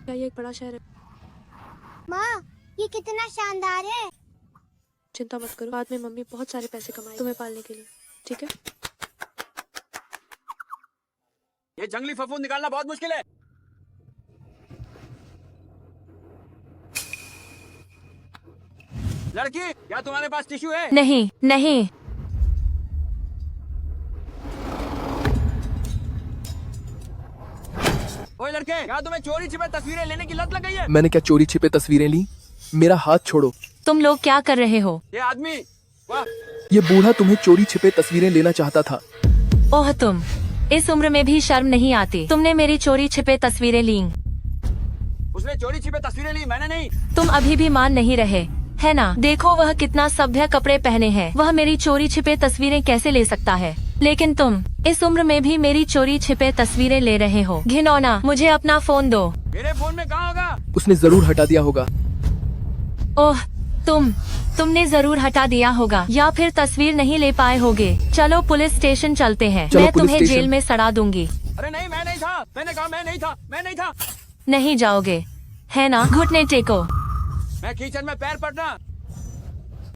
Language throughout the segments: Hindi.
क्या ये एक बड़ा शहर है? माँ, ये कितना शानदार है। चिंता मत करो, बाद में मम्मी बहुत सारे पैसे कमाए तुम्हें पालने के लिए, ठीक है? ये जंगली फफूंद निकालना बहुत मुश्किल है। लड़की, क्या तुम्हारे पास टिश्यू है? नहीं नहीं। ओए लड़के, क्या तुम्हें चोरी छिपे तस्वीरें लेने की लत लग गई है? मैंने क्या चोरी छिपे तस्वीरें ली? मेरा हाथ छोड़ो। तुम लोग क्या कर रहे हो? ये आदमी, वाह, ये बूढ़ा तुम्हें चोरी छिपे तस्वीरें लेना चाहता था। ओह, तुम इस उम्र में भी शर्म नहीं आती? तुमने मेरी चोरी छिपे तस्वीरें ली। उसने चोरी छिपे तस्वीरें ली, मैंने नहीं। तुम अभी भी मान नहीं रहे, है ना? देखो वह कितना सभ्य कपड़े पहने हैं। वह मेरी चोरी छिपे तस्वीरें कैसे ले सकता है? लेकिन तुम इस उम्र में भी मेरी चोरी छिपे तस्वीरें ले रहे हो। घिनौना, मुझे अपना फोन दो। मेरे फोन में कहाँ होगा? उसने जरूर हटा दिया होगा। ओह, तुमने जरूर हटा दिया होगा, या फिर तस्वीर नहीं ले पाए होगे। चलो पुलिस स्टेशन चलते हैं। चलो मैं पुलिस तुम्हें स्टेशन। जेल में सड़ा दूंगी। अरे नहीं, मैं नहीं था। मैंने कहा मैं नहीं था, मैं नहीं था। नहीं जाओगे, है ना? घुटने टेको। मैं कीचड़ में पैर पड़ना।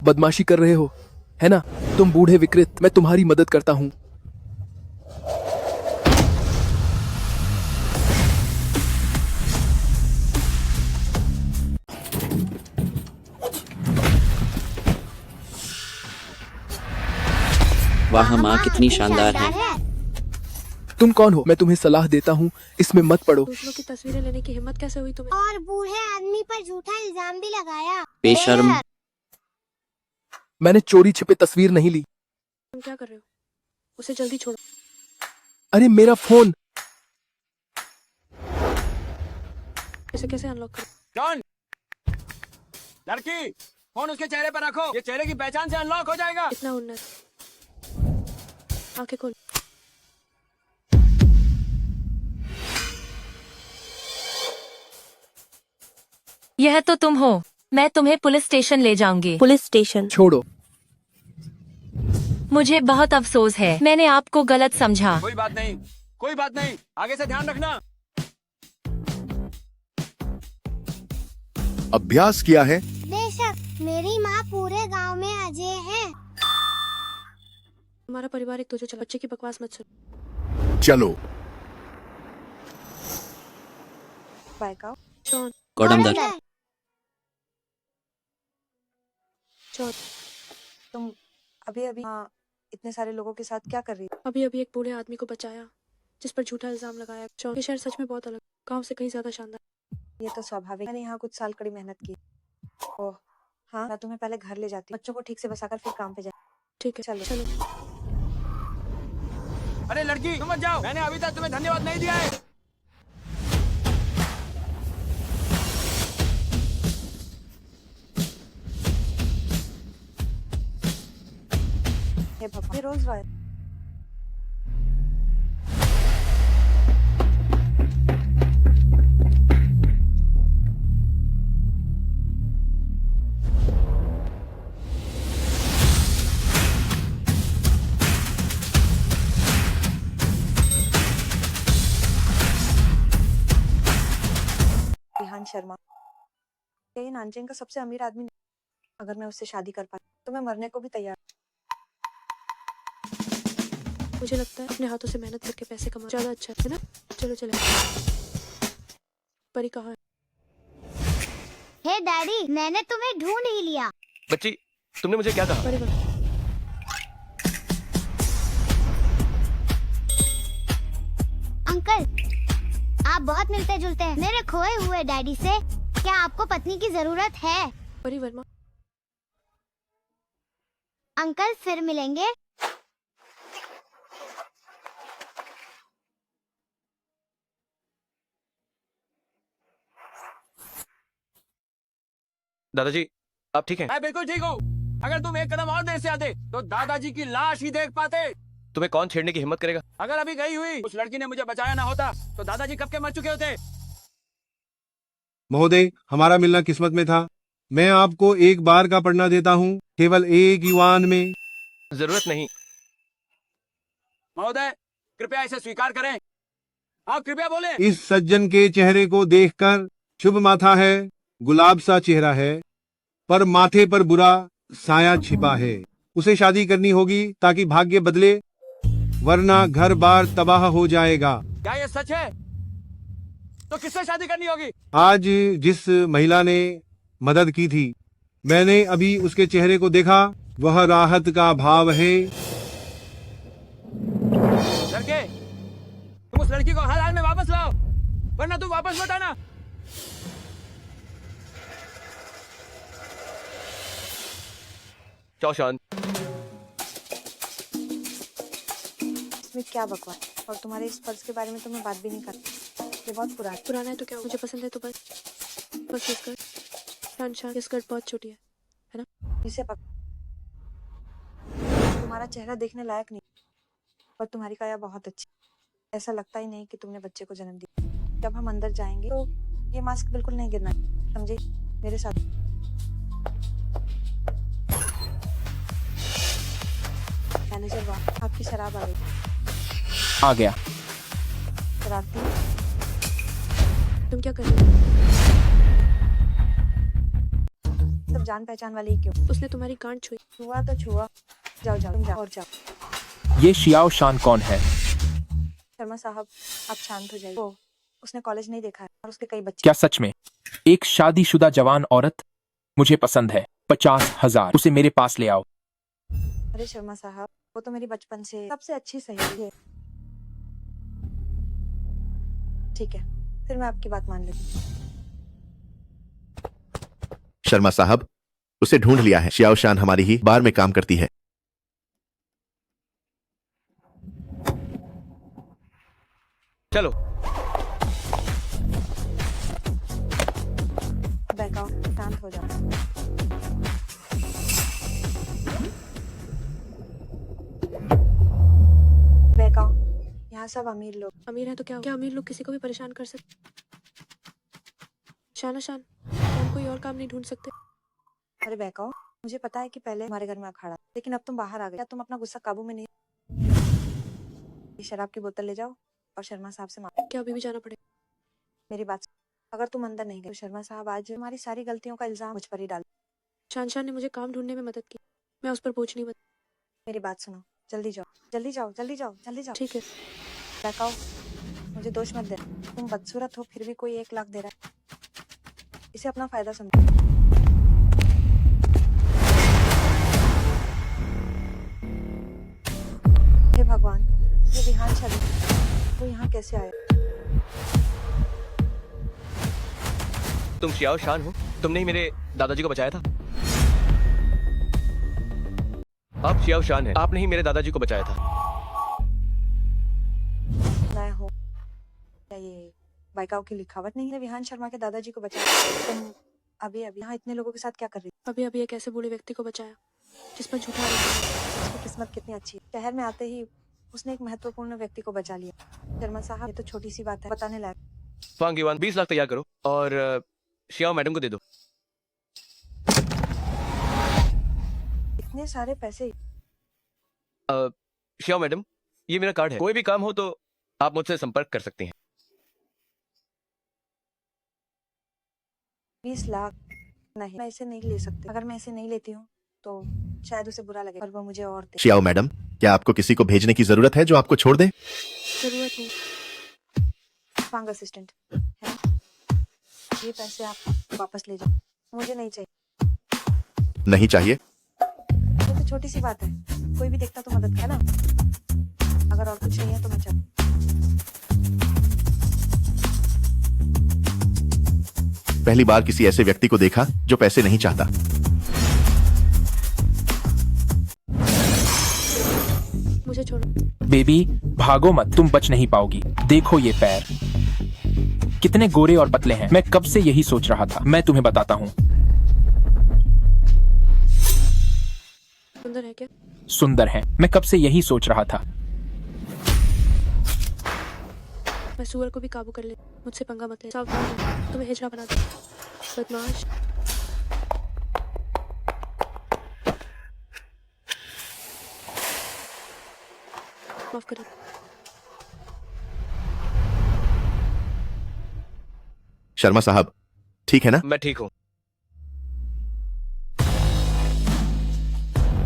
बदमाशी कर रहे हो, है ना? तुम बूढ़े विकृत, मैं तुम्हारी मदद करता हूँ। वाह माँ, कितनी शानदार है। तुम कौन हो? मैं तुम्हें सलाह देता हूँ, इसमें मत पड़ो। दूसरों की तस्वीरें लेने की हिम्मत कैसे हुई तुम्हें? और बूढ़े आदमी पर झूठा इल्जाम भी लगाया। बेशर्म। मैंने चोरी छिपे तस्वीर नहीं ली। तुम क्या कर रहे हो? उसे जल्दी छोड़ो। अरे मेरा फोन। इसे कैसे अनलॉक करो? जॉन, लड़की, फोन उसके चेहरे पर रखो। ये चेहरे की पहचान से अनलॉक हो जाएगा। इतना उन्नत। आंखें खोल। यह तो तुम हो। मैं तुम्हें पुलिस स्टेशन ले जाऊंगी। Police station? छोड़ो। मुझे बहुत अफसोस है, मैंने आपको गलत समझा। कोई बात नहीं, कोई बात नहीं, आगे से ध्यान रखना। अभ्यास किया है? बेशक, मेरी माँ पूरे गांव में अजय है। हमारा परिवार एक दूसरे चला। बच्चे की बकवास मत सुनो। चलो। जॉन, कौडमदर, जॉन, तुम अभी अभी इतने सारे लोगों के साथ क्या कर रही हो? अभी अभी एक बूढ़े आदमी को बचाया जिस पर झूठा इल्जाम लगाया। जॉन, ये शहर सच में बहुत अलग, गांव से कहीं ज्यादा शानदार। ये तो स्वाभाविक। मैंने यहाँ कुछ साल कड़ी मेहनत की। ओह हाँ, मैं तुम्हें पहले घर ले जाती हूँ। बच्चों को ठीक से बसाकर फिर काम पे जाए। ठीक है, चलो। चलो। अरे लड़की, तुम मत जाओ। मैंने अभी तक तुम्हें धन्यवाद नहीं दिया है। हे भगवान, ये रोल्स रॉयस। विहान शर्मा, ये नानचेन का सबसे अमीर आदमी। अगर मैं उससे शादी कर पाती तो मैं मरने को भी तैयार। मुझे लगता है अपने हाथों से मेहनत करके पैसे कमाना ज्यादा अच्छा है ना? चलो चले। परी कहाँ है? हे डैडी, मैंने तुम्हें ढूंढ ही लिया। बच्ची, तुमने मुझे क्या कहा? परी वहाँ। अंकल, आप बहुत मिलते जुलते हैं मेरे खोए हुए डैडी से। क्या आपको पत्नी की जरूरत है? परी वर्मा। अंकल, फिर मिलेंगे। दादाजी, आप ठीक हैं? मैं बिल्कुल ठीक हूँ। अगर तुम एक कदम और देर से आते तो दादाजी की लाश ही देख पाते। तुम्हें कौन छेड़ने की हिम्मत करेगा? अगर अभी गई हुई उस लड़की ने मुझे बचाया ना होता तो दादाजी कब के मर चुके होते। महोदय, हमारा मिलना किस्मत में था। मैं आपको एक बार का पढ़ना देता हूँ, केवल एक युआन में। जरूरत नहीं। महोदय, कृपया इसे स्वीकार करें। आप कृपया बोले। इस सज्जन के चेहरे को देखकर शुभ माथा है, गुलाब सा चेहरा है, पर माथे पर बुरा साया छिपा है। उसे शादी करनी होगी ताकि भाग्य बदले, वरना घर बार तबाह हो जाएगा। क्या ये सच है? तो किससे शादी करनी होगी? आज जिस महिला ने मदद की थी, मैंने अभी उसके चेहरे को देखा, वह राहत का भाव है। लड़के, तुम उस लड़की को हाल हाल में वापस लाओ, वरना तुम वापस मत आना। चौशान, इसमें क्या बकवास, और तुम्हारे इस पर्स के बारे में तो मैं बात भी नहीं करती। ये बहुत पुराना है। पुराना है तो क्या हुआ? मुझे पसंद है तो बस बस ये स्कर्ट शान शान, ये स्कर्ट बहुत छोटी है। इसे तुम्हारा चेहरा देखने लायक नहीं, पर तुम्हारी काया बहुत अच्छी। ऐसा लगता ही नहीं कि तुमने बच्चे को जन्म दिया। जब हम अंदर जाएंगे तो ये मास्क बिल्कुल नहीं गिरना, समझे? मेरे साथ मैनेजर, वाह, आपकी शराब आ गई। आ गया। शराबती, तुम क्या कर रहे हो? सब जान पहचान वाले ही क्यों? उसने तुम्हारी गांड छुई। छुआ तो छुआ, जाओ जाओ, तुम जाओ और जाओ। ये शियाओ शान कौन है? शर्मा साहब, आप शांत हो जाइए। वो उसने कॉलेज नहीं देखा है और उसके कई बच्चे। क्या सच में? एक शादीशुदा जवान औरत मुझे पसंद है। 50,000। उसे मेरे पास ले आओ। अरे शर्मा साहब, वो तो मेरी बचपन से सबसे अच्छी सहेली है। ठीक है, फिर मैं आपकी बात मान लेती हूँ। शर्मा साहब, उसे ढूंढ लिया है। शियाओ शान हमारी ही बार में काम करती है। चलो। बैक आओ, शांत हो जाओ। बैक आओ, यहाँ सब अमीर लोग। अमीर है तो क्या? क्या अमीर लोग किसी को भी परेशान कर सकते? शाना शान, हम कोई और काम नहीं ढूंढ सकते? अरे बैक आओ, मुझे पता है कि पहले हमारे घर में अखाड़ा, लेकिन अब तुम बाहर आ गए। क्या तुम अपना गुस्सा काबू में नहीं? ये शराब की बोतल ले जाओ और शर्मा साहब से मांगो। क्या अभी भी जाना पड़ेगा? मेरी बात सुनो, अगर तुम अंदर नहीं गए तो शर्मा साहब आज हमारी सारी गलतियों का इल्जाम मुझ पर ही डाल। शान शान ने मुझे काम ढूंढने में मदद की, मैं उस पर बोझ नहीं बन। मेरी बात सुनो, जल्दी जाओ, जल्दी जाओ, जल्दी जाओ, जल्दी जाओ। ठीक है। बैक आओ, मुझे दोष मत देना। तुम बदसूरत हो फिर भी कोई 1 लाख दे रहा है, इसे अपना फायदा समझो। हे भगवान, ये विहान शरीफ वो यहाँ कैसे आया? तुम शियाओ शान हो? तुमने ही मेरे दादाजी को बचाया था। आप शियाओ शान हैं। आपने ही मेरे दादाजी को बचाया था। मैं हूँ। क्या ये बाइकाओ की लिखावट नहीं है? विहान शर्मा के दादाजी को बचाया। तुम अभी अभी यहाँ इतने लोगों के साथ क्या कर रही? अभी अभी एक ऐसे बूढ़े व्यक्ति को बचाया जिस पर झूठा आरोप है। उसकी किस्मत कितनी अच्छी है। शहर में आते ही उसने एक महत्वपूर्ण व्यक्ति को बचा लिया। शर्मा साहब, ये तो छोटी सी बात है, बताने लायक। फांग युआन, 20 लाख तैयार करो और शियाओ मैडम को दे दो। इतने सारे पैसे? शियाओ मैडम, ये मेरा कार्ड है। कोई भी काम हो तो आप मुझसे संपर्क कर सकती हैं। 20 लाख नहीं, मैं इसे नहीं ले सकती। अगर मैं इसे नहीं लेती हूँ तो शायद उसे बुरा लगे और वो मुझे और दे। शियाओ मैडम, क्या आपको किसी को भेजने की जरूरत है जो आपको छोड़ दे? जरूरत नहीं। फांग असिस्टेंट है, ये पैसे आप वापस ले जाओ, मुझे नहीं चाहिए। नहीं चाहिए? ये तो छोटी सी बात है, कोई भी देखता तो मदद है ना। अगर और कुछ नहीं है तो मैं चलूं। पहली बार किसी ऐसे व्यक्ति को देखा जो पैसे नहीं चाहता। मुझे छोड़ो। बेबी, भागो मत, तुम बच नहीं पाओगी। देखो ये पैर कितने गोरे और पतले हैं। मैं कब से यही सोच रहा था। मैं तुम्हें बताता हूँ। सुंदर है क्या? सुंदर है। मैं कब से यही सोच रहा था। मैं सुअर को भी काबू कर ले। मुझसे पंगा मत ले। सावधान रहो, तुम्हें हिजड़ा बना दूं। बदमाश। माफ करो। शर्मा साहब, ठीक है ना? मैं ठीक हूँ।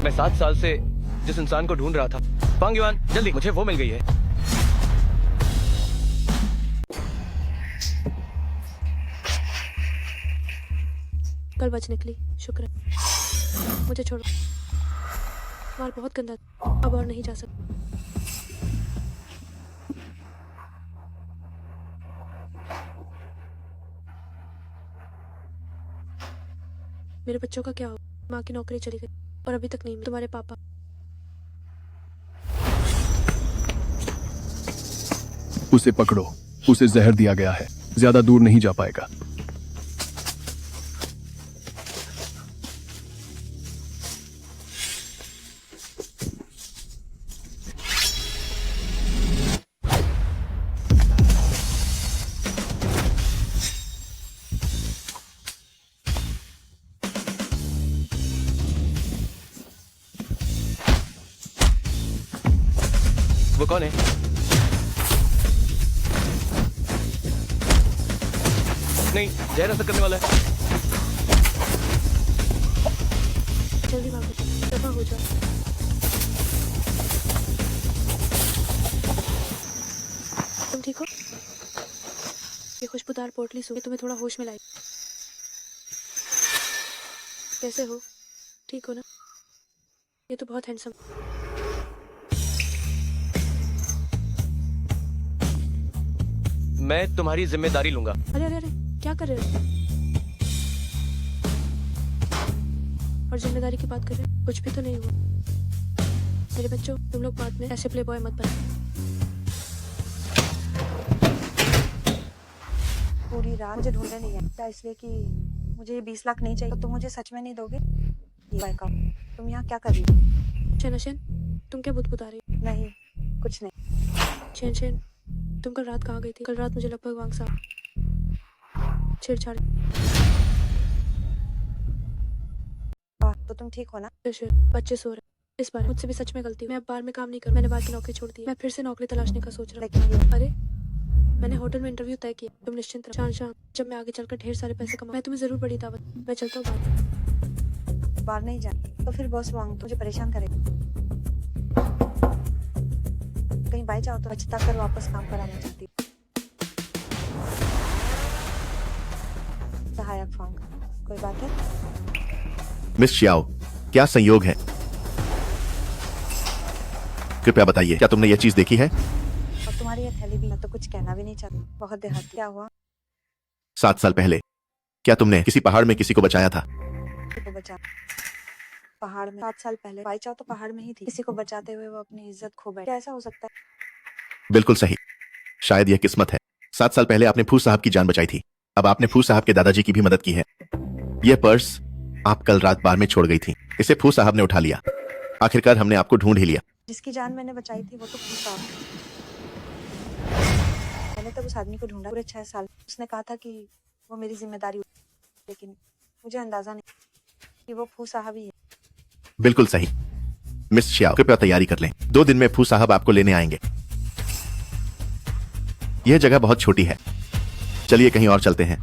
मैं 7 साल से जिस इंसान को ढूंढ रहा था, फांग युआन, जल्दी, मुझे वो मिल गई है। कल बच निकली, शुक्र है। मुझे छोड़ो, माल बहुत गंदा था, अब और नहीं जा सकता। मेरे बच्चों का क्या हो? माँ की नौकरी चली गई और अभी तक नहीं मिली। तुम्हारे पापा? उसे पकड़ो, उसे जहर दिया गया है, ज्यादा दूर नहीं जा पाएगा। वो कौन है? नहीं, जहर असर करने वाला है। जल्दी भागो, दफा हो जाओ। तुम ठीक हो? ये खुशबूदार पोटली सूंघ के तुम्हें थोड़ा होश में लाई। कैसे हो? ठीक हो ना? ये तो बहुत हैंडसम। मैं तुम्हारी जिम्मेदारी लूंगा। अरे अरे अरे, क्या कर रहे हो? और जिम्मेदारी की बात कर रहे हो? कुछ भी तो नहीं हुआ। मेरे बच्चों, तुम लोग बाद में ऐसे प्ले बॉय मत बनो। पूरी रात मुझे ढूंढने नहीं आया, इसलिए कि मुझे ये 20 लाख नहीं चाहिए। तो तुम मुझे सच में नहीं दोगे? ये बाइक तुम यहाँ क्या कर रही हो? शेन, तुम क्या बुदबुदा रही हो? नहीं, कुछ नहीं। शेन, तुम कल रात कहाँ गई थी? कल रात मुझे लगभग वांग सा छेड़छाड़। तो तुम ठीक हो ना? बच्चे सो रहे। इस बार मुझसे भी सच में गलती हुई। मैं अब बार में काम नहीं कर। मैंने बाहर की नौकरी छोड़ दी। मैं फिर से नौकरी तलाशने का सोच रहा हूँ। लेकिन अरे, मैंने होटल में इंटरव्यू तय किया। तुम निश्चिंत रहो। शान, जब मैं आगे चलकर ढेर सारे पैसे कमा, मैं तुम्हें जरूर बड़ी दावत। मैं चलता हूँ बाहर। बाहर नहीं जाना तो फिर बॉस वांग मुझे परेशान करेगा। कहीं बाई जाओ तो पछता कर वापस काम पर आना चाहती हूँ। सहायक फांग, कोई बात है? मिस शियाओ, क्या संयोग है? कृपया बताइए, क्या तुमने ये चीज देखी है? और तुम्हारी ये थैली भी, मैं तो कुछ कहना भी नहीं चाहती। बहुत देहात। क्या हुआ? 7 साल पहले क्या तुमने किसी पहाड़ में किसी को बचाया था? किसी को बचा? पहाड़ में? 7 साल पहले बाई चाओ तो पहाड़ में ही थी। किसी को बचाते हुए वो अपनी इज्जत खो बैठे। क्या ऐसा हो सकता है? बिल्कुल सही। शायद यह किस्मत है। 7 साल पहले आपने फू साहब की जान बचाई थी। अब आपने फू साहब के दादाजी की भी मदद की है। यह पर्स आप कल रात बार में छोड़ गई थी। इसे फू साहब ने उठा लिया। आखिरकार हमने आपको ढूंढ ही लिया। जिसकी जान मैंने बचाई थी वो तो फू साहब। मैंने तब उस आदमी को ढूंढा पूरे 6 साल। उसने कहा था कि वो मेरी जिम्मेदारी, लेकिन मुझे अंदाजा नहीं कि वो फू साहब ही है। बिल्कुल सही। मिस शियाओ, कृपया तैयारी कर लें। 2 दिन में फू साहब आपको लेने आएंगे। यह जगह बहुत छोटी है। चलिए कहीं और चलते हैं।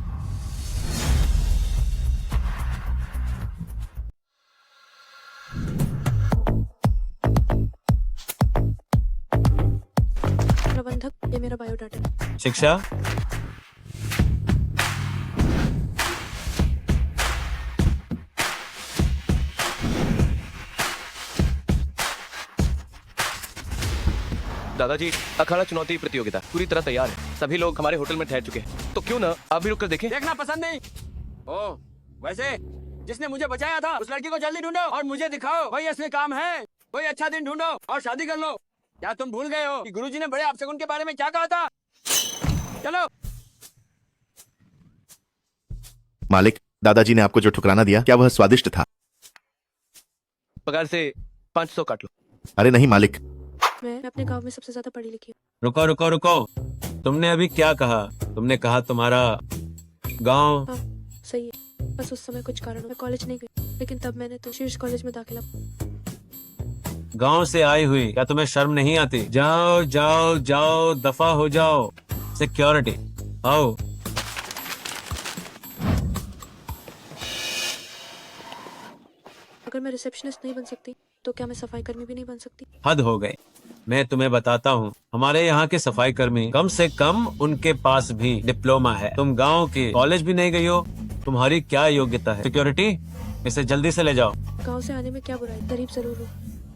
प्रबंधक, ये मेरा बायोडाटा। शिक्षा, दादाजी, अखाड़ा चुनौती प्रतियोगिता पूरी तरह तैयार है। सभी लोग हमारे होटल में ठहर चुके हैं, तो क्यों ना आप भी रुक कर देखें? देखना पसंद नहीं? ओ, वैसे जिसने मुझे बचाया था उस लड़की को जल्दी ढूंढो और मुझे दिखाओ। वही असली काम है। कोई अच्छा दिन ढूंढो और शादी कर लो। क्या तुम भूल गए हो कि गुरुजी ने बड़े अपशगुन के बारे में क्या कहा था? चलो। मालिक, दादाजी ने आपको जो ठुकराना दिया, क्या वह स्वादिष्ट था? पगार से 500 काट लो। अरे नहीं मालिक। मैं अपने गांव में सबसे ज्यादा पढ़ी लिखी हूँ। रुको रुको रुको, तुमने अभी क्या कहा? तुमने कहा तुम्हारा गांव? हाँ, सही है। बस उस समय कुछ कारण मैं कॉलेज नहीं गई, लेकिन तब मैंने तो शीर्ष कॉलेज में दाखिला। गांव से आई हुई, क्या तुम्हें शर्म नहीं आती? जाओ जाओ जाओ, दफा हो जाओ। सिक्योरिटी, आओ। अगर मैं रिसेप्शनिस्ट नहीं बन सकती तो क्या मैं सफाई कर्मी भी नहीं बन सकती? हद हो गए। मैं तुम्हें बताता हूँ, हमारे यहाँ के सफाई कर्मी कम से कम उनके पास भी डिप्लोमा है। तुम गांव के कॉलेज भी नहीं गई हो, तुम्हारी क्या योग्यता है? सिक्योरिटी, इसे जल्दी से ले जाओ। गाँव से आने में क्या बुराई? गरीब जरूर हूँ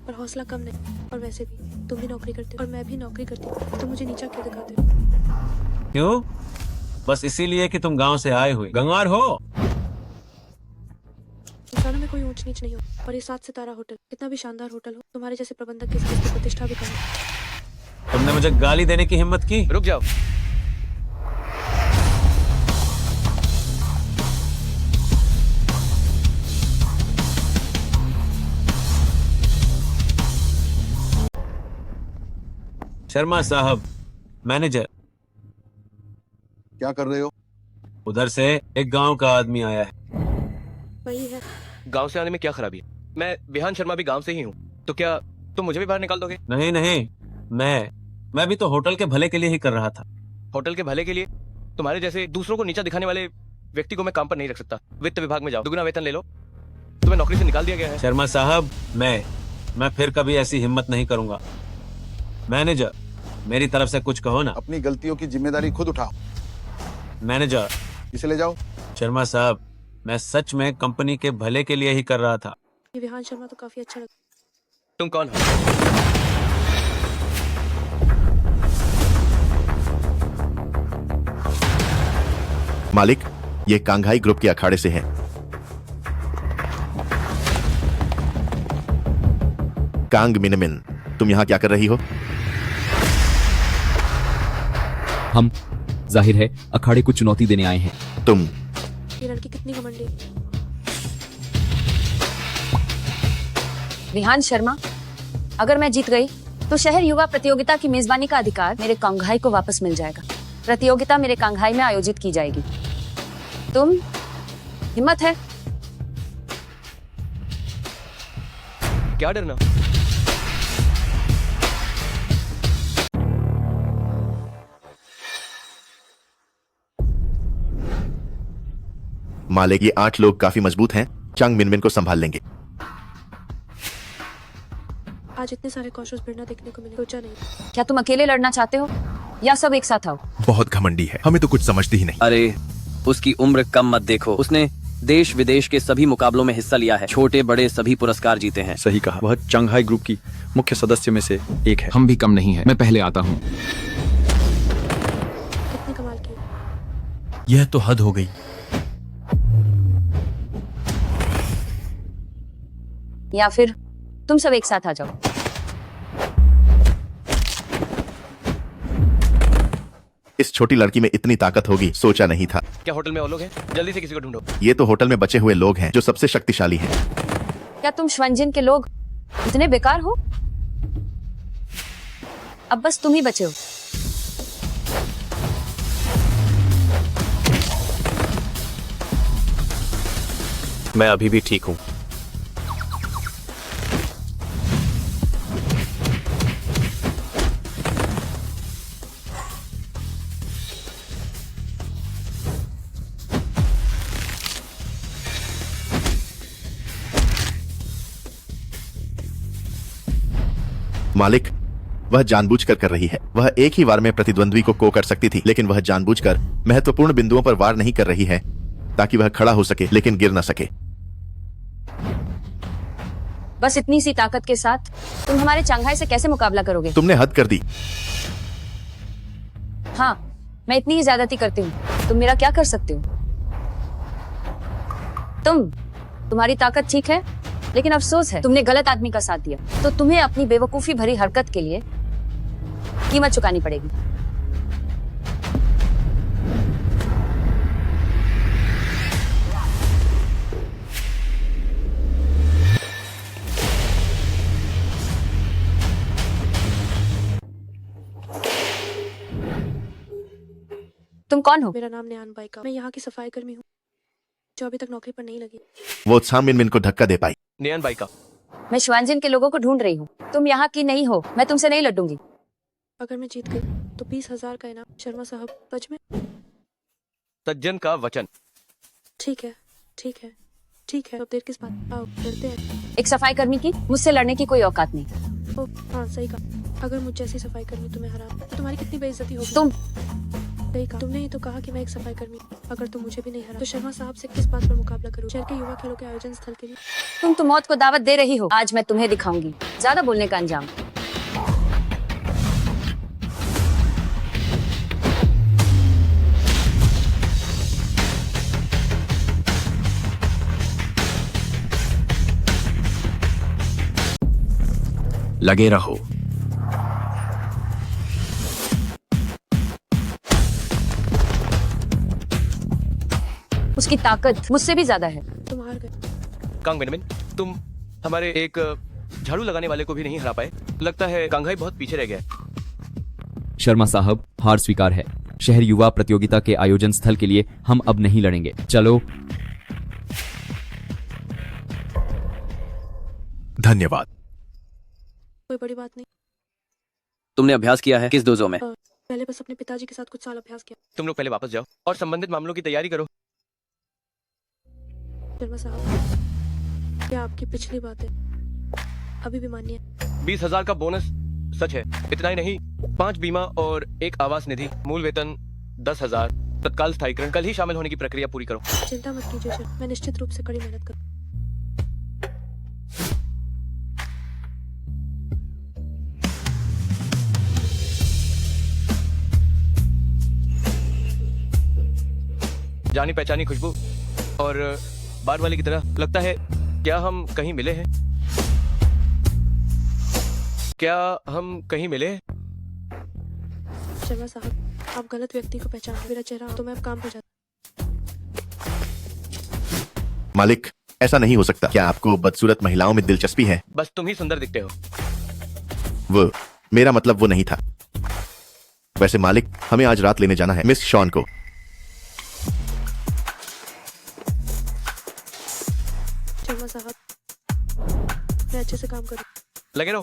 पर हौसला कम नहीं। और वैसे भी तुम भी नौकरी करते हो और मैं भी नौकरी करती हूँ, तो मुझे नीचा क्यों दिखाते हो? क्यों? बस इसीलिए कि तुम गांव से आए हुए गंवार हो। इंसानों में कोई ऊंच नीच नहीं हो। और ये 7 सितारा होटल कितना भी शानदार होटल हो, तुम्हारे जैसे प्रबंधक के साथ इसकी प्रतिष्ठा भी कम है। तुमने मुझे गाली देने की हिम्मत की? रुक जाओ। शर्मा साहब, मैनेजर। क्या कर रहे हो? उधर से एक गांव का आदमी आया है। वही है। गांव से आने में क्या खराबी है? मैं विहान शर्मा भी गांव से ही हूँ, तो क्या तुम मुझे भी बाहर निकाल दोगे? नहीं नहीं, मैं भी तो होटल के भले के लिए ही कर रहा था। होटल के भले के लिए? तुम्हारे जैसे दूसरों को नीचा दिखाने वाले व्यक्ति को मैं काम पर नहीं रख सकता। वित्त विभाग में जाओ, दुगना वेतन ले लो। तुम्हें नौकरी से निकाल दिया गया है। शर्मा साहब, मैं फिर कभी ऐसी हिम्मत नहीं करूंगा। मैनेजर, मेरी तरफ से कुछ कहो ना। अपनी गलतियों की जिम्मेदारी खुद उठाओ। मैनेजर। इसे ले जाओ। शर्मा साहब, मैं सच में कंपनी के भले के लिए ही कर रहा था। ये विहान शर्मा तो काफी अच्छा लगा। तुम कौन हो? मालिक, ये कांघाई ग्रुप के अखाड़े से हैं। कांग मिनमिन, तुम यहाँ क्या कर रही हो? हम जाहिर है अखाड़े को चुनौती देने आए हैं। तुम? ये लड़की कितनी घमंडी है। विहान शर्मा, अगर मैं जीत गई तो शहर युवा प्रतियोगिता की मेजबानी का अधिकार मेरे कांघाई को वापस मिल जाएगा। प्रतियोगिता मेरे कांघाई में आयोजित की जाएगी। तुम, हिम्मत है? क्या डरना? मालिक, ये 8 लोग काफी मजबूत हैं, चंग मिनमिन को संभाल लेंगे। आज इतने सारे कौशल भिड़ना देखने को मिले, सोचा नहीं। क्या तुम अकेले लड़ना चाहते हो या सब एक साथ आओ? बहुत घमंडी है, हमें तो कुछ समझती ही नहीं। अरे उसकी उम्र कम मत देखो, उसने देश विदेश के सभी मुकाबलों में हिस्सा लिया है, छोटे बड़े सभी पुरस्कार जीते हैं। सही कहा, वह चंघाई ग्रुप की मुख्य सदस्य में से एक है। हम भी कम नहीं है, मैं पहले आता हूँ। कितनी कमाल की। यह तो हद हो गई। या फिर तुम सब एक साथ आ जाओ। इस छोटी लड़की में इतनी ताकत होगी, सोचा नहीं था। क्या होटल में और लोग हैं? जल्दी से किसी को ढूंढो। ये तो होटल में बचे हुए लोग हैं जो सबसे शक्तिशाली हैं। क्या तुम श्वंजन के लोग इतने बेकार हो? अब बस तुम ही बचे हो। मैं अभी भी ठीक हूँ। मालिक, वह जानबूझकर कर रही है। वह एक ही वार में प्रतिद्वंद्वी को कर सकती थी, लेकिन वह जानबूझकर महत्वपूर्ण बिंदुओं पर वार नहीं कर रही है ताकि वह खड़ा हो सके लेकिन गिर न सके। बस इतनी सी ताकत के साथ तुम हमारे चांघाई से कैसे मुकाबला करोगे? तुमने हद कर दी। हाँ, मैं इतनी ही ज्यादती करती हूँ, तुम मेरा क्या कर सकते हो? तुम्हारी ताकत ठीक है, लेकिन अफसोस है तुमने गलत आदमी का साथ दिया, तो तुम्हें अपनी बेवकूफी भरी हरकत के लिए कीमत चुकानी पड़ेगी। तुम कौन हो? मेरा नाम नेहान बाइका, मैं यहाँ की सफाई कर्मी हूँ जो अभी तक नौकरी पर नहीं लगी। वो उत्साह मिनमिन को धक्का दे पाई। नेहान बाइका, मैं श्वांजन के लोगों को ढूंढ रही हूँ, तुम यहाँ की नहीं हो, मैं तुमसे नहीं लड़ूंगी। अगर मैं जीत गई तो 20,000 का इनाम। शर्मा साहब, सच में? सज्जन का वचन। ठीक है, ठीक है, ठीक है, अब देर किस बात, आओ करते हैं। एक सफाई कर्मी की मुझसे लड़ने की कोई औकात नहीं। ओ हाँ सही कहा, अगर मुझ जैसी सफाई कर्मी तुम्हें हरा तो तुम्हारी कितनी बेइज्जती होगी। तुम सही कहा, तुमने ही तो कहा कि मैं एक सफाई कर्मी हूँ। अगर तुम मुझे भी नहीं हरा तो शर्मा साहब से किस बात पर मुकाबला करूँ। शहर के युवा खेलों के आयोजन स्थल के लिए तुम तो मौत को दावत दे रही हो। आज मैं तुम्हें दिखाऊंगी ज्यादा बोलने का अंजाम। लगे रहो। उसकी ताकत मुझसे भी ज्यादा है। तुम हार गए। कांग बेनमिन, तुम हमारे एक झाड़ू लगाने वाले को भी नहीं हरा पाए। लगता है कांघाई बहुत पीछे रह गया है। शर्मा साहब, हार स्वीकार है। शहर युवा प्रतियोगिता के आयोजन स्थल के लिए हम अब नहीं लड़ेंगे। चलो। धन्यवाद। कोई बड़ी बात नहीं। तुमने अभ्यास किया है किस दोजो में? पहले बस अपने पिताजी के साथ कुछ साल अभ्यास किया। तुम लोग पहले वापस जाओ और संबंधित मामलों की तैयारी करो। शर्मा साहब, क्या आपकी पिछली बातें अभी भी मान्य है? 20,000 का बोनस सच है। इतना ही नहीं, 5 बीमा और 1 आवास निधि, मूल वेतन 10,000, तत्काल स्थायीकरण। कल ही शामिल होने की प्रक्रिया पूरी करो। चिंता मत कीजिए सर, मैं निश्चित रूप से कड़ी मेहनत करूँ। जानी पहचानी खुशबू और बार वाले की तरह लगता है। क्या हम कहीं मिले हैं? क्या हम कहीं मिले हैं? शर्मा साहब, आप गलत व्यक्ति को पहचान मेरा चेहरा तो मैं अब काम पर जाता। मालिक, ऐसा नहीं हो सकता। क्या आपको बदसूरत महिलाओं में दिलचस्पी है? बस तुम ही सुंदर दिखते हो। वो मेरा मतलब वो नहीं था। वैसे मालिक, हमें आज रात लेने जाना है मिस शॉन को। शर्मा साहब, मैं अच्छे से काम करूँ। लगे रहो।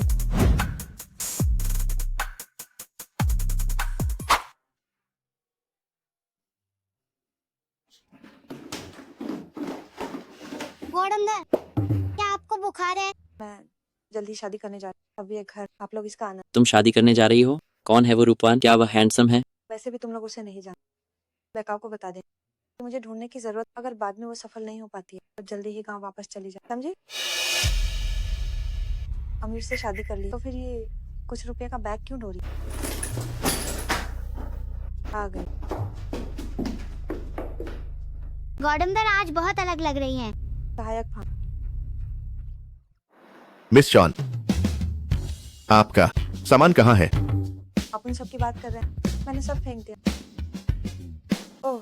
गॉर्डन, क्या आपको बुखार है? मैं जल्दी शादी करने जा रही हूँ। अब ये घर आप लोग इसका आनंद। तुम शादी करने जा रही हो? कौन है वो रूपवान? क्या वह हैंडसम है? वैसे भी तुम लोग उसे नहीं जानते। बैकाव को बता दे तो मुझे ढूंढने की जरूरत अगर बाद में वो सफल नहीं हो पाती है तो जल्दी ही गांव वापस चली जाए, समझे? अमीर से शादी कर ली तो फिर ये कुछ रुपए का बैग क्यों ढो रही? आ गई। गॉर्डन आज बहुत अलग लग रही हैं। सहायक भाग। मिस शॉन, आपका सामान कहाँ है? आप उन सब की बात कर रहे हैं? मैंने सब फेंक दिया। ओह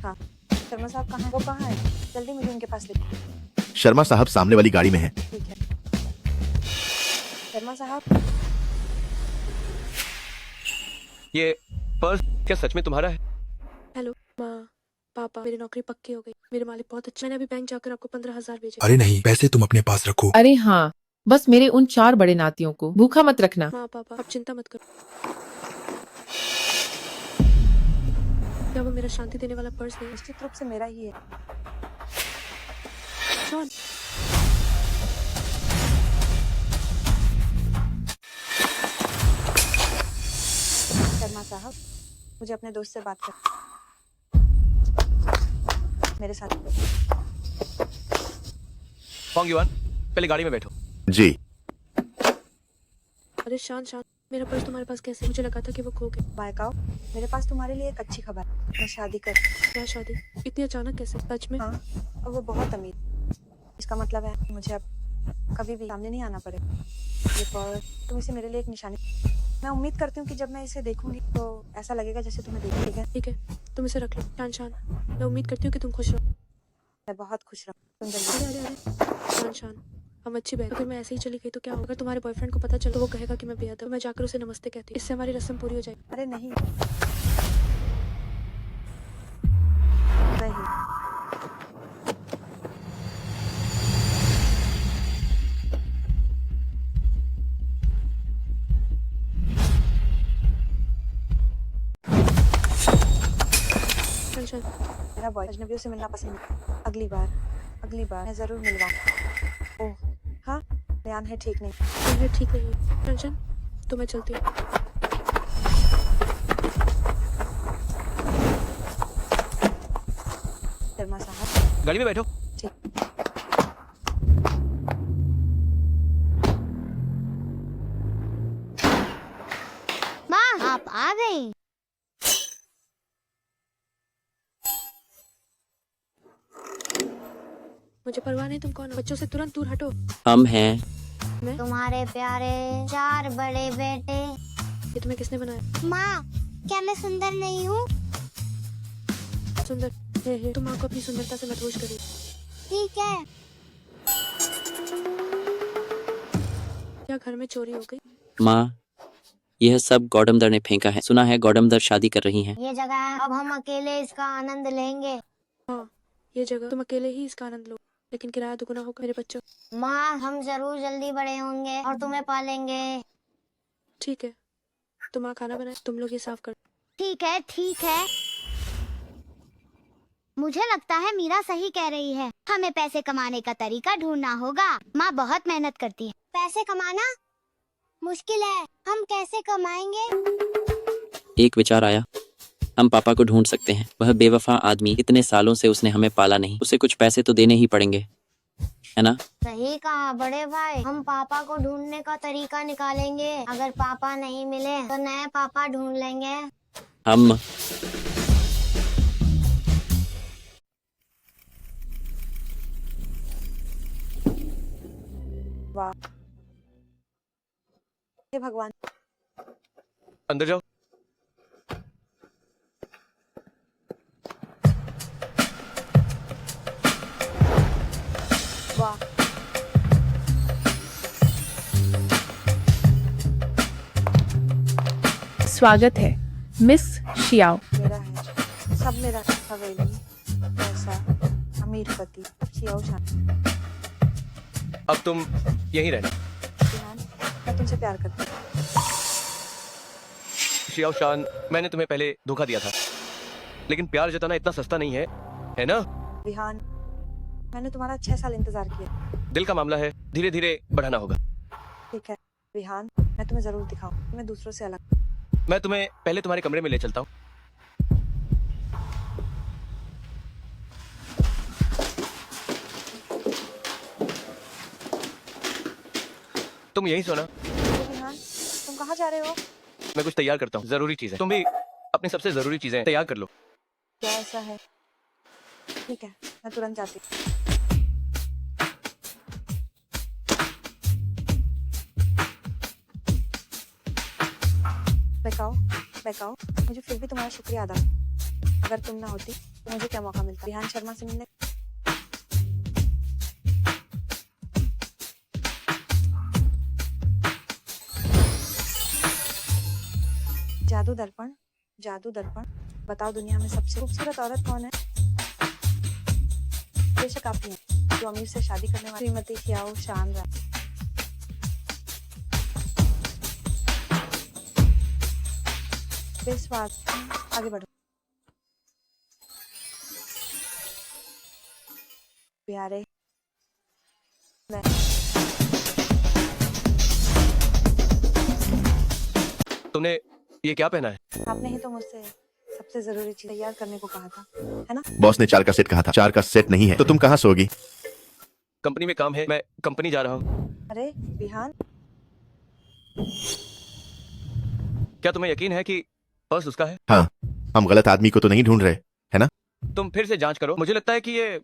हाँ, शर्मा साहब कहाँ? वो कहाँ है? जल्दी मुझे उनके पास ले। शर्मा साहब सामने वाली गाड़ी में हैं। ठीक है। शर्मा साहब, ये पर्स क्या सच में तुम्हारा है? हेलो माँ, पापा, मेरी नौकरी पक्की हो गई। मेरे मालिक बहुत अच्छे। मैंने अभी बैंक जाकर आपको 15,000 भेजे। अरे नहीं, पैसे तुम अपने पास रखो। अरे हाँ, बस मेरे उन 4 बड़े नातियों को भूखा मत रखना। माँ पापा, आप चिंता मत करो। क्या वो मेरा शांति देने वाला पर्स नहीं? निश्चित रूप से मेरा ही है। जॉन, शर्मा साहब, मुझे अपने दोस्त से बात कर। मेरे साथ होंग युआन, पहले गाड़ी में बैठो। जी। अरे शांत, मेरा पर्स तुम्हारे पास कैसे? मुझे लगा था कि वो खो गया। बायकाओ, मेरे पास तुम्हारे लिए एक अच्छी खबर है। मैं शादी कर। क्या शादी? इतनी अचानक कैसे? सच में? हाँ, और वो बहुत अमीर। इसका मतलब है मुझे अब कभी भी सामने नहीं आना पड़ेगा। ये पर्स, तुम इसे मेरे लिए एक निशानी। मैं उम्मीद करती हूँ कि जब मैं इसे देखूंगी तो ऐसा लगेगा जैसे तुम्हें देखा। ठीक है? ठीक है, तुम इसे रख लो। शान, मैं उम्मीद करती हूँ कि तुम खुश रहो। मैं बहुत खुश रहूँ। तुम जल्दी। अरे शान, हम अच्छी बहन। अगर मैं ऐसे ही चली गई तो क्या होगा? अगर तुम्हारे बॉयफ्रेंड को पता चला तो वो कहेगा कि मैं बेअदब हूँ। मैं जाकर उसे नमस्ते कहती हूँ। इससे हमारी रस्म पूरी हो जाएगी। अरे नहीं, चल मेरा बॉय अजनबियों से मिलना पसंद है। अगली बार अगली बार मैं जरूर मिलवाऊंगा। ओह हाँ, बयान है ठीक नहीं। तुम्हें ठीक नहीं है रंजन, तो मैं चलती हूँ। शर्मा साहब, गाड़ी में बैठो। माँ आप आ गई। मुझे परवाह नहीं तुम कौन हो। बच्चों से तुरंत दूर हटो। हम हैं। तुम्हारे प्यारे 4 बड़े बेटे। ये तुम्हें किसने बनाया? माँ क्या मैं सुंदर नहीं हूँ? सुंदर है। तुम माँ को अपनी सुंदरता से मत होश करिए। ठीक है। क्या घर में चोरी हो गई? माँ, यह सब गौडमदर ने फेंका है। सुना है गौडमदर शादी कर रही हैं। ये जगह है, अब हम अकेले इसका आनंद लेंगे। हाँ, ये जगह तुम अकेले ही इसका आनंद लो, लेकिन किराया दुगना होगा मेरे बच्चों। माँ हम जरूर जल्दी बड़े होंगे और तुम्हें पालेंगे। ठीक है, तुम माँ खाना बनाए, तुम लोग ये साफ कर। ठीक है ठीक है। मुझे लगता है मीरा सही कह रही है, हमें पैसे कमाने का तरीका ढूंढना होगा। माँ बहुत मेहनत करती है। पैसे कमाना मुश्किल है, हम कैसे कमाएंगे? एक विचार आया, हम पापा को ढूंढ सकते हैं। वह बेवफा आदमी, इतने सालों से उसने हमें पाला नहीं, उसे कुछ पैसे तो देने ही पड़ेंगे, है ना? सही कहा बड़े भाई, हम पापा को ढूंढने का तरीका निकालेंगे। अगर पापा नहीं मिले तो नए पापा ढूंढ लेंगे। हम वाह, हे भगवान। अंदर जाओ। वाह, स्वागत है मिस शियाओ। मेरा है, सब मेरा। हवेली, पैसा, अमीर पति, शियाओ शान। अब तुम यहीं रहना। बिहान, मैं तुमसे प्यार करती हूँ। शियाओ शान, मैंने तुम्हें पहले धोखा दिया था, लेकिन प्यार जताना इतना सस्ता नहीं है ना? बिहान, मैंने तुम्हारा 6 साल इंतजार किया। दिल का मामला है, धीरे धीरे बढ़ाना होगा। ठीक है बिहान, मैं तुम्हें जरूर दिखाऊं, मैं दूसरों से अलग। मैं तुम्हें पहले तुम्हारे कमरे में ले चलता हूँ। तुम यहीं सोना। बिहान, तुम कहाँ जा रहे हो? मैं कुछ तैयार करता हूँ, जरूरी चीजें। तुम भी अपनी सबसे जरूरी चीजें तैयार कर लो। क्या ऐसा है? ठीक है, मैं तुरंत जाती हूँ। बैकाओ, बैकाओ, मुझे फिर भी तुम्हारा शुक्रिया अदा। अगर तुम ना होती तो मुझे क्या मौका मिलता बिहान शर्मा से मिलने? जादू दर्पण, जादू दर्पण, बताओ दुनिया में सबसे खूबसूरत औरत कौन है? बेशक आप ही हैं, जो अमीर से शादी करने वाली श्रीमती शियाओ शान राय। बेस्वाद, आगे बढ़ो। प्यारे, मैं तुमने ये क्या पहना है? आपने ही तो मुझसे सबसे जरूरी चीज तैयार करने को कहा था, है ना? बॉस ने 4 का सेट कहा था। 4 का सेट नहीं है तो तुम कहाँ सोगी? कंपनी में काम है, मैं कंपनी जा रहा हूँ। अरे बिहान, क्या तुम्हें यकीन है कि पर्स उसका है? हाँ, हम गलत आदमी को तो नहीं ढूंढ रहे, है ना? तुम फिर से जांच करो, मुझे लगता है कि ये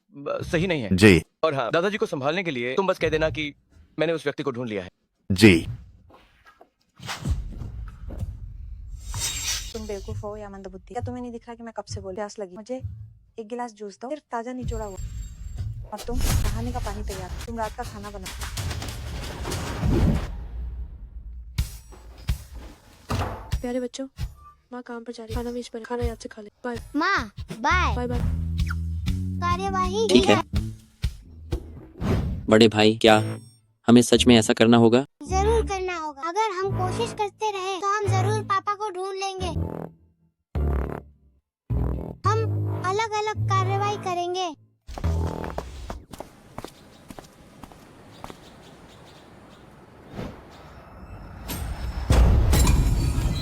सही नहीं है। जी। और हाँ, दादाजी को संभालने के लिए तुम बस कह देना कि मैंने उस व्यक्ति को ढूंढ लिया है। जी। तुम बेवकूफ हो या मंदबुद्धि? क्या तुम्हें नहीं दिख रहा कि मैं कब से बोल प्यास लगी? मुझे एक गिलास जूस दो, सिर्फ ताजा निचोड़ा हुआ। और तुम नहाने का पानी तैयार, तुम रात का खाना बनाओ। प्यारे बच्चों, माँ काम पर जा रही है, खाना मेज पर है, खाना याद से खा ले। बाय। माँ बाय। Bye bye. कार्यवाही ठीक है। बड़े भाई, क्या हमें सच में ऐसा करना होगा? जरूर करना होगा। अगर हम कोशिश करते रहे तो हम जरूर पापा को ढूंढ लेंगे। हम अलग अलग कार्रवाई करेंगे।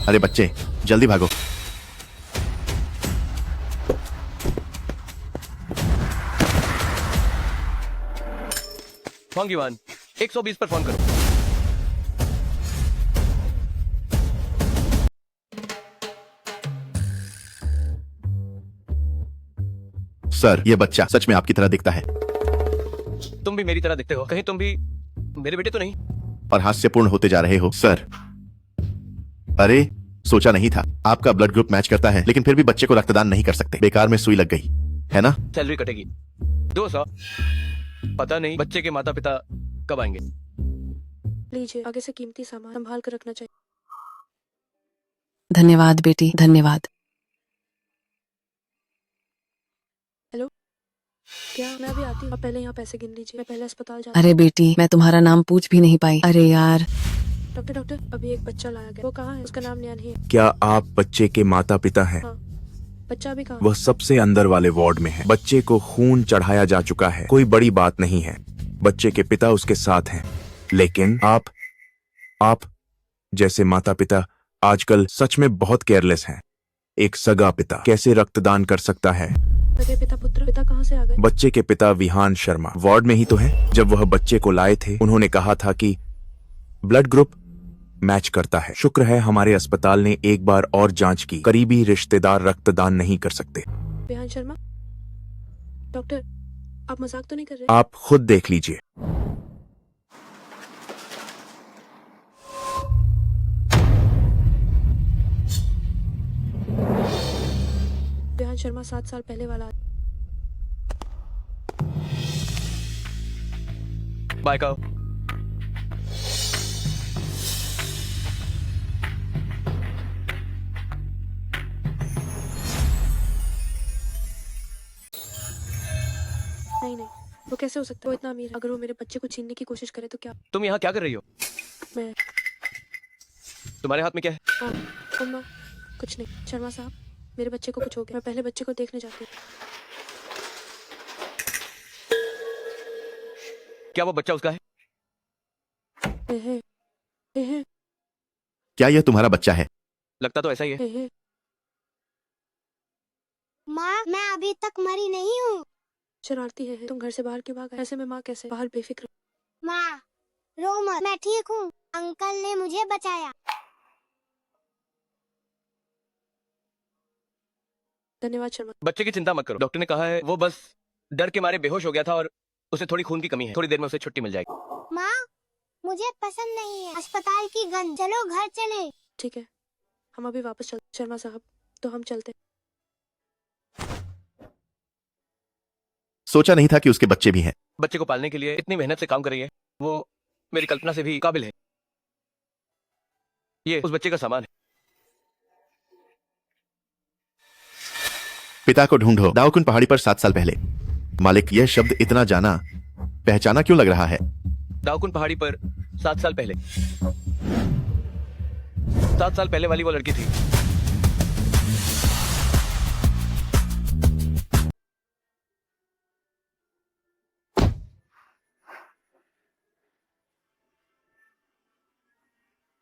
अरे बच्चे, जल्दी भागो। वांगीवान 120 पर फोन करो। सर, ये बच्चा सच में आपकी तरह दिखता है तुम भी मेरी तरह दिखते हो। कहीं तुम भी मेरे बेटे तो नहीं? और हास्यपूर्ण होते जा रहे हो सर। अरे, सोचा नहीं था आपका ब्लड ग्रुप मैच करता है, लेकिन फिर भी बच्चे को रक्तदान नहीं कर सकते। बेकार में सुई लग गई है ना? सैलरी कटेगी 200। पता नहीं बच्चे के माता पिता कब आएंगे। लीजिए, आगे से कीमती सामान संभाल कर रखना चाहिए। धन्यवाद बेटी, धन्यवाद। हेलो, क्या मैं अभी आती हूँ? आप पहले यहाँ पैसे गिन लीजिए, मैं पहले अस्पताल जाती अरे बेटी, मैं तुम्हारा नाम पूछ भी नहीं पाई। अरे यार। हूँ। डॉक्टर, अभी एक बच्चा लाया गया। वो कहाँ है? उसका नाम न्यान है। क्या आप बच्चे के माता पिता हैं? हाँ, बच्चा अभी कहाँ? वह सबसे अंदर वाले वार्ड में है। बच्चे को खून चढ़ाया जा चुका है, कोई बड़ी बात नहीं है। बच्चे के पिता उसके साथ हैं, लेकिन आप जैसे माता पिता आजकल सच में बहुत केयरलेस हैं। एक सगा पिता कैसे रक्तदान कर सकता है? सगे पिता पुत्र, पिता कहाँ से आ गए? बच्चे के पिता विहान शर्मा वार्ड में ही तो है। जब वह बच्चे को लाए थे, उन्होंने कहा था कि ब्लड ग्रुप मैच करता है। शुक्र है हमारे अस्पताल ने एक बार और जांच की। करीबी रिश्तेदार रक्तदान नहीं कर सकते। विहान शर्मा? डॉक्टर, आप मजाक तो नहीं कर रहे? आप खुद देख लीजिए। विहान शर्मा 7 साल पहले वाला। बाय का नहीं, वो कैसे हो सकता है? वो इतना अमीर है। अगर वो मेरे बच्चे को छीनने की कोशिश करे तो क्या? तुम यहाँ क्या कर रही हो? मैं तुम्हारे हाथ में क्या है? अम्मा, कुछ नहीं। शर्मा साहब, मेरे बच्चे को कुछ हो गया। मैं पहले बच्चे को देखने जाती हूँ। क्या वो बच्चा उसका है? हे। क्या यह तुम्हारा बच्चा है? लगता तो ऐसा ही है। हे। माँ, मैं अभी तक मरी नहीं हूँ। शरारती है। तुम घर से बाहर क्यों भागा? ऐसे में माँ कैसे बाहर बेफिक्र? माँ, रो मत, मैं ठीक हूँ। अंकल ने मुझे बचाया। धन्यवाद शर्मा। बच्चे की चिंता मत करो। डॉक्टर ने कहा है वो बस डर के मारे बेहोश हो गया था और उसे थोड़ी खून की कमी है। थोड़ी देर में उसे छुट्टी मिल जाएगी। माँ, मुझे पसंद नहीं है अस्पताल की गंध। चलो घर चले। ठीक है, हम अभी वापस चलते। शर्मा साहब, तो हम चलते। सोचा नहीं था कि उसके बच्चे भी हैं। बच्चे को पालने के लिए इतनी मेहनत से काम कर रही है। वो मेरी कल्पना से भी काबिल है। ये उस बच्चे का सामान है। पिता को ढूंढो। दाऊकुन पहाड़ी पर 7 साल पहले। मालिक, यह शब्द इतना जाना पहचाना क्यों लग रहा है? दाऊकुन पहाड़ी पर 7 साल पहले। 7 साल पहले वाली वो लड़की थी।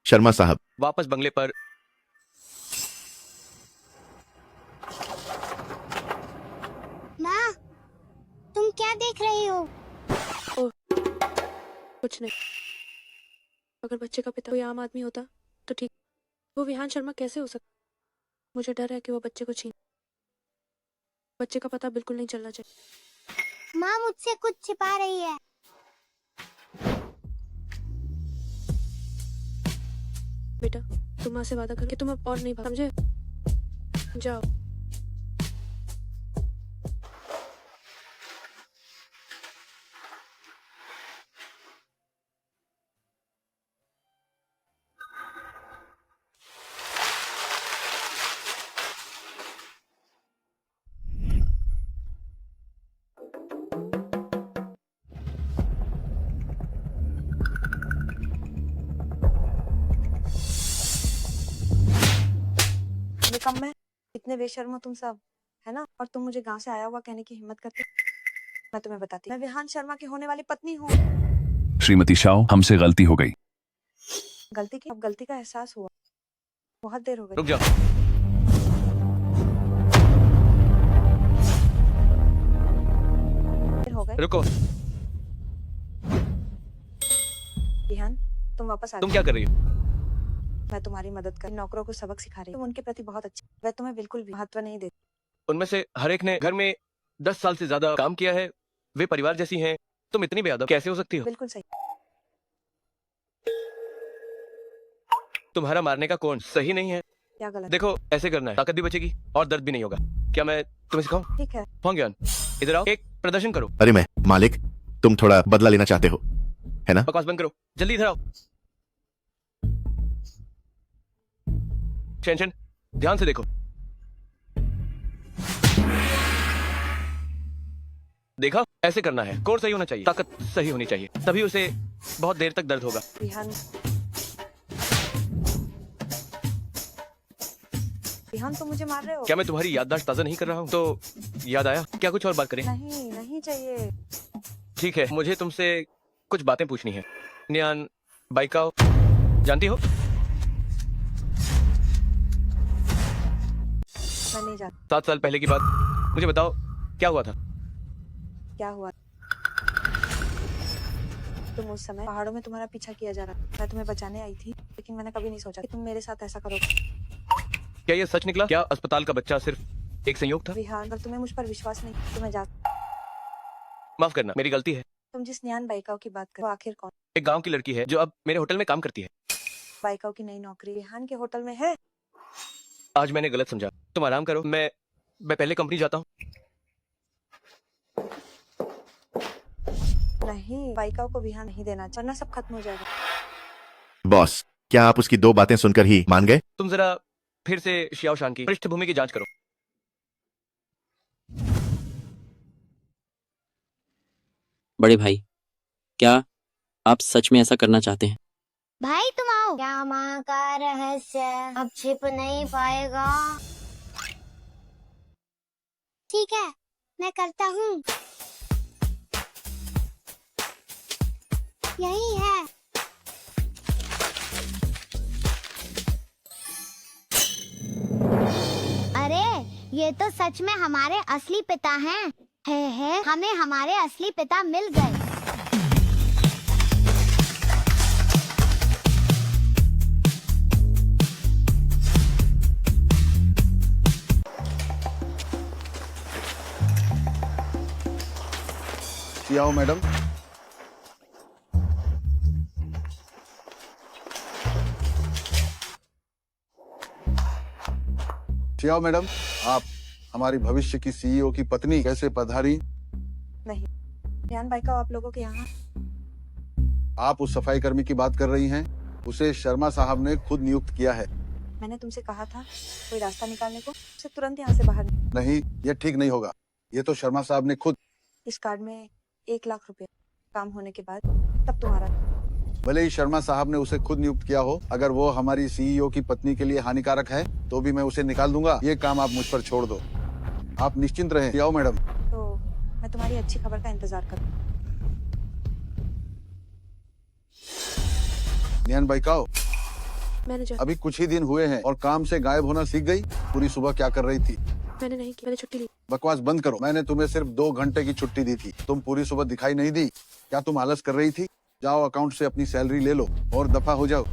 शर्मा साहब, वापस बंगले पर। माँ, तुम क्या देख रही हो? कुछ नहीं। अगर बच्चे का पिता कोई आम आदमी होता तो ठीक। वो विहान शर्मा कैसे हो सकता? मुझे डर है कि वो बच्चे को छीन। बच्चे का पता बिल्कुल नहीं चलना चाहिए। माँ मुझसे कुछ छिपा रही है। बेटा, तुम माँ से वादा करो कि तुम अब और नहीं भाग, समझे? जाओ। निकम्मे, इतने बेशर्म हो तुम सब, है ना? और तुम मुझे गांव से आया हुआ कहने की हिम्मत करते? मैं तुम्हें बताती, मैं विहान शर्मा की होने वाली पत्नी हूँ। श्रीमती शाओ, हमसे गलती हो गई। गलती की? अब गलती का एहसास हुआ। बहुत देर हो गई। रुक जाओ। देर हो गए। रुको। विहान, तुम वापस आ तुम जाओ। क्या कर रही हो? मैं तुम्हारी मदद कर नौकरों को सबक सिखा रही हूँ। तुम उनके प्रति बहुत अच्छे, वे तुम्हें बिल्कुल भी महत्व नहीं देते। उनमें से हर एक ने घर में 10 साल से ज्यादा काम किया है। वे परिवार जैसी हैं। तुम इतनी बेअदब कैसे हो सकती हो? बिल्कुल सही। तुम्हारा मारने का कोण सही नहीं है। क्या गलत? देखो, ऐसे करना है, ताकत भी बचेगी और दर्द भी नहीं होगा। क्या मैं तुम्हें सिखाऊं? ठीक है। फोंग्यान, इधर आओ, एक प्रदर्शन करो। अरे मैं मालिक, तुम थोड़ा बदला लेना चाहते हो, है ना? बकवास बंद करो, जल्दी इधर आओ। शेनशन, ध्यान से देखो। देखा, ऐसे करना है। कोण सही होना चाहिए, ताकत सही होनी चाहिए, तभी उसे बहुत देर तक दर्द होगा। विहान, विहान तुम मुझे मार रहे हो। क्या मैं तुम्हारी याददाश्त ताजा नहीं कर रहा हूँ? तो याद आया, क्या कुछ और बात करें? नहीं, नहीं चाहिए। ठीक है, मुझे तुमसे कुछ बातें पूछनी है। न्यान बाइकाओ जानती हो? मैं नहीं जानती। 7 साल पहले की बात, मुझे बताओ क्या हुआ था? क्या हुआ? तुम उस समय पहाड़ों में तुम्हारा पीछा किया जा रहा था। मैं तुम्हें बचाने आई थी, लेकिन मैंने कभी नहीं सोचा कि तुम मेरे साथ ऐसा करोगे। क्या ये सच निकला? क्या अस्पताल का बच्चा सिर्फ एक संयोग था? विहान, अगर तुम्हें मुझ पर विश्वास नहीं, तो मैं जा। माफ करना, मेरी गलती है। तुम जिस न्यान बाइकाओ की बात कर, वो आखिर कौन? एक गांव की लड़की है जो अब मेरे होटल में काम करती है। बाइकाओ की नई नौकरी विहान के होटल में है। आज मैंने गलत समझा। तुम आराम करो, मैं पहले कंपनी जाता हूँ। नहीं, बाइकाओ को विहान नहीं देना, वरना सब खत्म हो जाएगा। बॉस, क्या आप उसकी 2 बातें सुनकर ही मान गए? तुम जरा फिर से शियाओशान की पृष्ठभूमि की जांच करो। बड़े भाई, क्या आप सच में ऐसा करना चाहते हैं? भाई तुम आओ। क्या माँ का रहस्य अब छिप नहीं पाएगा। ठीक है, मैं करता हूँ। यही है। अरे, ये तो सच में हमारे असली पिता हैं। है, हमें हमारे असली पिता मिल गए। आओ मैडम। आओ मैडम, आप हमारी भविष्य की सीईओ की पत्नी कैसे पधारी? नहीं, न्यान बाइकाओ आप लोगों के यहाँ। आप उस सफाई कर्मी की बात कर रही हैं? उसे शर्मा साहब ने खुद नियुक्त किया है। मैंने तुमसे कहा था कोई रास्ता निकालने को, उसे तुरंत यहाँ से बाहर। नहीं, ये ठीक नहीं होगा। ये तो शर्मा साहब ने खुद। इस कार्ड में 1 लाख रुपए, काम होने के बाद तब तुम्हारा। भले ही शर्मा साहब ने उसे खुद नियुक्त किया हो, अगर वो हमारी सीईओ की पत्नी के लिए हानिकारक है तो भी मैं उसे निकाल दूंगा। ये काम आप मुझ पर छोड़ दो। आप निश्चिंत रहें। आओ मैडम। तो मैं तुम्हारी अच्छी खबर का इंतजार करूँ। न्यान बाइकाओ, मैनेजर, अभी कुछ ही दिन हुए हैं और काम से गायब होना सीख गई। पूरी सुबह क्या कर रही थी? मैंने नहीं की, मैंने छुट्टी ली। बकवास बंद करो। मैंने तुम्हें सिर्फ 2 घंटे की छुट्टी दी थी। तुम पूरी सुबह दिखाई नहीं दी। क्या तुम आलस कर रही थी? जाओ अकाउंट से अपनी सैलरी ले लो और दफा हो जाओ।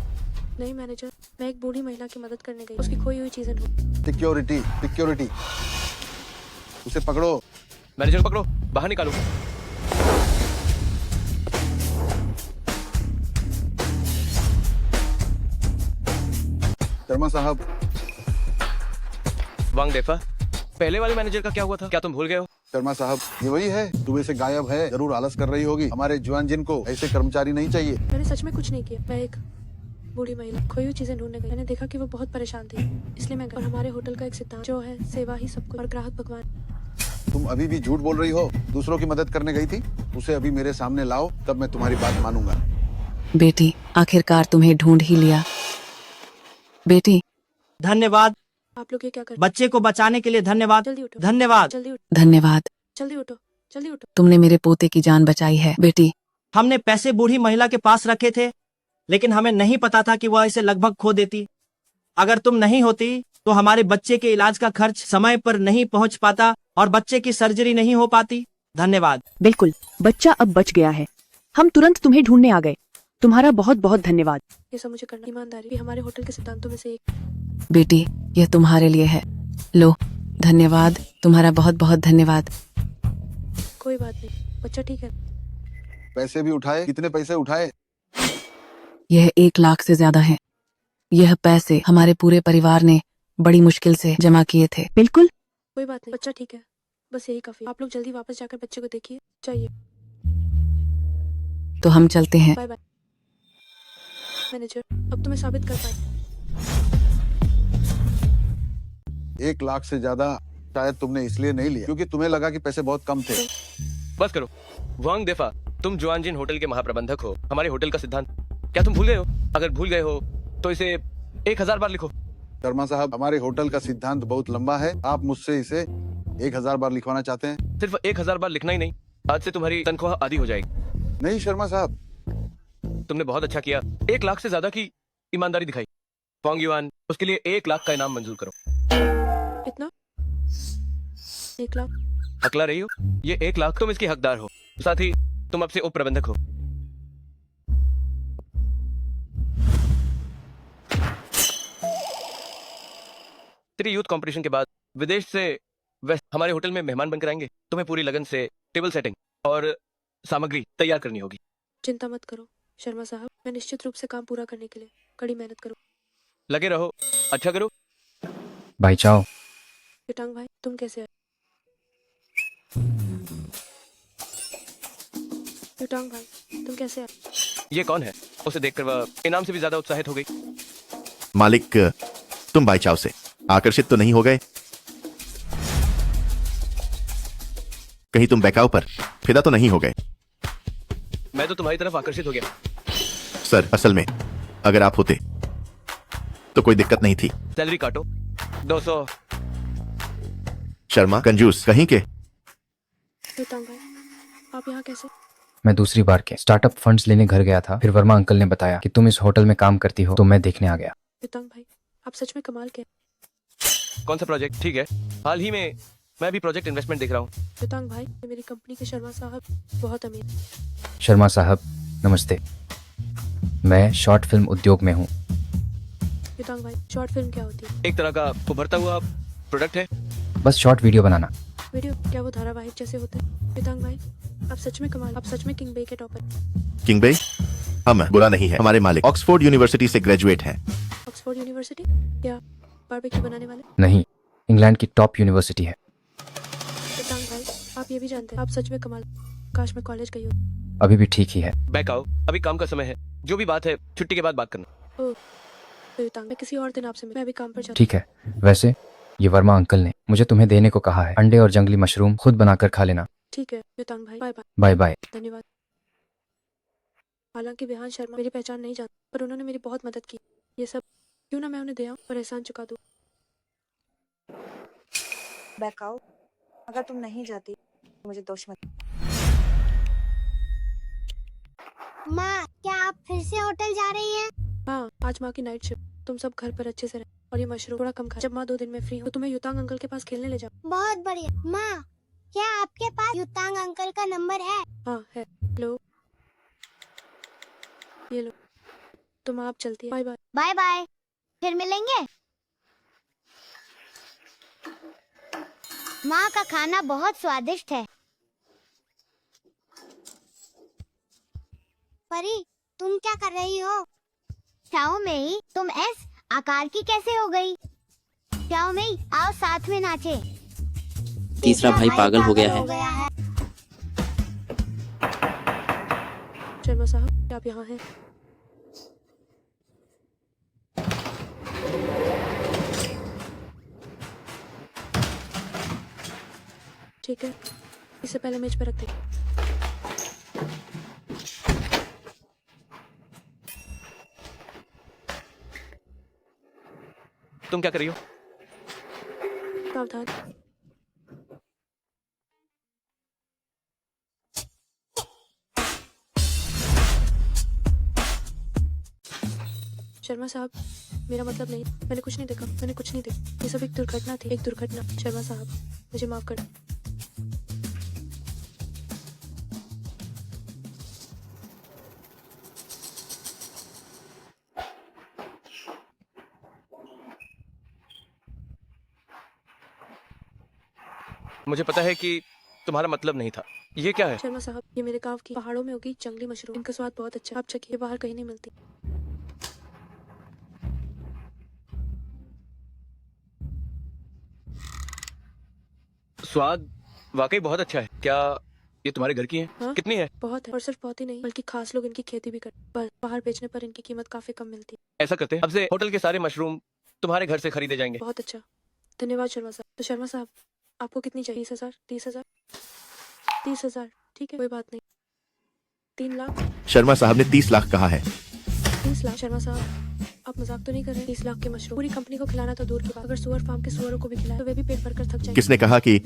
नहीं मैनेजर, मैं एक बूढ़ी महिला की मदद करने गई, उसकी खोई हुई चीजें ढूंढ। सिक्योरिटी, सिक्योरिटी, उसे पकड़ो। मैनेजर पकड़ो, बाहर निकालो। शर्मा साहब। वांग डेफा, पहले वाले मैनेजर का क्या हुआ था? क्या तुम भूल गए हो? शर्मा साहब, ये वही है। सुबह से गायब है, जरूर आलस कर रही होगी। हमारे जवान जिन को ऐसे कर्मचारी नहीं चाहिए। मैंने सच में कुछ नहीं किया। मैं एक बूढ़ी महिला खोई हुई चीजें ढूंढने गई। मैंने देखा कि वो बहुत परेशान थी, इसलिए मैं गई। और हमारे होटल का एक सिद्धांत जो है, सेवा ही सब कुछ और ग्राहक भगवान। तुम अभी भी झूठ बोल रही हो। दूसरों की मदद करने गई थी। उसे अभी मेरे सामने लाओ, तब मैं तुम्हारी बात मानूंगा। बेटी, आखिरकार तुम्हें ढूंढ ही लिया। बेटी, धन्यवाद। आप लोग ये क्या कर? बच्चे को बचाने के लिए धन्यवाद। जल्दी उठो, धन्यवाद। जल्दी उठो, धन्यवाद। जल्दी उठो, जल्दी उठो। तुमने मेरे पोते की जान बचाई है बेटी। हमने पैसे बूढ़ी महिला के पास रखे थे, लेकिन हमें नहीं पता था कि वह इसे लगभग खो देती। अगर तुम नहीं होती तो हमारे बच्चे के इलाज का खर्च समय पर नहीं पहुंच पाता और बच्चे की सर्जरी नहीं हो पाती। धन्यवाद। बिल्कुल, बच्चा अब बच गया है। हम तुरंत तुम्हें ढूंढने आ गए। तुम्हारा बहुत बहुत धन्यवाद। ये सब मुझे करना ईमानदारी भी हमारे होटल के सिद्धांतों में से एक। बेटी, यह तुम्हारे लिए है। लो, धन्यवाद, तुम्हारा बहुत बहुत धन्यवाद। कोई बात नहीं, बच्चा ठीक है। पैसे भी उठाए? कितने पैसे उठाए? यह 1 लाख से ज्यादा है। यह पैसे हमारे पूरे परिवार ने बड़ी मुश्किल से जमा किए थे। बिल्कुल, कोई बात नहीं, बच्चा ठीक है। बस यही काफी। आप लोग जल्दी वापस जाकर बच्चे को देखिए। चाहिए। तो हम चलते हैं। Bye bye. मैनेजर, अब तुम्हें साबित कर पाए। 1 लाख से ज्यादा शायद तुमने इसलिए नहीं लिया क्योंकि तुम्हें लगा कि पैसे बहुत कम थे। बस करो। वांग देफा, तुम जुआनजिन होटल के महाप्रबंधक हो। हमारे होटल का सिद्धांत क्या तुम भूल गए हो? अगर भूल गए हो तो इसे 1000 बार लिखो। शर्मा साहब, हमारे होटल का सिद्धांत बहुत लंबा है। आप मुझसे इसे 1000 बार लिखवाना चाहते हैं? सिर्फ 1000 बार लिखना ही नहीं, आज से तुम्हारी तनख्वाह आधी हो जाएगी। नहीं शर्मा साहब, तुमने बहुत अच्छा किया। 1 लाख से ज्यादा की ईमानदारी दिखाई। वांग युआन, उसके लिए 1 लाख का इनाम मंजूर करो। कितना? 1 लाख? अकला रही हो? ये 1 लाख तुम इसकी हकदार हो। साथ ही तुम अब से उप प्रबंधक हो। तेरी यूथ कंपटीशन के बाद विदेश से वे हमारे होटल में मेहमान बनकर आएंगे। तुम्हें पूरी लगन से टेबल सेटिंग और सामग्री तैयार करनी होगी। चिंता मत करो शर्मा साहब, मैं निश्चित रूप से काम पूरा करने के लिए कड़ी मेहनत करूँ। लगे रहो, अच्छा करो। भाई चाओ। युटांग भाई, तुम कैसे आए? युटांग भाई, तुम कैसे आए? ये कौन है? उसे देखकर वह इनाम से भी ज्यादा उत्साहित हो गई। मालिक, तुम बाईचाव से आकर्षित तो नहीं हो गए? कहीं तुम बहकाव पर फिदा तो नहीं हो गए? मैं तो तुम्हारी तरफ आकर्षित हो गया। सर, असल में अगर आप होते तो कोई दिक्कत नहीं थी। सैलरी काटो। 200। शर्मा कंजूस कहीं के। युटांग भाई, आप यहाँ कैसे? मैं दूसरी बार के स्टार्टअप फंड्स लेने घर गया था। फिर वर्मा अंकल ने बताया कि तुम इस होटल में काम करती हो, तो मैं देखने आ गया। युटांग भाई, आप सच में कमाल के। कौन सा प्रोजेक्ट? ठीक है, हाल ही में मैं भी प्रोजेक्ट इन्वेस्टमेंट देख रहा हूँ। युटांग भाई, मेरी कंपनी के शर्मा साहब बहुत अमीर। शर्मा साहब नमस्ते, मैं शॉर्ट फिल्म उद्योग में हूँ। युटांग भाई, शॉर्ट फिल्म क्या होती है? एक तरह का उभरता हुआ प्रोडक्ट है। बस शॉर्ट वीडियो बनाना। वीडियो? क्या वो धारावाहिक जैसे होते हैं? युटांग भाई, आप सच में कमाल। आप सच में किंग बे के टॉपर। किंग बे? हम बुरा नहीं है। हमारे मालिक ऑक्सफोर्ड यूनिवर्सिटी से ग्रेजुएट हैं। Oxford university? क्या बारबेक्यू बनाने वाले? नहीं, इंग्लैंड की टॉप यूनिवर्सिटी है। युटांग भाई, आप ये भी जानते हैं, आप सच में कमाल। काश मैं कॉलेज गई हूँ। अभी भी ठीक ही है। बैक आओ, अभी काम का समय है। जो भी बात है छुट्टी के बाद बात करना। ओह, तो युटांग, मैं किसी और दिन आपसे मैं अभी काम पर जाती ठीक है। वैसे ये वर्मा अंकल ने मुझे तुम्हें देने को कहा है। अंडे और जंगली मशरूम खुद बनाकर खा लेना। ठीक है युटांग भाई, बाय बाय। Bye bye. धन्यवाद। हालांकि विहान शर्मा मेरी पहचान नहीं जानते, पर उन्होंने मेरी बहुत मदद की। ये सब क्यों ना मैं उन्हें दे आऊं और एहसान चुका दूं। बैकाओ, अगर तुम नहीं जाती तो मुझे दोष मत। माँ, क्या आप फिर से होटल जा रही हैं? हाँ, आज माँ की नाइट शिफ्ट। तुम सब घर पर अच्छे से रहे और ये मशरूम थोड़ा कम खा। जब माँ 2 दिन में फ्री हो तो तुम्हें युतांग अंकल के पास खेलने ले जाओ। बहुत बढ़िया। माँ, क्या आपके पास युतांग अंकल का नंबर है? हाँ है। लो, ये लो। तुम आप चलती है। Bye bye. बाय बाय, फिर मिलेंगे। माँ का खाना बहुत स्वादिष्ट है। परी, तुम क्या कर रही हो? शाओ मेई, तुम एस आकार की कैसे हो गई? शाओ मेई, आओ साथ में नाचे। तीसरा भाई पागल हो गया है। शर्मा साहब, आप यहाँ हैं? ठीक है, इसे पहले मेज पर रख दे। तुम क्या कर रही हो? सावधान। शर्मा साहब, मेरा मतलब नहीं, मैंने कुछ नहीं देखा, मैंने कुछ नहीं देखा। ये सब एक दुर्घटना थी, एक दुर्घटना। शर्मा साहब, मुझे माफ कर। मुझे पता है कि तुम्हारा मतलब नहीं था। ये क्या है? शर्मा साहब, ये मेरे गांव की पहाड़ों में होगी जंगली मशरूम। इनका स्वाद बहुत अच्छा, आप चखिए, बाहर कहीं नहीं मिलती। स्वाद वाकई बहुत अच्छा है। क्या ये तुम्हारे घर की है? हाँ? कितनी है? बहुत है, और सिर्फ बहुत ही नहीं बल्कि खास लोग इनकी खेती भी करते हैं। पर बाहर बेचने पर इनकी कीमत काफी कम मिलती है। ऐसा करते हैं, अब से होटल के सारे मशरूम तुम्हारे घर से खरीदे जाएंगे। बहुत अच्छा, धन्यवाद शर्मा साहब। तो शर्मा साहब, आपको कितनी चाहिए? 30,000? 30,000? 30,000, ठीक है, कोई बात नहीं। 3 लाख? शर्मा साहब ने 30 लाख कहा है। 30 लाख? शर्मा साहब, आप मजाक तो नहीं कर रहे? 30 लाख के मशरूम पूरी कंपनी को खिलाना तो दूर की बात, अगर सुअर फार्म के सुअरों को भी खिलाए तो वे भी पेट भरकर थक जाएंगे। किसने कहा कि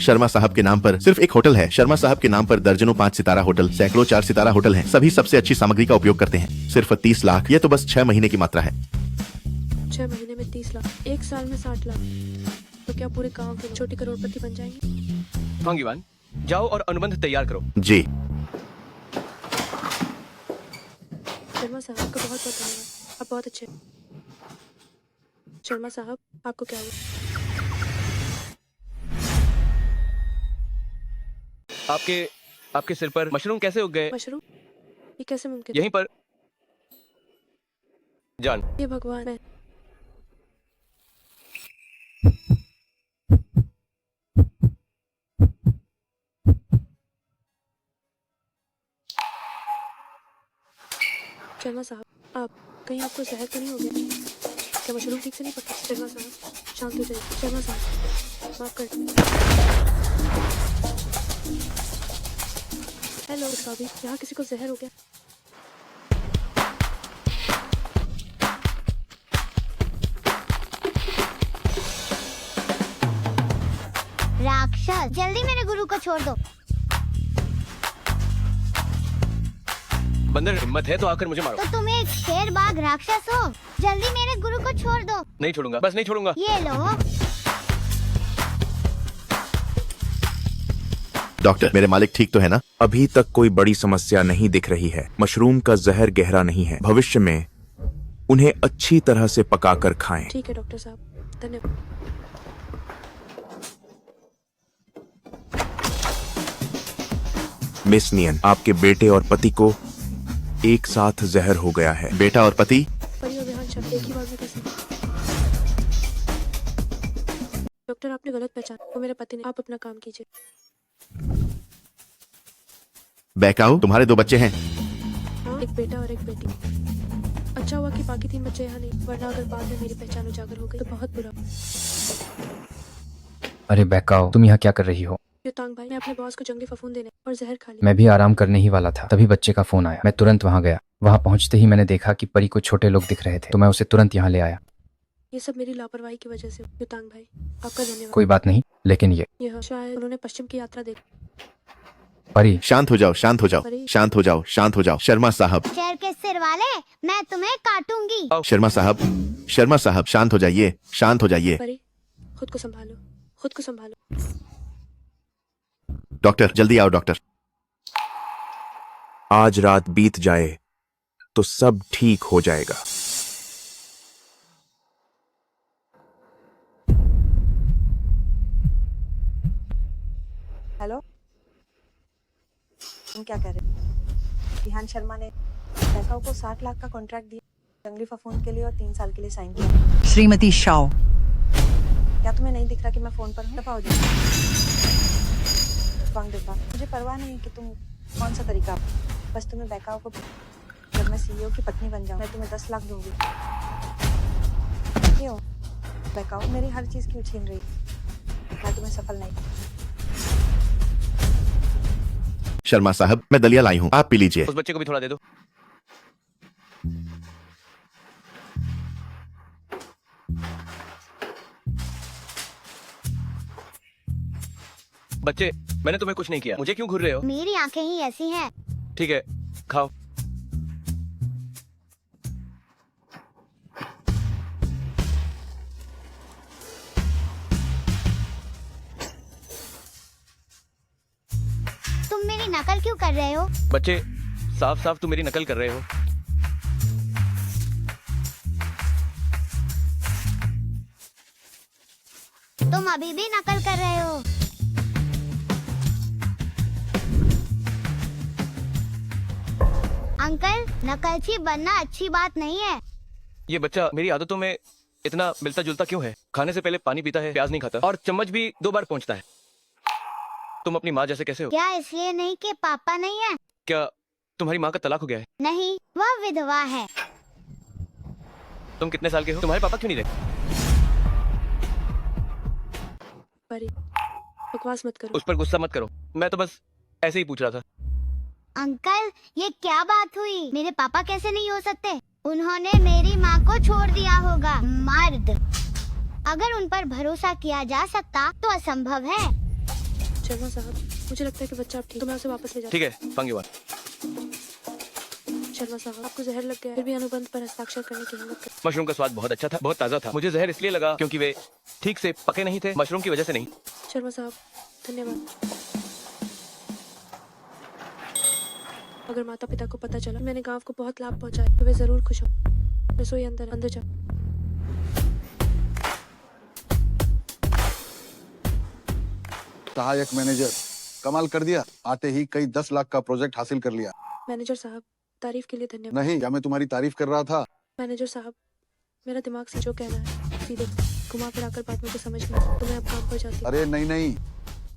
शर्मा साहब के नाम पर सिर्फ एक होटल है? शर्मा साहब के नाम पर दर्जनों 5 सितारा होटल, सैकड़ों 4 सितारा होटल हैं। सभी सबसे अच्छी सामग्री का उपयोग करते हैं। सिर्फ 30 लाख, ये तो बस 6 महीने की मात्रा है। 6 महीने में 30 लाख, 1 साल में 60 लाख, तो क्या पूरे गांव के छोटी करोड़पति बन जाएंगे? भाग्यवान, जाओ और अनुबंध तैयार करो। जी। शर्मा साहब, आपका बहुत बहुत धन्यवाद, आप बहुत अच्छे हैं। शर्मा साहब, आपको क्या हुआ? आपके सिर पर मशरूम कैसे उग गए? मशरूम? ये कैसे मुमकिन? यहीं पर जान। ये भगवान है। शर्मा साहब, आप कहीं आपको जहर तो नहीं हो गया? क्या मशरूम ठीक से नहीं पका? शर्मा साहब, शांत हो जाइए। शर्मा साहब, माफ कर। हेलो भाभी, यहाँ किसी को जहर हो गया? राक्षस, जल्दी मेरे गुरु को छोड़ दो। बंदर, हिम्मत है तो आकर मुझे मारो। तो तुम एक शेर बाघ राक्षस हो, जल्दी मेरे गुरु को छोड़ दो। नहीं छोड़ूंगा, बस नहीं छोड़ूंगा। ये लो। डॉक्टर, मेरे मालिक ठीक तो है ना? अभी तक कोई बड़ी समस्या नहीं दिख रही है। मशरूम का जहर गहरा नहीं है। भविष्य में उन्हें अच्छी तरह से पकाकर खाएं। ठीक है डॉक्टर साहब, धन्यवाद। मिस नियन, आपके बेटे और पति को एक साथ जहर हो गया है। बेटा और पति? परी और विहान शब्द एक ही बार में कैसे? डॉक्टर, आपने गलत पहचाना, वो मेरे पति ने। आप अपना काम कीजिए। बैकाऊ, तुम्हारे 2 बच्चे हैं? हाँ, एक बेटा और एक बेटी। अच्छा हुआ कि बाकी 3 बच्चे यहाँ नहीं, वरना अगर बाद में मेरी पहचान उजागर हो गई तो बहुत बुरा। अरे बैकाओ, तुम यहाँ क्या कर रही हो? युतांग भाई, मैं अपने बॉस को जंगली फफूंद देने और जहर खा लिया। मैं भी आराम करने ही वाला था, तभी बच्चे का फोन आया। मैं तुरंत वहाँ गया। वहाँ पहुँचते ही मैंने देखा कि परी को छोटे लोग दिख रहे थे, तो मैं उसे तुरंत यहाँ ले आया। ये सब मेरी लापरवाही की वजह से। युतांग भाई, आपका धन्यवाद। कोई बात नहीं, लेकिन यह शायद उन्होंने पश्चिम की यात्रा देखी। परी, शांत हो जाओ, शांत हो जाओ, शांत हो जाओ, शांत हो जाओ। शर्मा साहब, शेर के सिर वाले, मैं तुम्हें काटूंगी। शर्मा साहब, शर्मा साहब, शांत हो जाइए, शांत हो जाइए। परी, खुद को संभालो, खुद को संभालो। डॉक्टर, जल्दी आओ डॉक्टर। आज रात बीत जाए तो सब ठीक हो जाएगा। हेलो, तुम क्या कह रहे? विहान शर्मा ने बैकाऊ को 60 लाख का कॉन्ट्रैक्ट दिया जंगली फफूंद के लिए और 3 साल के लिए साइन किया। श्रीमती शाओ, क्या तुम्हें नहीं दिख रहा कि मैं फोन पर हूँ? दफा हो जाओ। वांग डिब्बा, मुझे परवाह नहीं है कि तुम कौन सा तरीका, बस तुम्हें बैकाऊ को, जब मैं सीईओ की पत्नी बन जाऊँ मैं तुम्हें 10 लाख दूंगी। क्यों बैकाऊ, मेरी हर चीज क्यों छीन रही? मैं तुम्हें सफल नहीं। शर्मा साहब, मैं दलिया लाई हूँ, आप पी लीजिए। उस बच्चे को भी थोड़ा दे दो। बच्चे, मैंने तुम्हें कुछ नहीं किया, मुझे क्यों घूर रहे हो? मेरी आंखें ही ऐसी हैं। ठीक है, खाओ। नकल क्यों कर रहे हो? बच्चे साफ साफ तुम मेरी नकल कर रहे हो। तुम अभी भी नकल कर रहे हो। अंकल, नकलची बनना अच्छी बात नहीं है। ये बच्चा मेरी आदतों में इतना मिलता जुलता क्यों है? खाने से पहले पानी पीता है, प्याज नहीं खाता और चम्मच भी 2 बार पहुंचता है। तुम अपनी माँ जैसे कैसे हो? क्या इसलिए नहीं कि पापा नहीं है? क्या तुम्हारी माँ का तलाक हो गया है? नहीं, वह विधवा है। तुम कितने साल के हो? तुम्हारे पापा क्यों नहीं रहे? परी, बकवास मत करो। उस पर गुस्सा मत करो, मैं तो बस ऐसे ही पूछ रहा था। अंकल, ये क्या बात हुई? मेरे पापा कैसे नहीं हो सकते? उन्होंने मेरी माँ को छोड़ दिया होगा। मर्द, अगर उन पर भरोसा किया जा सकता तो असंभव है। शर्मा साहब, मुझे लगता है कि बच्चा अब ठीक है, तो मैं उसे वापस ले जाता ठीक है, फंगीवाल। हूँ। शर्मा साहब, आपको जहर लग गया, फिर भी अनुबंध पर हस्ताक्षर करने की हिम्मत कर। मशरूम का स्वाद बहुत अच्छा था, बहुत ताज़ा था। मुझे जहर इसलिए लगा क्योंकि वे ठीक से पके नहीं थे, मशरूम की वजह से नहीं। शर्मा साहब, धन्यवाद। अगर माता पिता को पता चला मैंने गांव को बहुत लाभ पहुंचाया तो वे जरूर खुश हो। रसोई अंदर जाओ। सहायक मैनेजर, कमाल कर दिया। आते ही कई 10 लाख का प्रोजेक्ट हासिल कर लिया। मैनेजर साहब, तारीफ के लिए धन्यवाद। नहीं, क्या मैं तुम्हारी तारीफ कर रहा था? मैनेजर साहब, मेरा दिमाग से जो कहना है सीधे घुमा फिरा कर बात मुझे समझ में तो मैं अब काम पर जाती हूँ। अरे नहीं,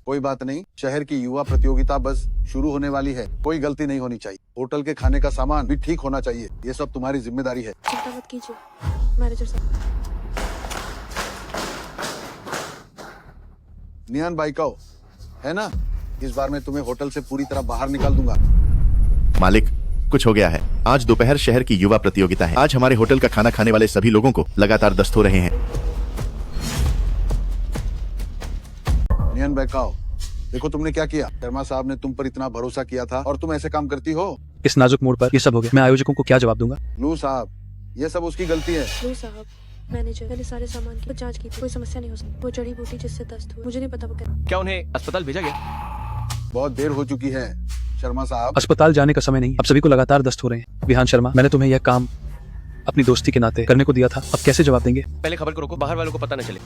कोई बात नहीं। शहर की युवा प्रतियोगिता बस शुरू होने वाली है। कोई गलती नहीं होनी चाहिए। होटल के खाने का सामान भी ठीक होना चाहिए। ये सब तुम्हारी जिम्मेदारी है। चिंता मत कीजिए मैनेजर साहब। नियान बाइकाओ, है ना? इस बार मैं तुम्हें होटल से पूरी तरह बाहर निकाल दूंगा। मालिक, कुछ हो गया है। आज दोपहर शहर की युवा प्रतियोगिता है। आज हमारे होटल का खाना खाने वाले सभी लोगों को लगातार दस्त हो रहे हैं। नियन बैकाओ, देखो तुमने क्या किया। शर्मा साहब ने तुम पर इतना भरोसा किया था और तुम ऐसे काम करती हो। इस नाजुक मोड़ पर ये सब हो गया। मैं आयोजकों को क्या जवाब दूंगा? लू साहब, ये सब उसकी गलती है। लू साहब, मैनेजर, मैंने सारे सामान की जांच की थी, कोई समस्या नहीं हो सकती। वो जड़ी बूटी जिससे दस्त हुआ, मुझे नहीं पता वो क्या उन्हें अस्पताल भेजा गया? बहुत देर हो चुकी है शर्मा साहब। अस्पताल जाने का समय नहीं। अब सभी को लगातार दस्त हो रहे हैं। विहान शर्मा, मैंने तुम्हें यह काम अपनी दोस्ती के नाते करने को दिया था। अब कैसे जवाब देंगे? पहले खबर को रोको, बाहर वालों को पता न चले।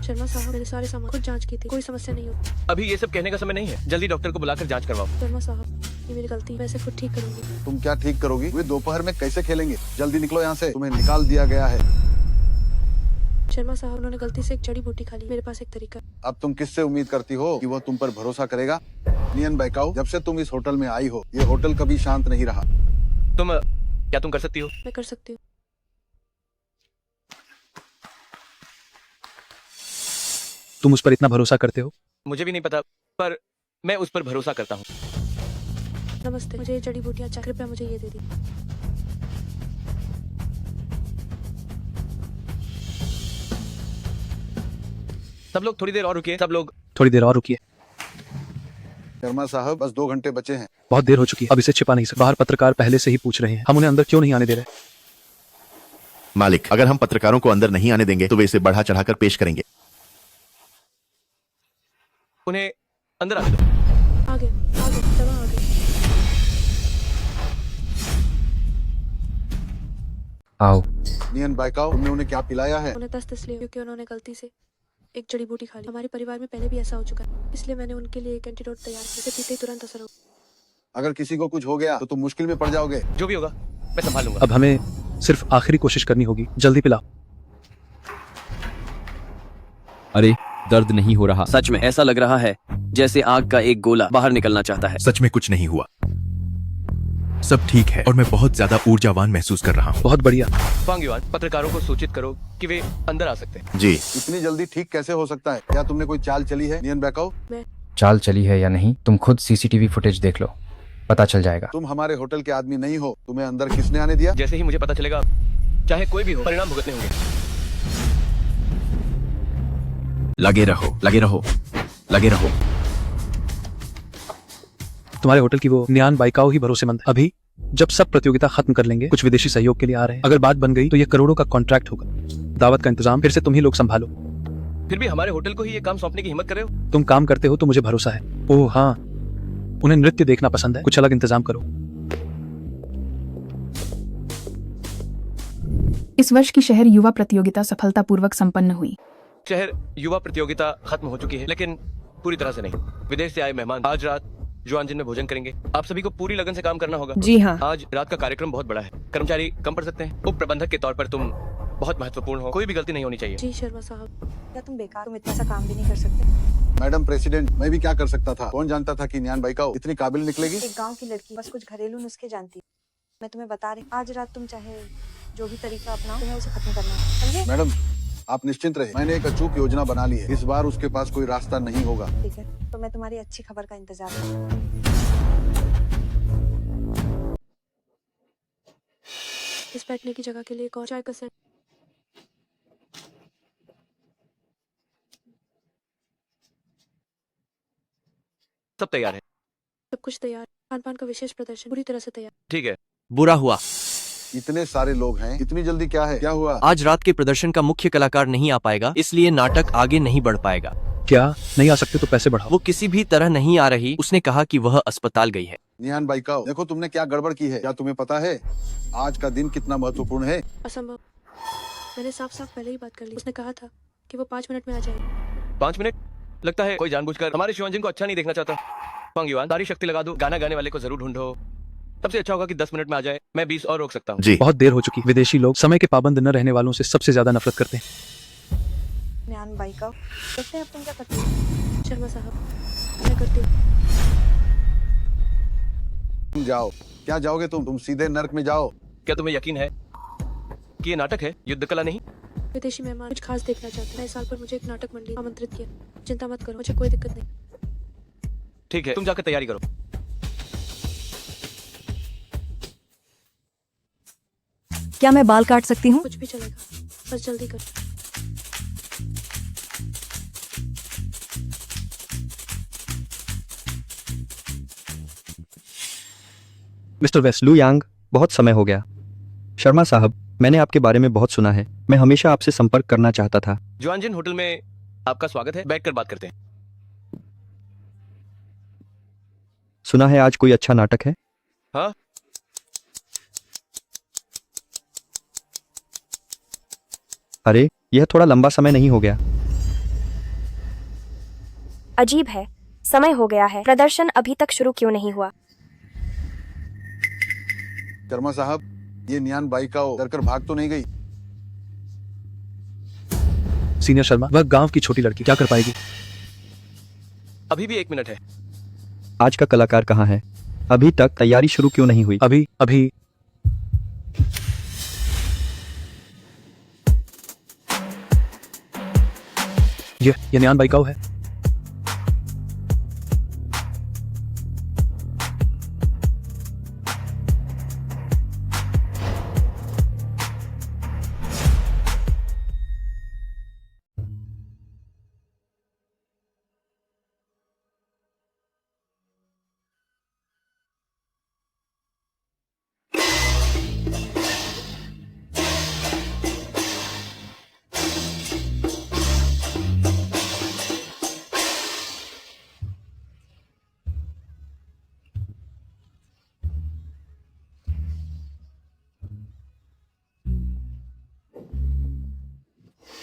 शर्मा साहब, मैंने सारे सामान खुद जांच की थी, कोई समस्या नहीं होती। अभी ये सब कहने का समय नहीं है। जल्दी डॉक्टर को बुलाकर जांच करवाओ। शर्मा साहब, ये मेरी गलती है, मैं इसे खुद ठीक करूंगी। तुम क्या ठीक करोगी? वे दोपहर में कैसे खेलेंगे? जल्दी निकलो यहाँ से, तुम्हें निकाल दिया गया है। शर्मा साहब, उन्होंने गलती से एक जड़ी बूटी खा ली। मेरे पास एक तरीका। अब तुम किससे उम्मीद करती हो कि वो तुम पर भरोसा करेगा? नियन बैकाओ, जब से तुम इस होटल में आई हो, ये होटल कभी शांत नहीं रहा। क्या तुम कर सकती हो? मैं कर सकती हूँ। तुम उस पर इतना भरोसा करते हो? मुझे भी नहीं पता, पर मैं उस पर भरोसा करता हूँ। नमस्ते, मुझे ये जड़ी बूटियाँ चाहिए, कृपया मुझे ये दे दी। सब लोग थोड़ी देर और रुकिए। सब लोग थोड़ी देर और रुकिए। शर्मा साहब, बस 2 घंटे बचे हैं। बहुत देर हो चुकी है, अब इसे छिपा नहीं सकते। बाहर पत्रकार पहले से ही पूछ रहे हैं, हम उन्हें अंदर क्यों नहीं आने दे रहे? मालिक, अगर हम पत्रकारों को अंदर नहीं आने देंगे तो वे इसे बढ़ा चढ़ाकर पेश करेंगे। उन्हें अंदर आने दो। आगे, दवा आगे। आओ। नियन बैकाओ, तुमने उन्हें क्या पिलाया है? उन्हें दस्त इसलिए क्योंकि उन्होंने गलती से एक जड़ी बूटी खा ली। हमारे परिवार में पहले भी ऐसा हो चुका है, इसलिए मैंने उनके लिए एक एंटीडोट तैयार किया। इसे पीते ही तुरंत असर हो। अगर किसी को कुछ हो गया तो तुम मुश्किल में पड़ जाओगे। जो भी होगा मैं संभाल लूंगा। अब हमें सिर्फ आखिरी कोशिश करनी होगी। जल्दी पिलाओ। अरे, दर्द नहीं हो रहा। सच में ऐसा लग रहा है जैसे आग का एक गोला बाहर निकलना चाहता है। सच में कुछ नहीं हुआ, सब ठीक है और मैं बहुत ज्यादा ऊर्जावान महसूस कर रहा हूँ। बहुत बढ़िया। फांगीवान, पत्रकारों को सूचित करो कि वे अंदर आ सकते हैं। जी। इतनी जल्दी ठीक कैसे हो सकता है? क्या तुमने कोई चाल चली है नियन बैकाओ? चाल चली है या नहीं, तुम खुद सीसीटीवी फुटेज देख लो, पता चल जाएगा। तुम हमारे होटल के आदमी नहीं हो। तुम्हें अंदर किसने आने दिया? जैसे ही मुझे पता चलेगा, चाहे कोई भी हो, परिणाम भुगतने होंगे। लगे रहो, लगे रहो, लगे रहो। तुम्हारे होटल की वो नियान बाइकाओ ही भरोसेमंद है। अभी जब सब प्रतियोगिता खत्म कर लेंगे, कुछ विदेशी सहयोग के लिए आ रहे हैं। अगर बात बन गई तो ये करोड़ों का कॉन्ट्रैक्ट होगा। दावत का इंतजाम फिर से तुम ही लोग संभालो। फिर भी हमारे होटल को ही ये काम सौंपने की हिम्मत कर रहे हो? तुम काम करते हो तो मुझे भरोसा है। ओह हाँ, उन्हें नृत्य देखना पसंद है, कुछ अलग इंतजाम करो। इस वर्ष की शहर युवा प्रतियोगिता सफलतापूर्वक संपन्न हुई। शहर युवा प्रतियोगिता खत्म हो चुकी है, लेकिन पूरी तरह से नहीं। विदेश से आए मेहमान आज रात जुआनजिन में भोजन करेंगे। आप सभी को पूरी लगन से काम करना होगा। जी हाँ। आज रात का कार्यक्रम बहुत बड़ा है, कर्मचारी कम पड़ सकते हैं। उप प्रबंधक के तौर पर तुम बहुत महत्वपूर्ण हो, कोई भी गलती नहीं होनी चाहिए। जी शर्मा साहब। क्या तुम बेकार, तुम इतना सा काम भी नहीं कर सकते? मैडम प्रेसिडेंट, मैं भी क्या कर सकता था? कौन जानता था कि नियान बाइकाओ इतनी काबिल निकलेगी? एक गांव की लड़की बस कुछ घरेलू नुस्खे जानती है। मैं तुम्हें बता रही, आज रात तुम चाहे जो भी तरीका अपनाओ, तुम्हें उसे खत्म करना है, समझे? मैडम आप निश्चिंत रहे, मैंने एक अचूक योजना बना ली है। इस बार उसके पास कोई रास्ता नहीं होगा। ठीक है, तो मैं तुम्हारी अच्छी खबर का इंतजार करूँ। इस बैठने की जगह के लिए एक और चाय का सेट। सब तैयार है? सब कुछ तैयार। खान पान का विशेष प्रदर्शन पूरी तरह से तैयार। ठीक है। बुरा हुआ, इतने सारे लोग हैं, इतनी जल्दी क्या है? क्या हुआ? आज रात के प्रदर्शन का मुख्य कलाकार नहीं आ पाएगा, इसलिए नाटक आगे नहीं बढ़ पाएगा। क्या नहीं आ सकते तो पैसे बढ़ाओ। वो किसी भी तरह नहीं आ रही, उसने कहा कि वह अस्पताल गई है। नियान बाइकाओ, देखो तुमने क्या गड़बड़ की है। क्या तुम्हें पता है आज का दिन कितना महत्वपूर्ण है? असंभव। मैंने साफ साफ पहले ही बात कर ली। उसने कहा था कि वो 5 मिनट में आ जाएगी। 5 मिनट? लगता है कोई जानबूझकर हमारे शिवांजन को अच्छा नहीं देखना चाहता। फंग युआन, सारी शक्ति लगा दो, गाना गाने वाले को जरूर ढूंढो। सबसे अच्छा होगा कि 10 मिनट में आ जाए, मैं 20 और रोक सकता हूँ। जी बहुत देर हो चुकी। विदेशी लोग समय के पाबंद न रहने वालों से सबसे ज्यादा नफरत करते हैं। नियान बाइकाओ, देखते हैं अब तुम क्या करती हो। शर्मा साहब, मैं करती हूँ। तुम जाओ। क्या जाओगे तुम सीधे नर्क में जाओ। क्या तुम्हें यकीन है कि ये नाटक है, युद्ध कला नहीं? विदेशी मेहमान कुछ खास देखना चाहते हैं। नए साल पर मुझे एक नाटक मंडली आमंत्रित किया। चिंता मत करो, मुझे कोई दिक्कत नहीं। ठीक है, तुम जाकर तैयारी करो। क्या मैं बाल काट सकती हूँ? कुछ भी चलेगा, बस जल्दी करो। मिस्टर वेस्ट, लू यांग, बहुत समय हो गया। शर्मा साहब, मैंने आपके बारे में बहुत सुना है। मैं हमेशा आपसे संपर्क करना चाहता था। जुआनजिन होटल में आपका स्वागत है, बैठकर बात करते हैं। सुना है आज कोई अच्छा नाटक है? हाँ। अरे, यह थोड़ा लंबा समय नहीं हो गया? अजीब है, समय हो गया है, प्रदर्शन अभी तक शुरू क्यों नहीं हुआ? शर्मा साहब, ये नियान बाइकाओ डरकर भाग तो नहीं गई? सीनियर शर्मा, वह गांव की छोटी लड़की क्या कर पाएगी? अभी भी 1 मिनट है। आज का कलाकार कहाँ है? अभी तक तैयारी शुरू क्यों नहीं हुई? अभी ये नियान बाइकाओ है।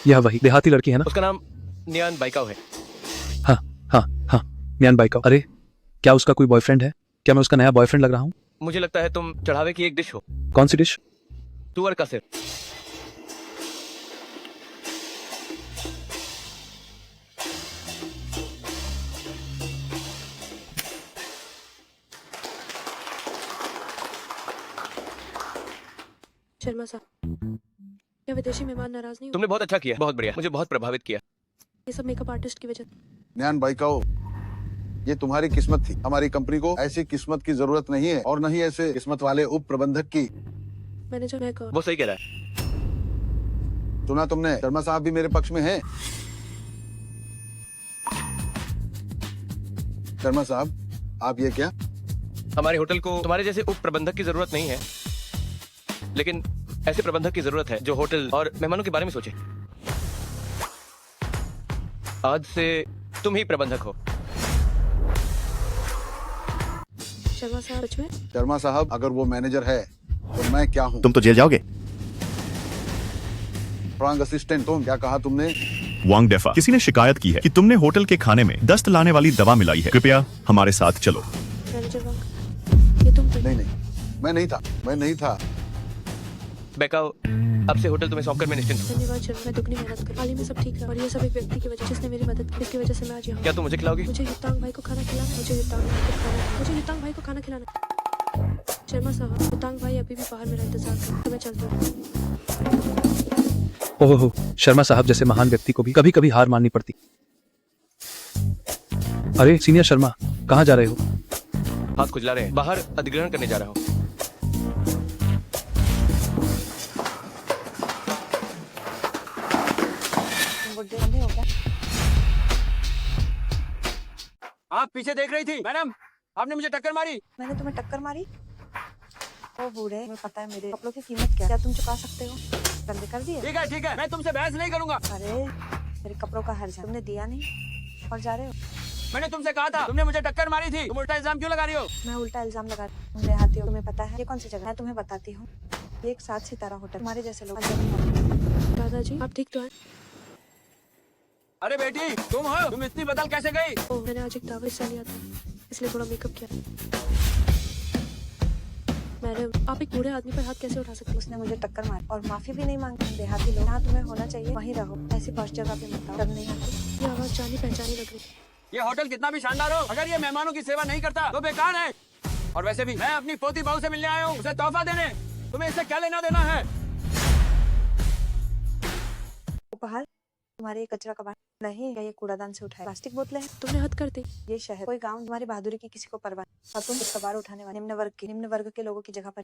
यह वही देहाती लड़की है ना? उसका नाम नियान बाइकाओ है। हाँ, नियान बाइकाओ। अरे, क्या उसका कोई बॉयफ्रेंड है? क्या मैं उसका नया बॉयफ्रेंड लग रहा हूँ? मुझे लगता है तुम चढ़ावे की एक डिश हो। कौन सी डिश? तुअर का सिर। शर्मा साहब, क्या विदेशी मेहमान नाराज नहीं हुए? तुमने बहुत अच्छा किया, बहुत बढ़िया, मुझे बहुत प्रभावित किया। ये सब मेकअप आर्टिस्ट की वजह। नियान बाइकाओ, ये तुम्हारी किस्मत थी। हमारी कंपनी को ऐसी किस्मत की जरूरत नहीं है, और नहीं ऐसे किस्मत वाले उप प्रबंधक की। मैंने जो कहा वो सही कह रहा है। सुना तुमने? शर्मा साहब भी मेरे पक्ष में हैं। शर्मा साहब, आप ये क्या? हमारे होटल को तुम्हारे जैसे उप प्रबंधक की जरूरत नहीं है, लेकिन ऐसे प्रबंधक की जरूरत है जो होटल और मेहमानों के बारे में सोचे। आज से तुम ही प्रबंधक हो। शर्मा साहब सच में? शर्मा साहब, अगर वो मैनेजर है तो मैं क्या हूँ? तुम तो जेल जाओगे। रॉन्ग असिस्टेंट, तुम क्या कहा तुमने? वांग डेफा, किसी ने शिकायत की है कि तुमने होटल के खाने में दस्त लाने वाली दवा मिलाई है। कृपया हमारे साथ चलो। मैनेजर वांग, ये तुम थे? नहीं, मैं नहीं था। बैकाओ, अब से होटल तुम्हें सौंपकर मैं निश्चिंत हूँ। धन्यवाद शर्मा, मैं दुगनी मेहनत कर। हाल ही में सब ठीक है और ये सब एक व्यक्ति की वजह, जिसने मेरी मदद की, इसकी वजह से मैं आज यहाँ। क्या तुम मुझे खिलाओगी? मुझे युक्तांग भाई को खाना खिलाना, मुझे युक्तांग भाई को खाना खिलाना। शर्मा साहब, युक्तांग भाई अभी भी बाहर मेरा इंतजार कर, तो मैं चलती हूँ। ओहो, शर्मा साहब जैसे महान व्यक्ति को भी कभी कभी हार माननी पड़ती। अरे सीनियर शर्मा, कहाँ जा रहे हो? हाथ खुजला रहे हैं, बाहर अधिग्रहण करने जा रहा हूँ। आप पीछे देख रही थी मैडम, आपने मुझे टक्कर मारी। मैंने तुम्हें टक्कर मारी? ओ बूढ़े, तुम्हें पता है मेरे कपड़ों की कीमत क्या तुम चुका सकते हो? बंदे कर दिए? ठीक है, मैं तुमसे बहस नहीं करूंगा। अरे मेरे कपड़ों का हर्जा तुमने दिया नहीं और जा रहे हो। मैंने तुमसे कहा था, तुमने मुझे टक्कर मारी थी। तुम उल्टा इल्जाम क्यों लगा रही हो? मैं उल्टा इल्जाम लगा रही हूँ। तुम देहाती हो, तुम्हें पता है ये कौन सी जगह? मैं तुम्हें बताती हूँ, ये एक 7 सितारा होटल। तुम्हारे जैसे लोग दादाजी, आप ठीक तो हैं? अरे बेटी, तुम हो? तुम इतनी बदल कैसे गई? ओह, मैंने आज एक दावत से लिया था, इसलिए थोड़ा मेकअप किया। मैडम, आप एक बूढ़े आदमी पर हाथ कैसे उठा सकते? उसने मुझे टक्कर मारी और माफी भी नहीं मांगी। देहाती लोग, जहाँ तुम्हें होना चाहिए वहीं रहो, ऐसी फर्स्ट जगह पे मत आओ। डर नहीं आती? ये आवाज जानी पहचानी लग रही। ये होटल कितना भी शानदार हो, अगर ये मेहमानों की सेवा नहीं करता तो बेकार है। और वैसे भी मैं अपनी पोती बहू से मिलने आया हूँ, उसे तोहफा देने। तुम्हें इससे क्या लेना देना है? उपहार? तुम्हारे ये कचरा कबाड़ नहीं, या ये कूड़ादान से उठाए प्लास्टिक बोतलें हैं? तुमने हद कर दी। ये शहर कोई गांव तुम्हारी बहादुरी की किसी को परवाह नहीं। और तुम एक कबाड़ उठाने वाले निम्न वर्ग के लोगों की जगह पर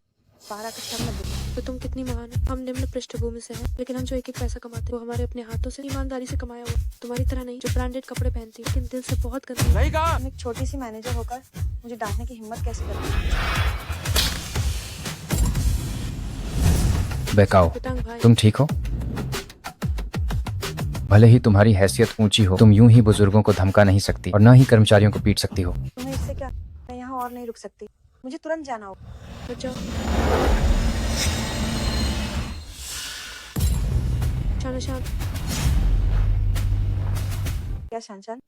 बाहर आकर शर्म मत दिखाओ। तो तुम कितनी महान हो। हम निम्न पृष्ठभूमि से हैं, लेकिन हम जो एक एक पैसा कमाते हैं वो हमारे अपने हाथों से ईमानदारी से कमाया हुआ। तुम्हारी तरह नहीं जो ब्रांडेड कपड़े पहनती है, लेकिन दिल से बहुत गंदी। सही कहा। तुम एक छोटी सी मैनेजर होकर मुझे डांटने की हिम्मत कैसे करती? बैकाओ, युक्तांग भाई, तुम ठीक हो? भले ही तुम्हारी हैसियत ऊंची हो, तुम यूं ही बुजुर्गों को धमका नहीं सकती और न ही कर्मचारियों को पीट सकती हो। तुम्हें इससे क्या? मैं यहाँ और नहीं रुक सकती, मुझे तुरंत जाना होगा। तो जाओ। शान शान। क्या शान शान?